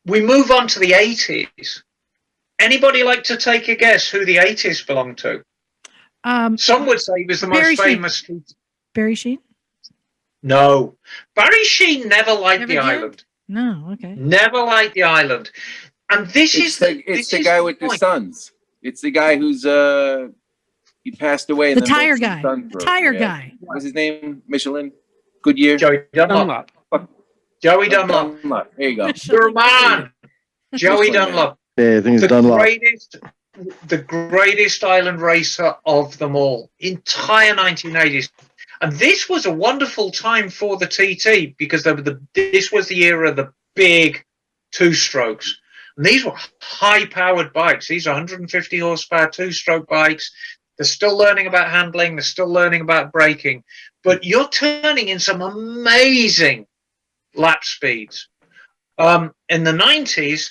Speaker 1: We move on to the 80s. Anybody like to take a guess who the 80s belonged to? Some would say he was the most famous.
Speaker 3: Barry Sheen?
Speaker 1: No. Barry Sheen never liked the island.
Speaker 3: No, okay.
Speaker 1: Never liked the island. And this
Speaker 13: It's the guy with the sons. It's the guy who's he passed away.
Speaker 3: The tire guy. The tire guy.
Speaker 13: What's his name? Michelin? Goodyear?
Speaker 1: Joey Dunlop. Joey Dunlop.
Speaker 13: There you go.
Speaker 1: Your man. Joey Dunlop.
Speaker 2: Yeah, I think it's Dunlop.
Speaker 1: The greatest island racer of them all. Entire 1980s. And this was a wonderful time for the TT because this was the era of the big two-strokes. And these were high-powered bikes. These are 150 horsepower two-stroke bikes. They're still learning about handling. They're still learning about braking. But you're turning in some amazing lap speeds. In the 90s,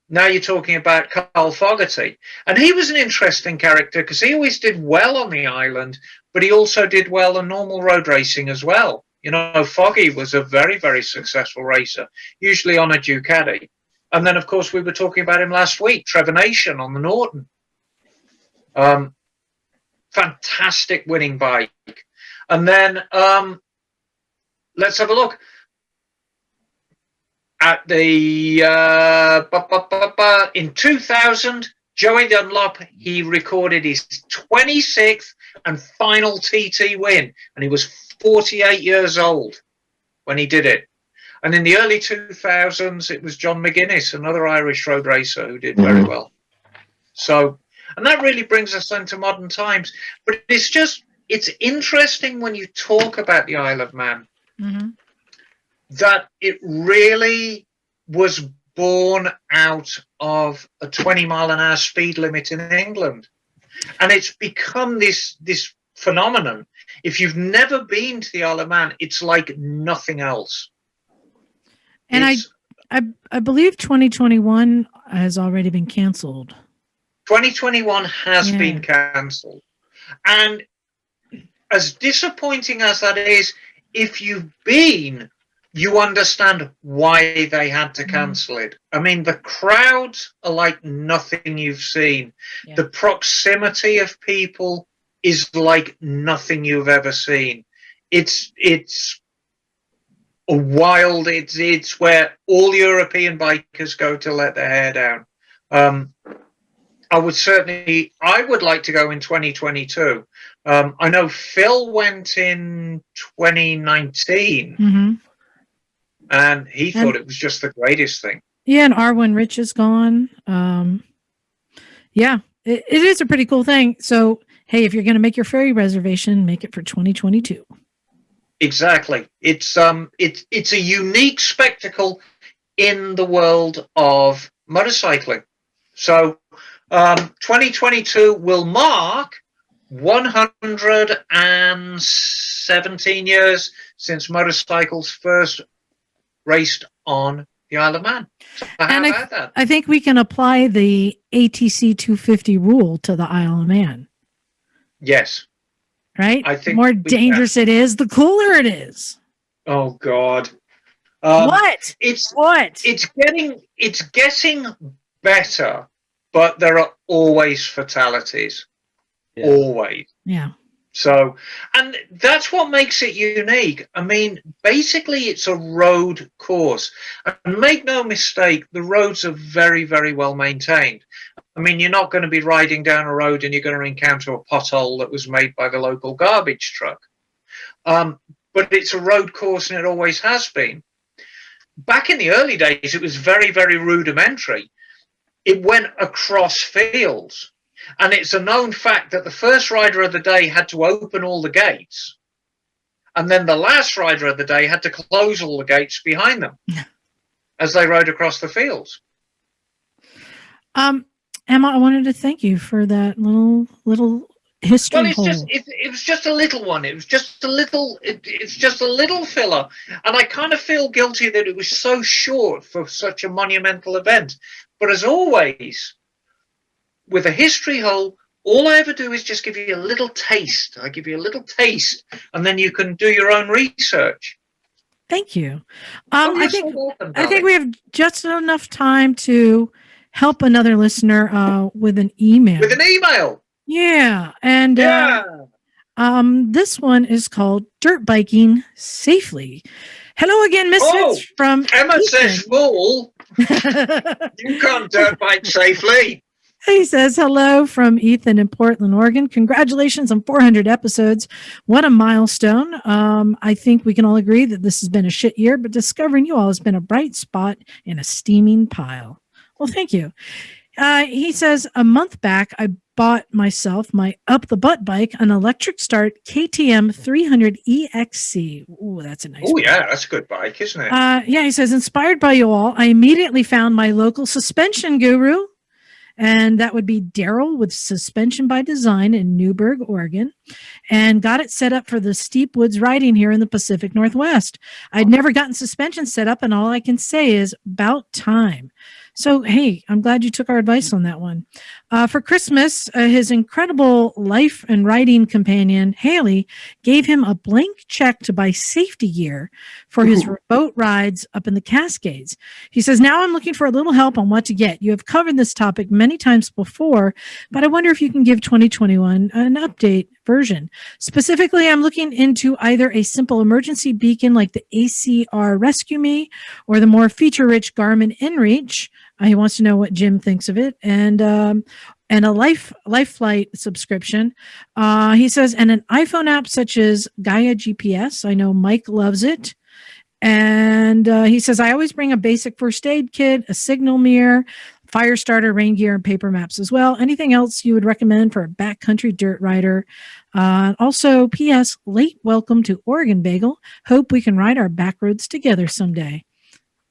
Speaker 1: now you're talking about Carl Fogarty. And he was an interesting character because he always did well on the island, but he also did well on normal road racing as well. You know, Foggy was a very, very successful racer, usually on a Ducati. And then, of course, we were talking about him last week, Trevor Nation on the Norton. Fantastic winning bike. And then let's have a look. At the in 2000, Joey Dunlop, he recorded his 26th and final TT win, and he was 48 years old when he did it. And in the early 2000s, it was John McGuinness, another Irish road racer, who did very well. So, and that really brings us into modern times. But it's interesting when you talk about the Isle of Man. That it really was born out of a 20-mile-an-hour speed limit in England. And it's become this phenomenon. If you've never been to the Isle of Man, it's like nothing else.
Speaker 3: And I believe 2021 has already been canceled.
Speaker 1: 2021 has been cancelled. And as disappointing as that is, if you've been, you understand why they had to cancel it. I mean, the crowds are like nothing you've seen. Yeah. The proximity of people is like nothing you've ever seen. It's wild. It's where all European bikers go to let their hair down. I would like to go in 2022. I know Phil went in 2019, and he thought it was just the greatest thing.
Speaker 3: Yeah, and Arwen Rich is gone. Yeah, it is a pretty cool thing. So, hey, if you're going to make your ferry reservation, make it for 2022.
Speaker 1: Exactly. It's a unique spectacle in the world of motorcycling. So 2022 will mark 117 years since motorcycles first raced on the Isle of Man. So
Speaker 3: and I think we can apply the ATC 250 rule to the Isle of Man.
Speaker 1: Yes.
Speaker 3: Right? I think the more dangerous it is, the cooler it is.
Speaker 1: Oh God.
Speaker 3: What?
Speaker 1: It's getting better, but there are always fatalities. Yeah. Always.
Speaker 3: Yeah.
Speaker 1: So, and that's what makes it unique. I mean, basically it's a road course. And make no mistake, the roads are very, very well maintained. I mean, you're not going to be riding down a road and you're going to encounter a pothole that was made by the local garbage truck. But it's a road course and it always has been. Back in the early days, it was very, very rudimentary. It went across fields. And it's a known fact that the first rider of the day had to open all the gates. And then the last rider of the day had to close all the gates behind them as they rode across the fields.
Speaker 3: Emma, I wanted to thank you for that little history.
Speaker 1: Well, it was just a little one. It was just a little. It's just a little filler, and I kind of feel guilty that it was so short for such a monumental event. But as always, with a history hole, all I ever do is just give you a little taste. I give you a little taste, and then you can do your own research.
Speaker 3: Thank you. I think we have just enough time to help another listener with an email.
Speaker 1: With an email.
Speaker 3: Yeah, and this one is called Dirt Biking Safely. Hello again, Misfits from
Speaker 1: Emma
Speaker 3: Ethan.
Speaker 1: says full. You can't dirt bike safely.
Speaker 3: He says, hello from Ethan in Portland, Oregon. Congratulations on 400 episodes. What a milestone. I think we can all agree that this has been a shit year, but discovering you all has been a bright spot in a steaming pile. Well, thank you. He says, a month back, I bought myself my up the butt bike, an electric start KTM 300 EXC. Ooh, that's a nice
Speaker 1: Oh,
Speaker 3: bike.
Speaker 1: yeah, that's a good bike, isn't it?
Speaker 3: Yeah, he says, inspired by you all, I immediately found my local suspension guru, and that would be Daryl with Suspension by Design in Newburgh, Oregon, and got it set up for the steep woods riding here in the Pacific Northwest. I'd never gotten suspension set up, and all I can say is about time. So, hey, I'm glad you took our advice on that one. For Christmas, his incredible life and riding companion, Haley, gave him a blank check to buy safety gear for his boat rides up in the Cascades. He says, now I'm looking for a little help on what to get. You have covered this topic many times before, but I wonder if you can give 2021 an update version. Specifically, I'm looking into either a simple emergency beacon like the ACR Rescue Me or the more feature-rich Garmin InReach. He wants to know what Jim thinks of it, and a life flight subscription. He says, and an iPhone app such as Gaia GPS. I know Mike loves it. And he says, I always bring a basic first aid kit, a signal mirror, fire starter, rain gear, and paper maps as well. Anything else you would recommend for a backcountry dirt rider? Also, P.S. Late welcome to Oregon, Bagel. Hope we can ride our back roads together someday.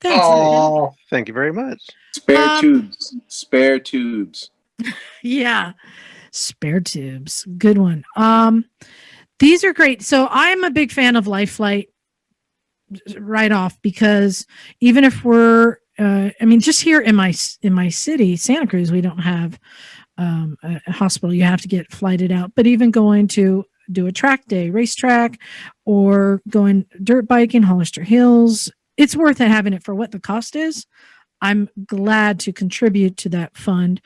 Speaker 3: Thanks.
Speaker 4: Oh, thank you very much.
Speaker 13: Spare tubes.
Speaker 3: Yeah. Spare tubes. Good one. These are great. So I'm a big fan of Life Flight. right off, because even if we're, I mean, just here in my city, Santa Cruz, we don't have a hospital. You have to get flighted out. But even going to do a track day, racetrack, or going dirt biking, Hollister Hills, it's worth it having it for what the cost is. I'm glad to contribute to that fund.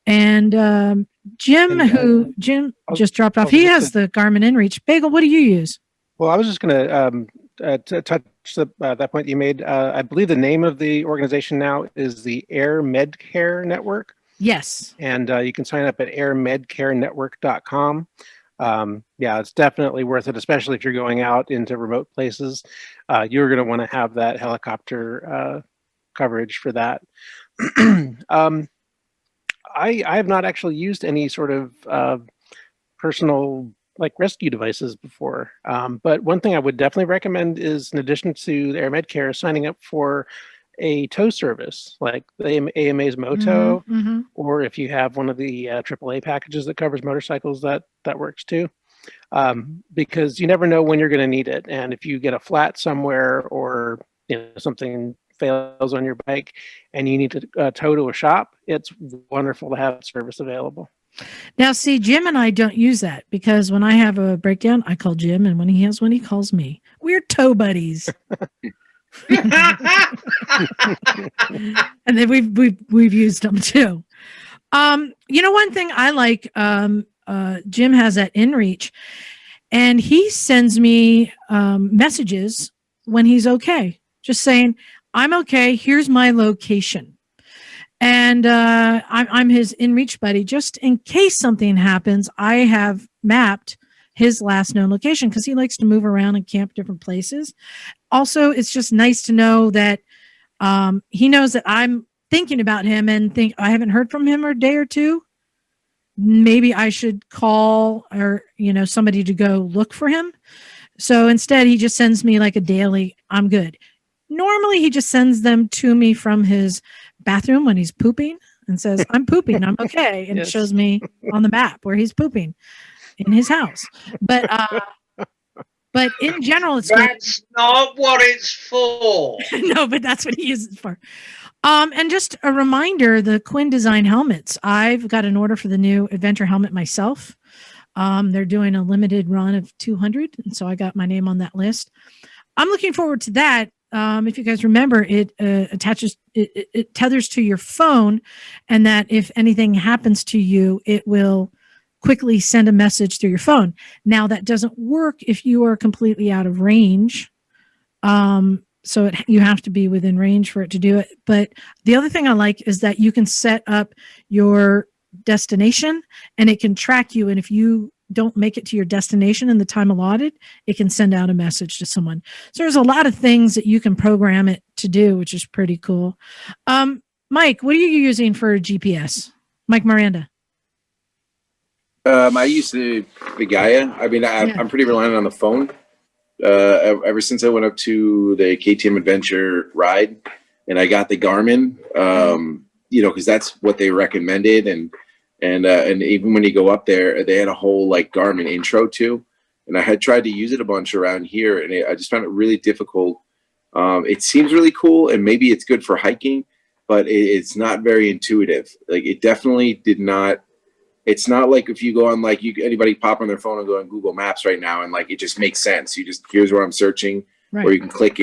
Speaker 3: And Jim just dropped off. He has the Garmin InReach. Bagel, what do you use?
Speaker 4: Well, I was just going to touch that point you made. I believe the name of the organization now is the Air Medcare Network.
Speaker 3: Yes.
Speaker 4: And you can sign up at airmedcarenetwork.com. Yeah, it's definitely worth it, especially if you're going out into remote places. You're going to want to have that helicopter coverage for that. I have not actually used any sort of personal like rescue devices before. But one thing I would definitely recommend is, in addition to the Air Medcare, signing up for a tow service like the AMA's Moto, or if you have one of the AAA packages that covers motorcycles, that works too. Because you never know when you're going to need it, and if you get a flat somewhere, or something fails on your bike and you need to tow to a shop, it's wonderful to have service available.
Speaker 3: Now, see, Jim and I don't use that, because when I have a breakdown, I call Jim, and when he has one, he calls me. We're tow buddies. And then we've used them too. One thing I like, Jim has that InReach, and he sends me messages when he's okay, just saying, I'm okay, here's my location. And I'm his InReach buddy. Just in case something happens, I have mapped his last known location, because he likes to move around and camp different places. Also, it's just nice to know that he knows that I'm thinking about him and think, I haven't heard from him for a day or two. Maybe I should call, or somebody to go look for him. So instead, he just sends me like a daily, I'm good. Normally, he just sends them to me from his bathroom when he's pooping and says, I'm pooping, I'm okay. And It shows me on the map where he's pooping in his house. But in general,
Speaker 1: that's not what it's for.
Speaker 3: No, but that's what he uses it for. And just a reminder, the Quinn Design helmets. I've got an order for the new Adventure helmet myself. They're doing a limited run of 200, and so I got my name on that list. I'm looking forward to that. If you guys remember, it attaches, it tethers to your phone, and that if anything happens to you, it will quickly send a message through your phone. Now, that doesn't work if you are completely out of range. So you have to be within range for it to do it. But the other thing I like is that you can set up your destination, and it can track you. And if you don't make it to your destination in the time allotted, it can send out a message to someone. So there's a lot of things that you can program it to do, which is pretty cool. Mike, what are you using for GPS? Mike Miranda.
Speaker 13: I use the Gaia. I mean, I'm pretty reliant on the phone. Ever since I went up to the KTM Adventure ride, and I got the Garmin, because that's what they recommended, and even when you go up there, they had a whole like Garmin intro too, and I had tried to use it a bunch around here, and I just found it really difficult. It seems really cool, and maybe it's good for hiking, but it's not very intuitive. Like, it definitely did not. It's not like if you go on, like, anybody pop on their phone and go on Google Maps right now, and like it just makes sense. You just, here's where I'm searching,
Speaker 3: right.
Speaker 13: Or you can click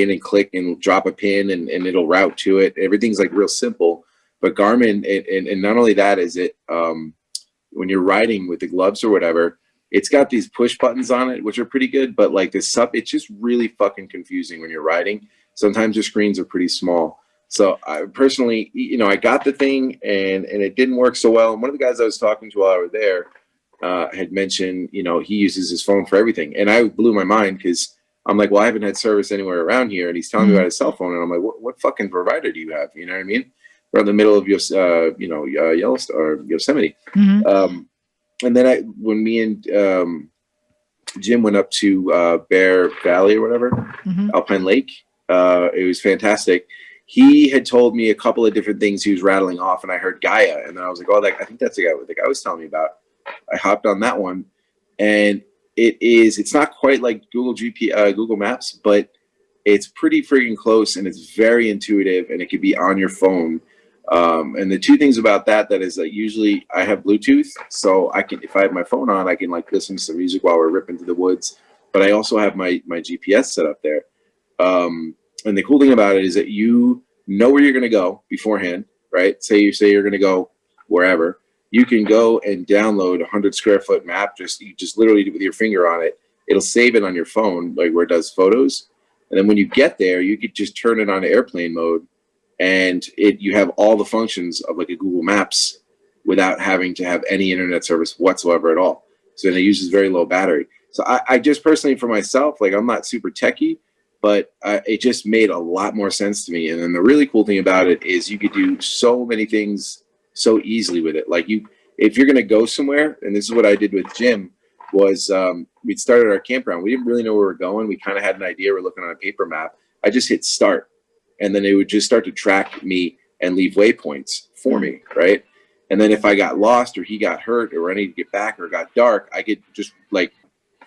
Speaker 13: and drop a pin and it'll route to it. Everything's like real simple. But Garmin, and not only that, is it when you're riding with the gloves or whatever, it's got these push buttons on it, which are pretty good. But like it's just really fucking confusing when you're riding. Sometimes your screens are pretty small. So I personally, I got the thing and it didn't work so well. And one of the guys I was talking to while I was there had mentioned, he uses his phone for everything. And I blew my mind, because I'm like, well, I haven't had service anywhere around here. And he's telling me about his cell phone. And I'm like, what fucking provider do you have? You know what I mean? We're in the middle of Yellowstone or Yosemite. And then when me and Jim went up to Bear Valley or whatever, Alpine Lake, it was fantastic. He had told me a couple of different things he was rattling off, and I heard Gaia, and then I was like, oh, I think that's the guy was telling me about. I hopped on that one, and it's not quite like Google Maps, but It's pretty freaking close, and it's very intuitive, and it could be on your phone. And the two things about that is that usually I have Bluetooth, so I can, if I have my phone on, I can like listen to some music while we're ripping through the woods. But I also have my GPS set up there. And the cool thing about it is that you know where you're going to go beforehand, right? Say you're going to go wherever. You can go and download a 100 square foot map. You just literally with your finger on it. It'll save it on your phone, like where it does photos. And then when you get there, you could just turn it on airplane mode, and you have all the functions of like a Google Maps without having to have any internet service whatsoever at all. So then it uses very low battery. So I just personally for myself, like I'm not super techie, but it just made a lot more sense to me. And then the really cool thing about it is you could do so many things so easily with it. Like if you're going to go somewhere, and this is what I did with Jim, was we'd started our campground. We didn't really know where we were going. We kind of had an idea. We're looking on a paper map. I just hit start, and then it would just start to track me and leave waypoints for me, right? And then if I got lost or he got hurt or I needed to get back or it got dark, I could just like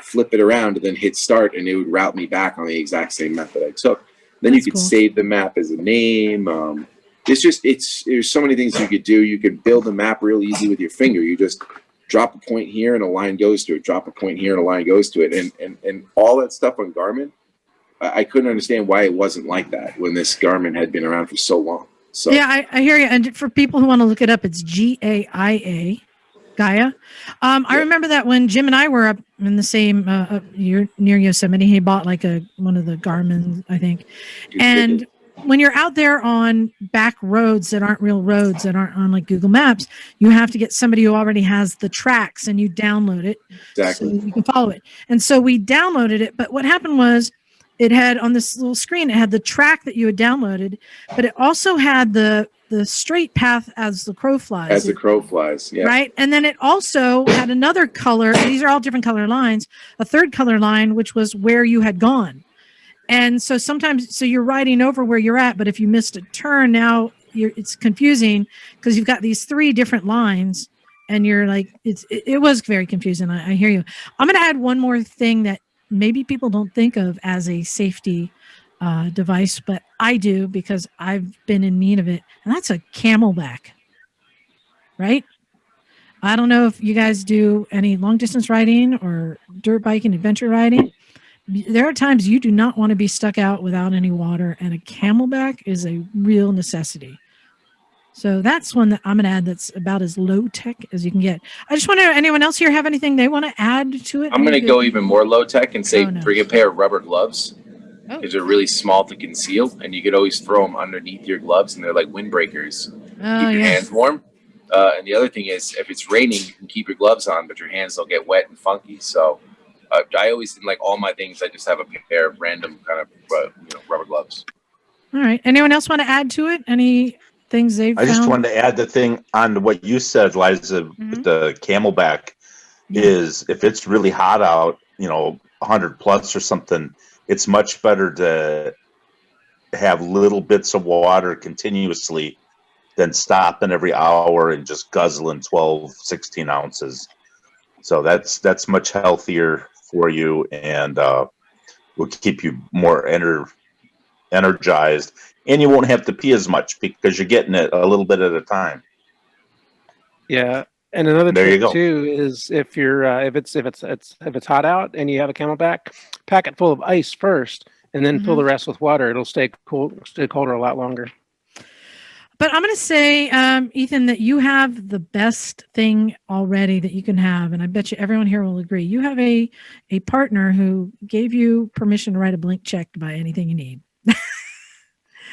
Speaker 13: flip it around and then hit start, and it would route me back on the exact same map that I took. Then you could save the map as a name. There's so many things you could do. You could build a map real easy with your finger. You just drop a point here and a line goes to it. Drop a point here and a line goes to it. And all that stuff on Garmin, I couldn't understand why it wasn't like that when this Garmin had been around for so long. So
Speaker 3: yeah, I hear you. And for people who want to look it up, it's GAIA. Gaia. I remember that when Jim and I were up in the same year near Yosemite, he bought like one of the Garmin, I think. And when you're out there on back roads that aren't real roads, that aren't on like Google Maps, you have to get somebody who already has the tracks, and you download it.
Speaker 13: Exactly.
Speaker 3: So you can follow it. And so we downloaded it, but what happened was it had on this little screen, it had the track that you had downloaded, but it also had the straight path as the crow flies.
Speaker 13: As the crow flies, yeah.
Speaker 3: Right. And then it also had another color. These are all different color lines. A third color line, which was where you had gone. And so sometimes, so you're riding over where you're at, but if you missed a turn, now it's confusing because you've got these three different lines, and you're like, it was very confusing. I hear you. I'm going to add one more thing that maybe people don't think of as a safety device, but I do because I've been in need of it, and that's a Camelback. Right? I don't know if you guys do any long distance riding or dirt biking, adventure riding. There are times you do not want to be stuck out without any water, and a Camelback is a real necessity. So that's one that I'm going to add that's about as low tech as you can get. I just wonder, anyone else here have anything they want to add to it?
Speaker 13: I'm going to go even more low tech and say
Speaker 3: Oh, no.
Speaker 13: bring a pair of rubber gloves.
Speaker 3: Oh.
Speaker 13: Because they're really small to conceal, and you could always throw them underneath your gloves, and they're like windbreakers.
Speaker 3: Oh,
Speaker 13: Keep your
Speaker 3: yeah.
Speaker 13: hands warm. And the other thing is, if it's raining, you can keep your gloves on, but your hands don't get wet and funky. So I always, in like all my things, I just have a pair of random kind of rubber gloves.
Speaker 3: All right. Anyone else want to add to it? Any things they've
Speaker 15: I just
Speaker 3: found?
Speaker 15: wanted to add the thing on what you said, Liza, with the Camelback is if it's really hot out, 100 plus or something, it's much better to have little bits of water continuously than stopping every hour and just guzzling 12, 16 ounces. So that's much healthier for you, and will keep you more energized, and you won't have to pee as much because you're getting it a little bit at a time.
Speaker 4: Yeah. And another
Speaker 15: There you
Speaker 4: trick
Speaker 15: go.
Speaker 4: too is if you're if it's hot out and you have a Camelback, pack it full of ice first, and then fill the rest with water. It'll stay colder a lot longer.
Speaker 3: But I'm going to say, Ethan, that you have the best thing already that you can have, and I bet you everyone here will agree. You have a partner who gave you permission to write a blank check to buy anything you need.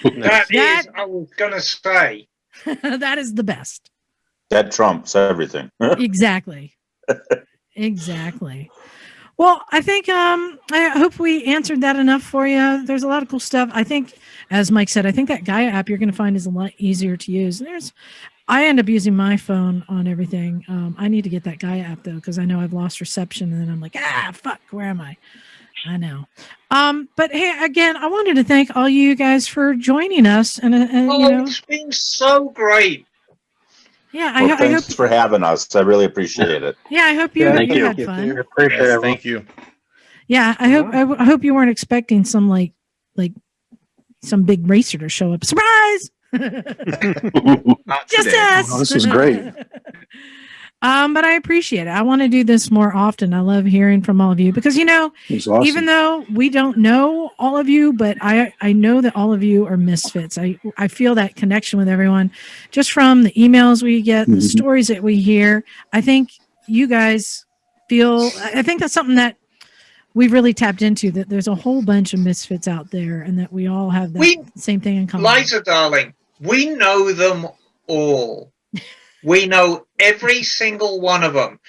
Speaker 1: That is, I was going to say.
Speaker 3: That is the best.
Speaker 15: That trumps everything.
Speaker 3: Exactly. Exactly. Well, I think I hope we answered that enough for you. There's a lot of cool stuff. I think, as Mike said, I think that Gaia app you're going to find is a lot easier to use. I end up using my phone on everything. I need to get that Gaia app though, because I know I've lost reception, and then I'm like, fuck, where am I? I know. But hey, again, I wanted to thank all you guys for joining us, and
Speaker 1: it's been so great.
Speaker 3: Yeah,
Speaker 15: Well,
Speaker 3: I hope.
Speaker 15: thanks for having us. I really appreciate it.
Speaker 3: Yeah, I hope you had fun.
Speaker 13: Appreciate it.
Speaker 6: Thank you.
Speaker 3: Yeah, I hope you weren't expecting some like like some big racer to show up. Surprise! Just us.
Speaker 8: Oh, this is great.
Speaker 3: But I appreciate it. I want to do this more often. I love hearing from all of you because,
Speaker 8: Awesome.
Speaker 3: even though we don't know all of you, but I know that all of you are misfits. I feel that connection with everyone just from the emails we get, the stories that we hear. I think you guys I think that's something that we've really tapped into, that there's a whole bunch of misfits out there and that we all have that same thing in common.
Speaker 1: Liza, darling, we know them all. We know every single one of them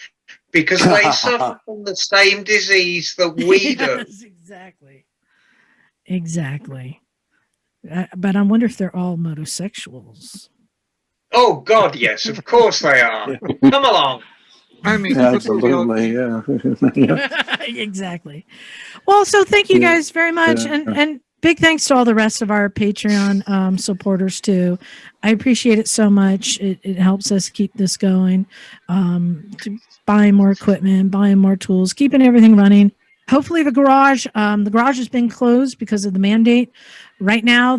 Speaker 1: because they suffer from the same disease that we do.
Speaker 3: Exactly. But I wonder if they're all motosexuals.
Speaker 1: Oh, God, yes, of course they are. Come along.
Speaker 5: I mean,
Speaker 8: absolutely, yeah.
Speaker 3: Exactly. Well, so thank you guys very much. And big thanks to all the rest of our Patreon supporters too. I appreciate it so much. It helps us keep this going, to buying more equipment, buying more tools, keeping everything running. Hopefully the garage has been closed because of the mandate. Right now,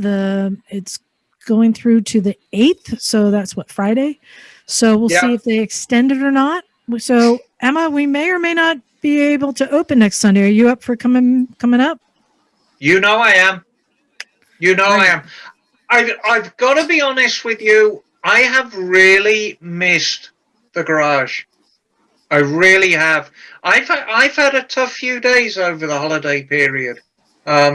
Speaker 3: it's going through to the 8th. So that's Friday. So we'll see if they extend it or not. So Emma, we may or may not be able to open next Sunday. Are you up for coming up?
Speaker 1: You know I am. I am. I've got to be honest with you. I have really missed the garage. I really have. I've had a tough few days over the holiday period. I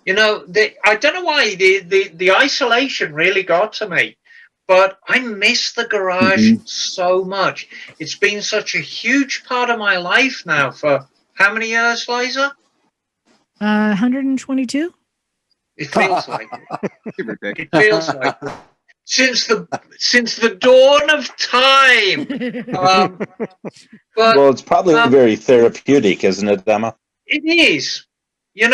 Speaker 1: don't know why the isolation really got to me, but I miss the garage so much. It's been such a huge part of my life now for how many years, Liza?
Speaker 3: 122.
Speaker 1: It feels like it. It feels like it. Since the dawn of time.
Speaker 15: Well, it's probably very therapeutic, isn't it, Emma?
Speaker 1: It is, and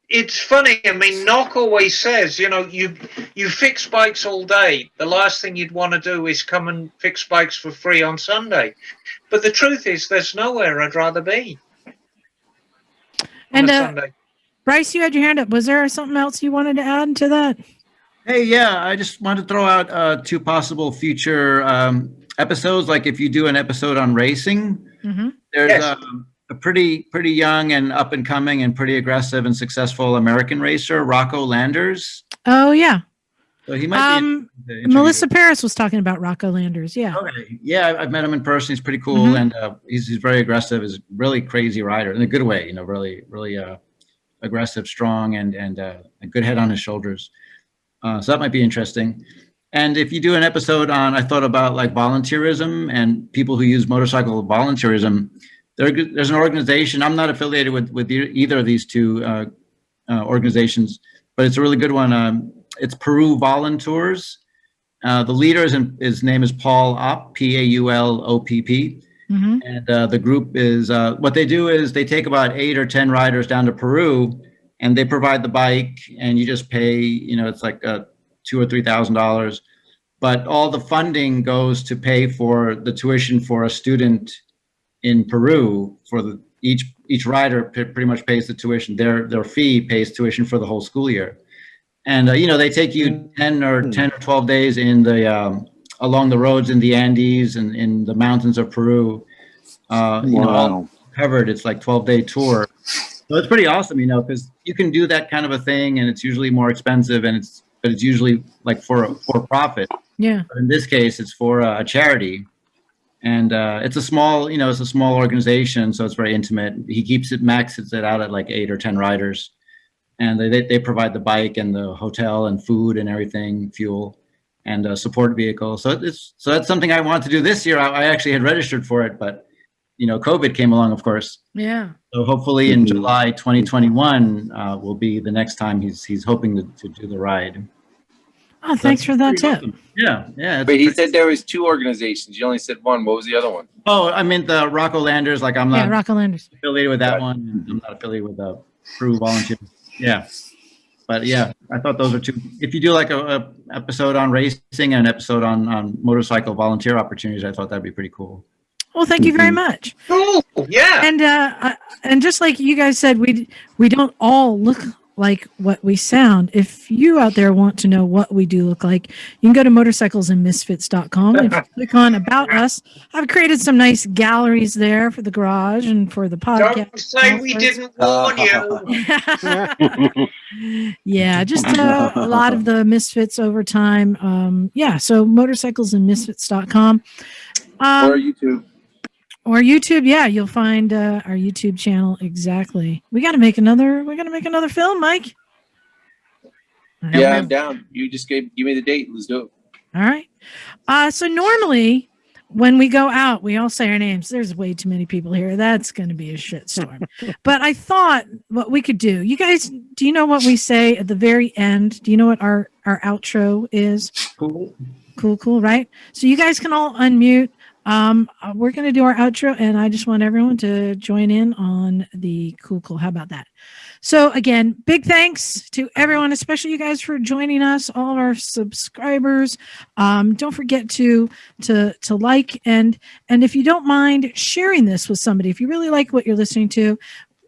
Speaker 1: it's funny. I mean, Knock always says, you fix bikes all day. The last thing you'd want to do is come and fix bikes for free on Sunday. But the truth is, there's nowhere I'd rather be.
Speaker 3: And Bryce, you had your hand up. Was there something else you wanted to add to that?
Speaker 10: Hey, yeah, I just wanted to throw out 2 possible future episodes. Like if you do an episode on racing, there's a pretty young and up and coming and pretty aggressive and successful American racer, Rocco Landers.
Speaker 3: Oh yeah.
Speaker 10: So he might be.
Speaker 3: Melissa Paris was talking about Rocco Landers. Yeah.
Speaker 10: Okay. Yeah, I've met him in person. He's pretty cool, and he's very aggressive. He's a really crazy rider in a good way. Really aggressive, strong, and a good head on his shoulders. So that might be interesting. And if you do an episode on, I thought about like volunteerism and people who use motorcycle volunteerism. There's an organization. I'm not affiliated with either of these 2 organizations, but it's a really good one. It's Peru Voluntours. The leader his name is Paul Opp, Paulopp. And the group is, what they do is they take about 8 or 10 riders down to Peru, and they provide the bike, and you just pay, it's like $2,000 or $3,000. But all the funding goes to pay for the tuition for a student in Peru. Each rider pretty much pays the tuition. Their fee pays tuition for the whole school year. And they take you 10 or 12 days in the along the roads in the Andes and in the mountains of Peru. All covered. It's like 12-day tour. So it's pretty awesome, because you can do that kind of a thing, and it's usually more expensive, but it's usually like for profit.
Speaker 3: Yeah.
Speaker 10: But in this case, it's for a charity, and it's a small organization, so it's very intimate. He maxes it out at like 8 or 10 riders. And they provide the bike and the hotel and food and everything, fuel and a support vehicle. So that's something I want to do this year. I actually had registered for it, but COVID came along, of course.
Speaker 3: Yeah.
Speaker 10: So hopefully in July 2021 will be the next time he's hoping to do the ride.
Speaker 3: Oh, thanks for that tip.
Speaker 10: Awesome. Yeah.
Speaker 13: But he said there was 2 organizations. You only said 1. What was the other one?
Speaker 10: Oh, I meant the Rocco Landers. Like I'm not
Speaker 3: Rocco Landers
Speaker 10: affiliated with that one. I'm not affiliated with the Peru Volunteer. Yeah. But yeah, I thought those are 2. If you do like a episode on racing and an episode on motorcycle volunteer opportunities, I thought that'd be pretty cool.
Speaker 3: Well, thank you very much.
Speaker 1: Cool. Yeah.
Speaker 3: And just like you guys said, we don't all look like what we sound. If you out there want to know what we do look like, you can go to motorcyclesandmisfits.com. If you click on About Us, I've created some nice galleries there for the garage and for the podcast.
Speaker 1: Don't say we didn't warn
Speaker 3: you. Yeah, just a lot of the Misfits over time. So motorcyclesandmisfits.com.
Speaker 13: Or YouTube.
Speaker 3: Or YouTube, yeah, you'll find our YouTube channel. Exactly. We got to make another film, Mike.
Speaker 13: Yeah, I'm down. You just give me the date. Let's do it.
Speaker 3: All right. So normally when we go out, we all say our names. There's way too many people here. That's going to be a shitstorm. But I thought what we could do. You guys, do you know what we say at the very end? Do you know what our outro is?
Speaker 1: Cool.
Speaker 3: Cool, right? So you guys can all unmute. We're going to do our outro, and I just want everyone to join in on the cool. How about that? So again, big thanks to everyone, especially you guys for joining us, all of our subscribers. Don't forget to like and if you don't mind sharing this with somebody, if you really like what you're listening to,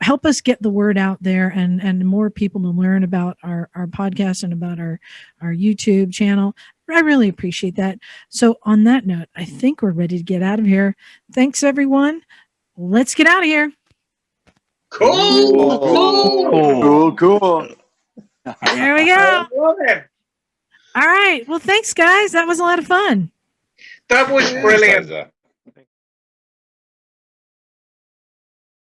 Speaker 3: help us get the word out there and more people to learn about our podcast and about our YouTube channel. I really appreciate that. So on that note, I think we're ready to get out of here. Thanks, everyone. Let's get out of here.
Speaker 1: Cool.
Speaker 3: There we go. All right. Well, thanks, guys. That was a lot of fun.
Speaker 1: That was brilliant.